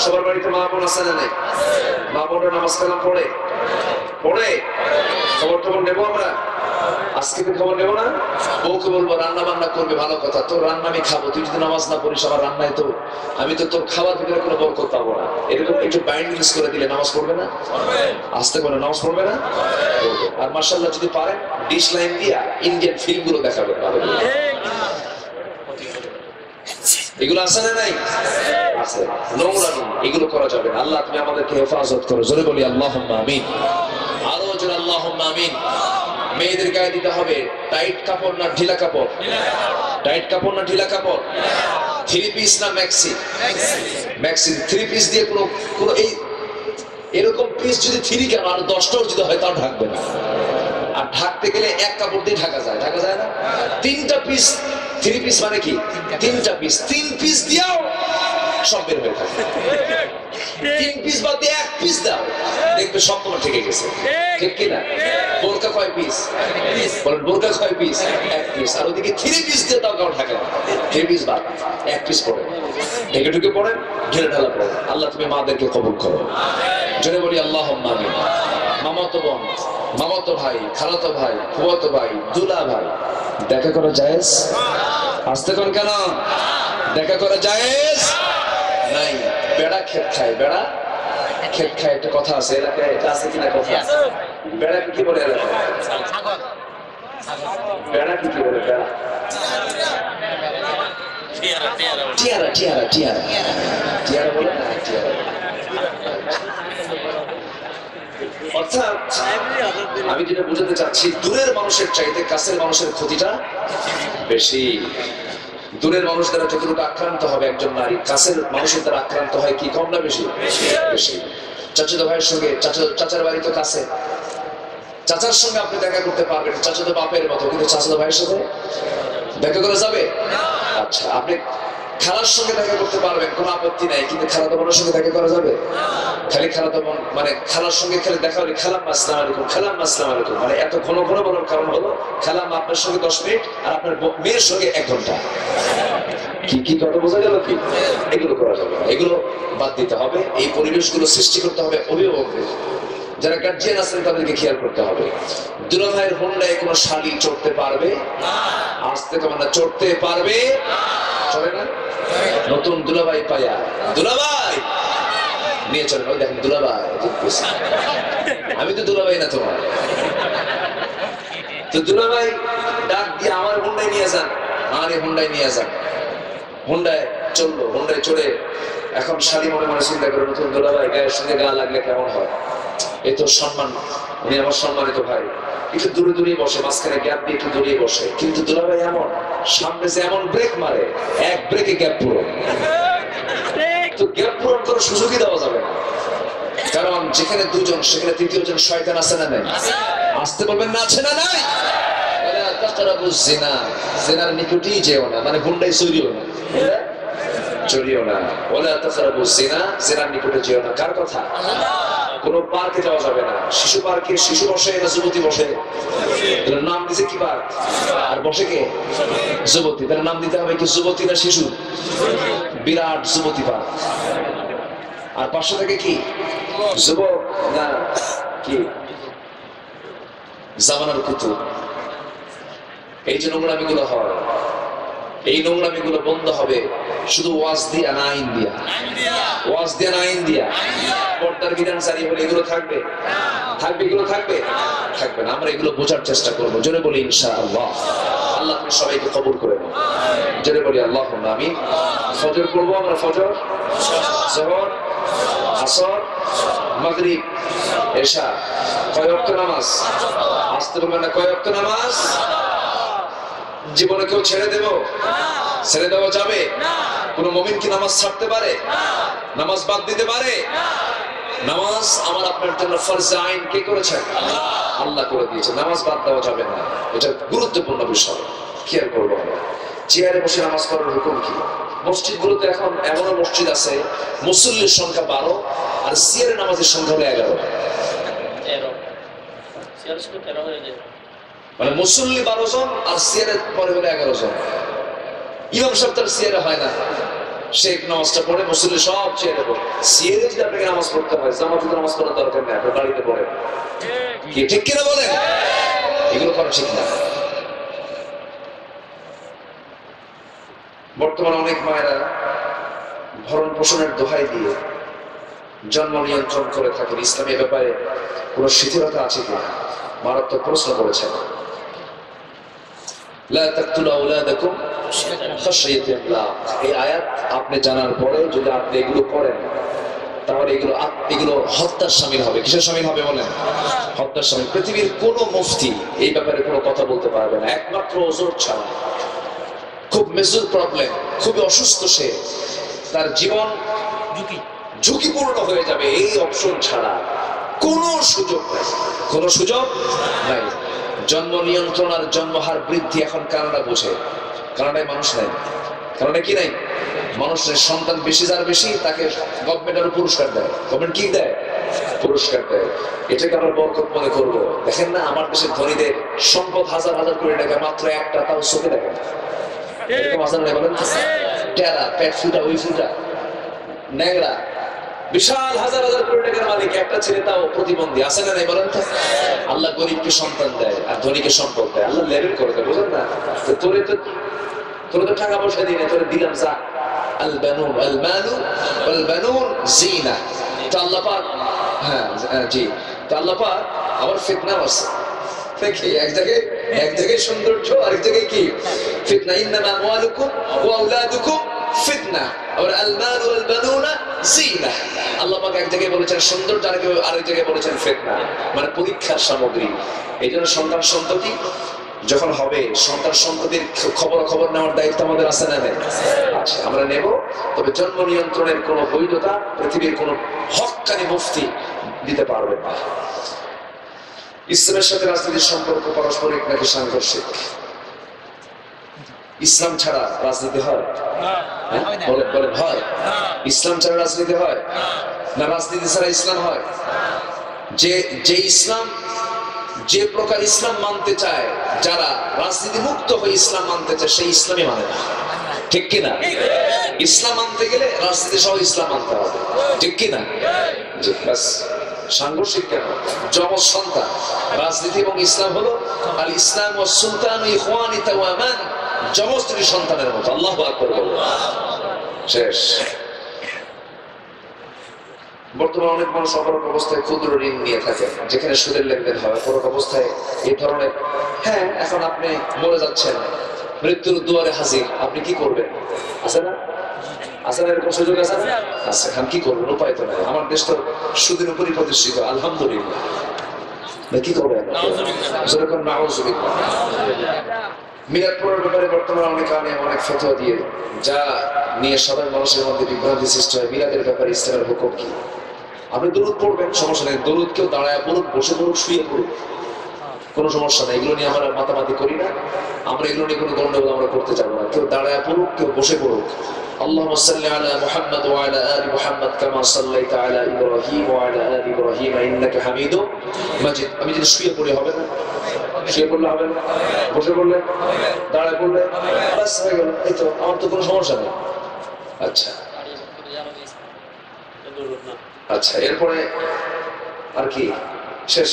সবার বাড়িতে মা বোন আছে না নাই? মা বোনরা নামাজ কালাম পড়ে পড়ে? খবর টবর নেবো আমরা? আজকে তো খবর নেবো না? বউকে বলবো রান্না বান্না করবে, ভালো কথা, তোর রান্না আমি খাবো, তুই যদি নামাজ না পড়িস আমার রান্নায় তো আমি তো তোর খাবার ভিতরে কোনো বরকত পাবো না। এরকম একটু বাইন্ডিংস করে দিলে নামাজ পড়বে না? আসতে করে নামাজ পড়বে না? আর মাশাআল্লাহ যদি পারেন ডিশ লাইন দিয়া ইন্ডিয়ান ফিল্ম গুলো দেখাবেন ভালো করে। এগুলো আছে না নাই? আছে। নোংরা এগুলো করা যাবে না। আল্লাহ তুমি আমাদেরকে হেফাজত করো। জোরে বলি আল্লাহুম্মা আমিন। আরো জোরে আল্লাহুম্মা আমিন। মেয়েদের গায়ে দিতে হবে টাইট কাপড় না ঢিলা কাপড়? টাইট কাপড় না ঢিলা কাপড়? থ্রি পিস না ম্যাক্সি? ম্যাক্সি। থ্রি পিস দিয়ে কোনো এই এরকম পিস যদি থ্রি কেন আর 10টাও যদি হয় তাও ঢাকবে না। আর ঢাকতে গেলে এক কাপড় দিয়ে ঢাকা যায়, ঢাকা যায় না? 3টা পিস থ্রি পিস মানে কি? 3টা পিস, 3 পিস দিয়াও সব বের হয়ে থাকে। 3 পিস বাদ দিয়ে 1 পিস দাও, দেখবে সব তোমার থেকে গেছে, ঠিক কিনা? বোরকা কয় পিস? বলেন বোরকা কয় পিস? 1 পিস। আর ওদিকে 3 পিস দিয়ে দাও, কাউ ঢাকে না। 3 পিস বাদ 1 পিস পড়ে, ঢেকে ঢুকে পড়েন, ঘিরে ঢালা পড়েন। আল্লাহ তুমি মাদেরকে কবুল করো। জোরে বলি আল্লাহুম্মা আমিন। মামাতো বোন, মামাতো ভাই, খালাতো ভাই, ফুফাতো ভাই, দুলা ভাই, দেখা করা জায়েজ? আসতে কোন কেন? দেখা করা জায়েজ নাই। বেড়া ক্ষেত খায়, বেড়া ক্ষেত খায়, একটা কথা আছে এলাকায়, এটা আছে কিনা কথা? বেড়া কি বলে এলাকায়? বেড়া কি বলে? বেড়া টিয়ারা, টিয়ারা, টিয়ারা, টিয়ারা বলে না? টিয়ারা। অর্থাৎ আমি যেটা বুঝাতে চাচ্ছি, দূরের মানুষের চাইতে কাছের মানুষের ক্ষতিটা বেশি। দূরের মানুষ দ্বারা যতটুকু আক্রান্ত হবে একজন নারী, কাছের মানুষের দ্বারা আক্রান্ত হয় কি কম না বেশি? বেশি। চাচাতো ভাইয়ের সঙ্গে, চাচার বাড়ি তো কাছে, চাচার সঙ্গে আপনি দেখা করতে পারবেন চাচাতো বাপের মতো, কিন্তু চাচাতো ভাইয়ের সাথে দেখা করা যাবে? আচ্ছা, আপনি খালার সঙ্গে দেখা করতে পারবেন, কোনো আপত্তি নাই, কিন্তু খালাতো বোনের সঙ্গে দেখা করা যাবে? খালি খালাতো বোন মানে খালার সঙ্গে খালি দেখা হলে খালাম্মা আসসালামু আলাইকুম, খালাম্মা আসসালামু আলাইকুম, মানে এত ঘন ঘন বলার কারণ হলো খালাম্মা আপনার সঙ্গে 10 মিনিট আর আপনার মেয়ের সঙ্গে 1 ঘন্টা। কি কথা বোঝা গেল কি? এগুলো করা যাবে না, এগুলো বাদ দিতে হবে। এই পরিবেশগুলো সৃষ্টি করতে হবে অভিভাবকদের, যারা গার্জিয়ান আছেন তাদেরকে খেয়াল করতে হবে। দুলা ভাইয়ের হোন্ডায় কোনো শালি চড়তে পারবে? আসতে কমে না, চড়তে পারবে? চলে না? নতুন দুলাভাই পায়া, দুলাভাই নিয়ে চলেন, ওই দেখেন দুলাভাই, আমি তো দুলাভাই না তোমার, তো দুলাভাই ডাক দিয়ে আমার হোন্ডায় নিয়ে যান, আমার এই হোন্ডায় নিয়ে যান। হোন্ডায় চললো, হোন্ডায় চড়ে এখন শালি মনে মনে চিন্তা করে, নতুন দুলাভাই গায়ের সঙ্গে গা লাগলে কেমন হয়? এই তো সম্মান, উনি আমার সম্মানিত ভাই, একটু দূরে দূরে বসে, মাঝখানে গ্যাপ দিয়ে একটু দূরে বসে, কিন্তু দুলাভাই এমন সামনে যে এমন ব্রেক মারে, এক ব্রেকে গ্যাপ পূরণ। তো গ্যাপ পূরণ করার সুযোগই দেওয়া যাবে না, কারণ যেখানে দুজন সেখানে তৃতীয় জন শয়তান আছে না নাই? আসতে বলবেন না, আছে না নাই? জেনার নিকটেই যেও না, মানে হুন্ডাই চুরিও না, চুরিও না, ওলা তাকরাবু জিনা, জেনার নিকটে যেও না। কার কথা? কোন পার্কে যাওয়া যাবে না। শিশু পার্কে শিশু বসে না যুবতী বসে? নাম দিছে কি পার্ক? আর বসে কে? যুবতী। তার নাম দিতে হবে কি যুবতী না শিশু? বিরাট যুবতী পার্ক। আর পাশে থেকে কি যুবক না কি জামানার কুতুব। এই যে নোংরামি গুলো হয়, এই নোংরামি গুলো বন্ধ হবে শুধু ওয়াজ দিয়া না আইন দিয়া। ওয়াজ দিয়া না আইন দিয়া। পর্দার বিধান জারি হলে এগুলো থাকবে? থাকবে? এগুলো থাকবে? থাকবে না। আমরা এগুলো বোঝার চেষ্টা করবো। জোরে বলি ইনশাআল্লাহ। আল্লাহ আপনি সবাইকে কবুল করে নিন। জোরে বলি আল্লাহুম্মা আমিন। ফজর পড়বো আমরা, ফজর, যোহর, আসর, মাগরিব, এশা। কয় ওয়াক্ত নামাজ? আসতে বলবেন না, কয় ওয়াক্ত নামাজ? জীবনে কেউ ছেড়ে দেব? ছেড়ে দেওয়া যাবে না। কোন মুমিন কি নামাজ ছাড়তে পারে? নামাজ বাদ দিতে পারে? নামাজ আমার আপনার জন্য ফরজ আইন কে করেছেন? আল্লাহ করে দিয়েছে। নামাজ বাদ দেওয়া যাবে না, এটা গুরুত্বপূর্ণ বিষয়। খেয়াল করবো আমরা চেয়ারে বসে নামাজ পড়ার হুকুম কি? মসজিদগুলোতে এখন এমনও মসজিদ আছে মুসল্লির সংখ্যা 12 আর চেয়ারে নামাজের সংখ্যা হলো 11। মানে মুসল্লি 12 জন আর চেয়ারে পরে হলো 11 জন। ইমাম সাহেব তার চেয়ারে হয় না, সে নামাজটা পড়ে, মুসল্লি সব চেয়ারে পড়ে। চেয়ারে যদি আপনাকে নামাজ পড়তে হয়, জামাতে নামাজ পড়ার দরকার নেই, আপনার বাড়িতে পড়ে। কি ঠিক কিনা বলেন? এগুলো করা ঠিক না। বর্তমানে অনেক মায়েরা ভরণ পোষণের দোহাই দিয়ে জন্ম নিয়ন্ত্রণ করে থাকেন। ইসলামের ব্যাপারে কোন শিথিলতা আছে কিনা মারাত্মক প্রশ্ন করেছেন। লা তাকতুলু আওলাদাকুম খাশিয়াতা ইমলাক, এই আয়াত আপনি জানার পরে যদি আপনি এগুলো করেন তাহলে এগুলো হত্যার শামিল হবে। কিসের শামিল হবে বলেন? হত্যার শামিল। পৃথিবীর কোন মুফতি এই ব্যাপারে কোনো কথা বলতে পারবে না, একমাত্র ওজোর ছাড়া। খুব মেজর প্রবলেম, খুবই অসুস্থ, সে তার জীবন ঝুঁকিপূর্ণ হয়ে যাবে, এই অপশন ছাড়া কোনো সুযোগ নাই, কোনো সুযোগ নাই। জন্ম নিয়ন্ত্রণ আর জন্মহার বৃদ্ধি এখন কানাডা বোঝে। কানাডায় মানুষ নাই, কানাডায় কি নাই? মানুষ নেই। সন্তান বেশি যার বেশি তাকে গভর্নমেন্ট আরো পুরস্কার দেয়। গভর্নমেন্ট কি দেয়? পুরস্কার দেয়। এটাকে আমরা বরকত মনে করবো। দেখেন না আমার দেশের ধনীদের সম্পদ হাজার হাজার কোটি টাকা, মাত্র একটা তাও চোখে দেখেন। টেরা পেট ফুটা, ওই ফুটা, ন্যাংরা, বিশাল হাজার হাজার কোটি টাকার মালিক, একটা ছেলে তাও প্রতিবন্ধী আছে না নাই বলেন তো? আল্লাহ গরিবকে সন্তান দেয় আর ধনীকে সম্পদ দেয়, আল্লাহ লেভেল করে দেয়, বুঝলেন না? তোরে তো টাকা পয়সা দিয়ে তোরে দিলাম যা। আল বানুন আল মালু ওয়াল বানুন জিনা। তো আল্লাহ পাক, হ্যাঁ জি, তো আল্লাহ পাক আবার ফিতনাও আছে। এক জায়গায় সৌন্দর্য, আরেক জায়গায় কি ফিতনা। ইন্নামা আমওয়ালুকুম ওয়া আওলাদুকুম ফিতনা, আবার আল মালু ওয়াল বানুনা জিনা। আল্লাহ পাক এক জায়গায় বলেছেন সৌন্দর্য, আরেক জায়গায় বলেছেন ফিতনা, মানে পরীক্ষার সামগ্রী। এই জন্য সন্তান সন্ততি যখন হবে, সন্তান সন্ততির খবর নেওয়ার দায়িত্ব আমাদের আছে না নেই? আচ্ছা, আমরা নেব। তবে জন্ম নিয়ন্ত্রণের কোন বৈধতা পৃথিবীর কোন হক্কানি মুফতি দিতে পারবে না। ইসলামের সাথে রাজনীতির সম্পর্ক পারস্পরিক নাকি সাংঘর্ষিক? ইসলাম ছাড়া রাজনীতি হয়? বলেন হয়? ইসলাম ছাড়া রাজনীতি হয় না? রাজনীতি ছাড়া ইসলাম হয়? যে ইসলাম, যে প্রকার ইসলাম মানতে চায়, যারা রাজনীতি মুক্ত হয়ে ইসলাম মানতে চায়, সেই ইসলামই মানে না। ঠিক কিনা? ইসলাম মানতে গেলে রাজনীতি সহ ইসলাম মানতে হবে। ঠিক কিনা? ব্যাস। সাংঘর্ষিক কেন? যমজ সন্তান। রাজনীতি এবং ইসলাম হলো আল ইসলাম ওয়াস সুলতান ইখওয়ানি তাওয়ামান, যমজ দুই সন্তানের মতো। আল্লাহু আকবার বলো। শেষ। বর্তমানে অনেক মানুষ অপরাধ অবস্থায় ক্ষুদ্র ঋণ নিয়ে থাকে, যেখানে সুদের লেনদেন হয়। অপরাধ অবস্থায় এই ধরনের, হ্যাঁ, এখন আপনি মরে যাচ্ছেন, মৃত্যুর দুয়ারে হাজির, আপনি কি করবেন? আছে না? আছে না? এরকম সুযোগ আছে না? আছে। এখন কি করবেন? উপায় তো নাই। আমার দেশ তো সুদের উপরই প্রতিষ্ঠিত, আলহামদুলিল্লাহ। কি করবেন? যেরকম নাউজুবিল্লাহ। মিলাদ পড়ার ব্যাপারে বর্তমানে অনেক ফতোয়া দিয়ে, যা নিয়ে সাধারণ মানুষের মধ্যে বিভ্রান্তি সৃষ্টি হয়। মিলাদের ব্যাপারে ইসলামের হুকুম কি? আপনি দরুদ পড়বেন, সমস্যা নেই। দরুদ কেউ দাঁড়ায় পড়ুক, বসে পড়ুক, শুয়ে পড়ুক, কোনো সমস্যা নেই। এগুলো নিয়ে আমরা মাতামাতি করি না, আমরা এগুলো নিয়ে কোনো গন্ডগোল আমরা করতে যাবো না। কেউ দাঁড়ায় পড়ুক, কেউ বসে পড়ুক। اللهم صل على محمد وعلى آل محمد كما صليت على إبراهيم وعلى آل إبراهيم إنك حميد مجيد। আমি যদি শুয়ে পড়ি হবে না? শুয়ে পড়লে হবে না? বসে পড়লে? দাঁড়ায় পড়লে? বাস হয়ে গেল। এই তো, আমার তো কোনো সমস্যা নেই। আচ্ছা আচ্ছা, এরপরে আর কি? শেষ,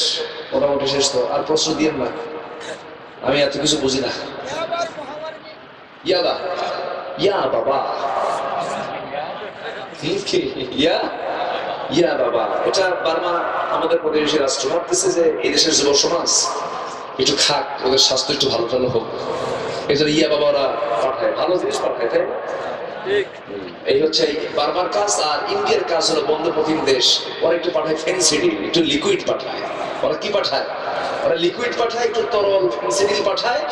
মোটামুটি শেষ। তো আর প্রশ্ন দিয়েন না, আমি এত কিছু বুঝি না। ইয়াবা, ইয়া বাবা, ইয়া বাবা, এটা বার্মা আমাদের প্রতিবেশী রাষ্ট্র। ভাবতেছে যে এই দেশের যুব সমাজ একটু খাক, ওদের স্বাস্থ্য একটু ভালো ভালো হোক, এই জন্য ইয়া বাবা ওরা পাঠায়, ভালো জিনিস পাঠায়, তাই না? এই হচ্ছে বার্মার কাজ। আর ইন্ডিয়ার কাজ হলো বন্ধু প্রতিম দেশ, ওরা একটু পাঠায় ফেন্সিডিল, একটু লিকুইড পাঠায়। ওরা কি পাঠায়? ওরা লিকুইড পাঠায়, একটু তরল ফেন্সিডিল পাঠায়,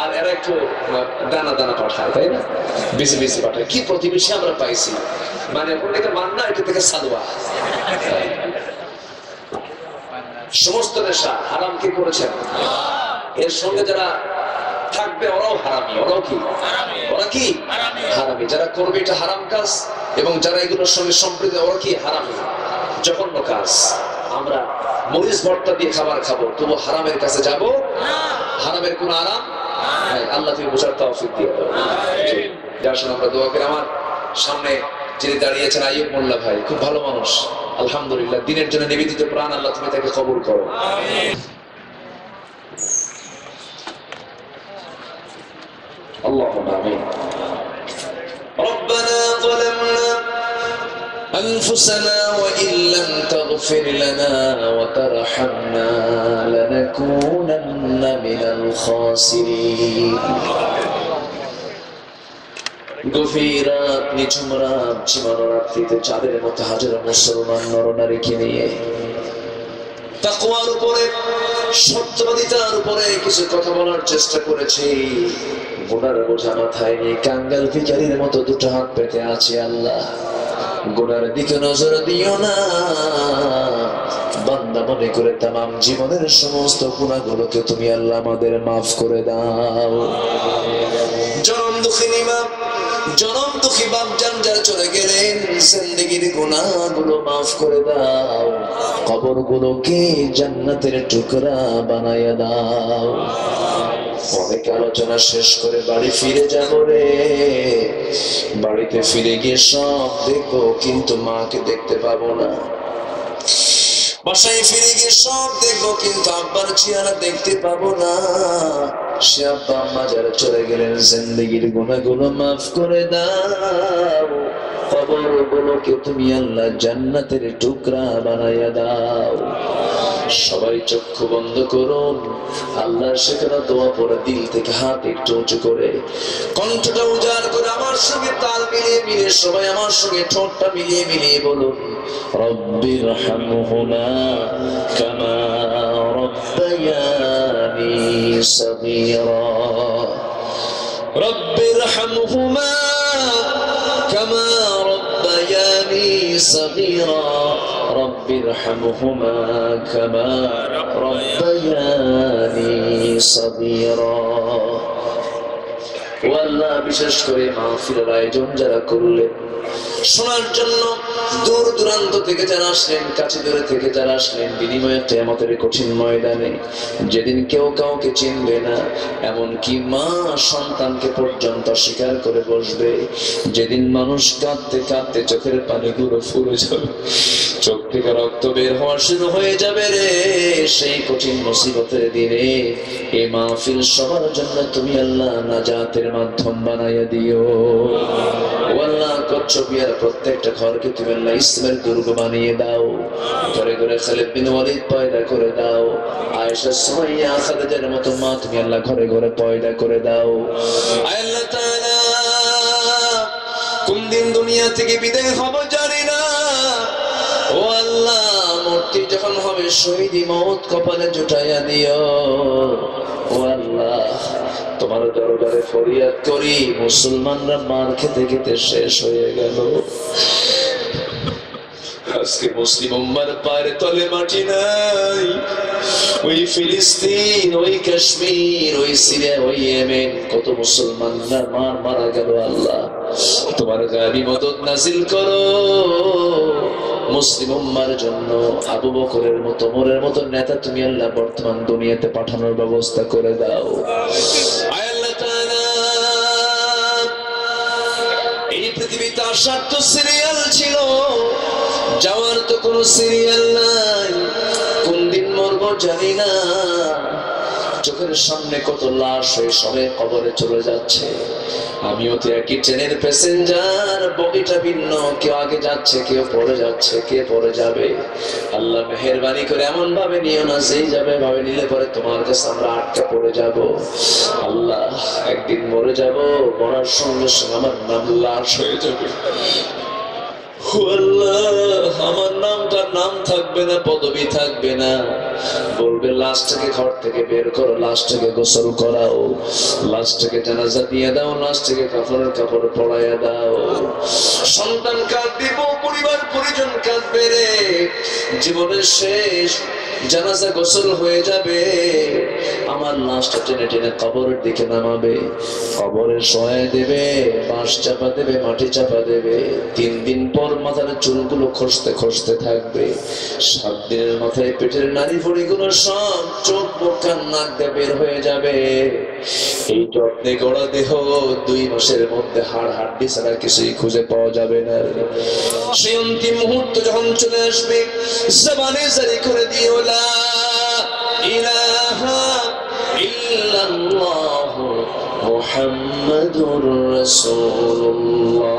আর এরা একটু দানা দানা পাঠায়, তাই না? বেশি বেশি পাঠায়। কি প্রতিবেশী আমরা পাইছি, মানে অনেকে মান্না, এটা থেকে সালওয়া। সমস্ত নেশা হারাম কে করেছেন? এর সঙ্গে যারা থাকবে ওরাও হারামি। ওরাও কি? ওরা কি হারামি। যারা করবে এটা হারাম কাজ, এবং যারা এগুলোর সঙ্গে সম্পৃক্ত ওরা কি হারামি, জঘন্য কাজ। আমরা মরিচ ভর্তা দিয়ে খাবার খাবো, তবু হারামের কাছে যাব? হারামের কোন আরাম নাই। আল্লাহ তুমি বোঝার তৌফিক দিয়ে দাও। যার সঙ্গে আমরা দোয়া করি। আমার সামনে যিনি দাঁড়িয়েছেন আইয়ুব মোল্লা ভাই, খুব ভালো মানুষ, আলহামদুলিল্লাহ, দিনের জন্য নিবেদিত প্রাণ। আল্লাহ তুমি তাকে কবুল করো। اللهم آمين. ربنا ظلمنا أنفسنا وإن لم تغفر لنا وترحمنا لنكونن من الخاسرين. গভীর রাত, নিঝুম রাত, ঝিমানো রাত্রিতে চাঁদের মতো হাজার মুসলমান নরনারীকে নিয়ে তাকওয়ার উপরে, সত্যবাদিতার উপরে কিছু কথা বলার চেষ্টা করেছি। গুনার বোঝা মাথায় নিয়ে কাঙ্গাল ভিখারির মতো দুটো হাত পেতে আছে। আল্লাহ, গুনার দিকে নজর দিও না। বান্দা মনে করে তামাম জীবনের সমস্ত গুনাহগুলোকে তুমি আল্লাহ আমাদের মাফ করে দাও। জনম দুঃখিনী মা, জনম দুঃখী বাপ জান যারা চলে গেলেন, জিন্দেগির গুনাহগুলো মাফ করে দাও। কবরগুলোকে জান্নাতের টুকরা বানায়া দাও। অনেক আলোচনা শেষ করে বাড়ি ফিরে যাবো রে। বাড়িতে ফিরে গিয়ে সব দেখবো, কিন্তু মাকে দেখতে পাবো না। বাসায় ফিরে গিয়ে সব দেখবো, কিন্তু আব্বার চেহারা দেখতে পাবো না। সে আব্বা আম্মা যারা চলে গেলেন, জিন্দেগির গুনাহগুলো মাফ করে দাও। কবরগুলোকে তুমি আল্লাহ জান্নাতের টুকরা বানায়া দাও। সবাই চক্ষু বন্ধ করুন। আল্লাহর শেখানো দোয়া পড়ে দিল থেকে হাত একটু উঁচু করে, কণ্ঠটা উজাড় করে আমার সঙ্গে তাল মিলিয়ে মিলিয়ে সবাই আমার সঙ্গে ঠোঁটটা মিলিয়ে মিলিয়ে বলুন, রব্বির হামহুমা কামা রব্বায়ানি সগীরা। রব্বির হামহুমা কামা রব্বায়ানি সগীরা। রব্বির হামহুমা কামা রব্বায়ানি সগীরা। ও আল্লাহ, বিশেষ করে মাহফিলের আয়োজন যারা করলেন, শোনার জন্য দূর দূরান্ত থেকে যারা আসলেন, কাছে দূরে থেকে যারা আসলেন, বিনিময়ে কিয়ামতের কঠিন ময়দানে যেদিন কেউ কাউকে চিনবে না, এমনকি মা সন্তানকে পর্যন্ত স্বীকার করে বসবে, যেদিন মানুষ কাঁদতে কাঁদতে চোখের পানিগুলো ফুলে যাবে, চোখ থেকে রক্ত বের হওয়া শুরু হয়ে যাবে রে, সেই কঠিন মুসিবতের দিনে এই মাহফিল সবার জন্য তুমি আল্লাহ নাজাতের মাধ্যম বানাইয়া দিও। ও আল্লাহ, কচ্ছপিয়ার প্রত্যেকটা ঘরকে তুমি আল্লাহ ইসলামের দুর্গ বানিয়ে দাও। ঘরে ঘরে খালিদ বিন ওয়ালিদ পয়দা করে দাও। আয়েশা, সুমাইয়া, খাদিজার মতো মা তুমি আল্লাহ ঘরে ঘরে পয়দা করে দাও। আয় আল্লাহ তাআলা, কোন দিন দুনিয়া থেকে বিদায় হব জানি না। ও আল্লাহ, মূর্তি যখন হবে শহীদি মওত কপালে জুটাইয়া দিও। ও আল্লাহ, তোমার দরবারে ফরিয়াদ করি, মুসলমানরা মার খেতে খেতে শেষ হয়ে গেল। আজকে মুসলিম উম্মার পায়ের তলে মাটি নাই। ওই ফিলিস্তিন, ওই কাশ্মীর, ওই সিরিয়া, ওই ইয়েমেন, কত মুসলমানরা মারা গেল। আল্লাহ, তোমার গায়েবী মদদ নাজিল করো। মুসলিম উম্মার জন্য আবু বকরের মতো, ওমরের মতো নেতা তুমি আল্লাহ বর্তমান দুনিয়াতে পাঠানোর ব্যবস্থা করে দাও। আয় আল্লাহ তাআলা, এই পৃথিবীতে আসার তো সিরিয়াল ছিল, যাওয়ার তো কোনো সিরিয়াল নাই। কোন দিন মরবো জানি না। চোখের সামনে কত লাশ হয়ে সবাই কবরে চলে যাচ্ছে। আমিও তো একই ট্রেনের প্যাসেঞ্জার, বগিটা ভিন্ন, কেউ আগে যাচ্ছে, কেউ পরে যাচ্ছে, কে পরে যাবে। আল্লাহ মেহেরবানি করে এমন ভাবে নিও না, যেই যাবে ভাবে নিলে পরে তোমার কাছে আমরা আটকা পড়ে যাব। আল্লাহ, একদিন মরে যাব, মরার সঙ্গে সঙ্গে আমার নাম লাশ হয়ে যাবে। আল্লাহ, আমার নামটা নাম থাকবে না, পদবি থাকবে না। বলবে লাশটাকে ঘর থেকে বের করো, লাশটাকে গোসল করাও, লাশটাকে জানাজা দিয়ে দাও, লাশটাকে কাফনের কাপড় পরাইয়া দাও। সন্তান কাঁদবে, পরিবার পরিজন কাঁদবে রে। জীবনের শেষ জানাজা গোসল হয়ে যাবে, আমার লাশটা টেনে টেনে কবরের দিকে নামাবে, কবরে শোয়ায় দেবে, বাঁশ চাপা দেবে, মাটি চাপা দেবে। 3 দিন পর মাথার চুলগুলো খসতে খসতে থাকবে। 7 দিনের মাথায় পেটের নাড়ি ভুঁড়িগুলো সব চোখ মুখ কান নাক দিয়ে বের হয়ে যাবে। এই যত্নে গড়া দেহ 2 মাসের মধ্যে হাড় হাড্ডি ছাড়া কিছুই খুঁজে পাওয়া যাবে না। সেই অন্তিম মুহূর্ত যখন চলে আসবে, জবানে জারি করে দিও লা ইলাহা ইল্লাল্লাহু মুহাম্মাদুর রাসূলুল্লাহ।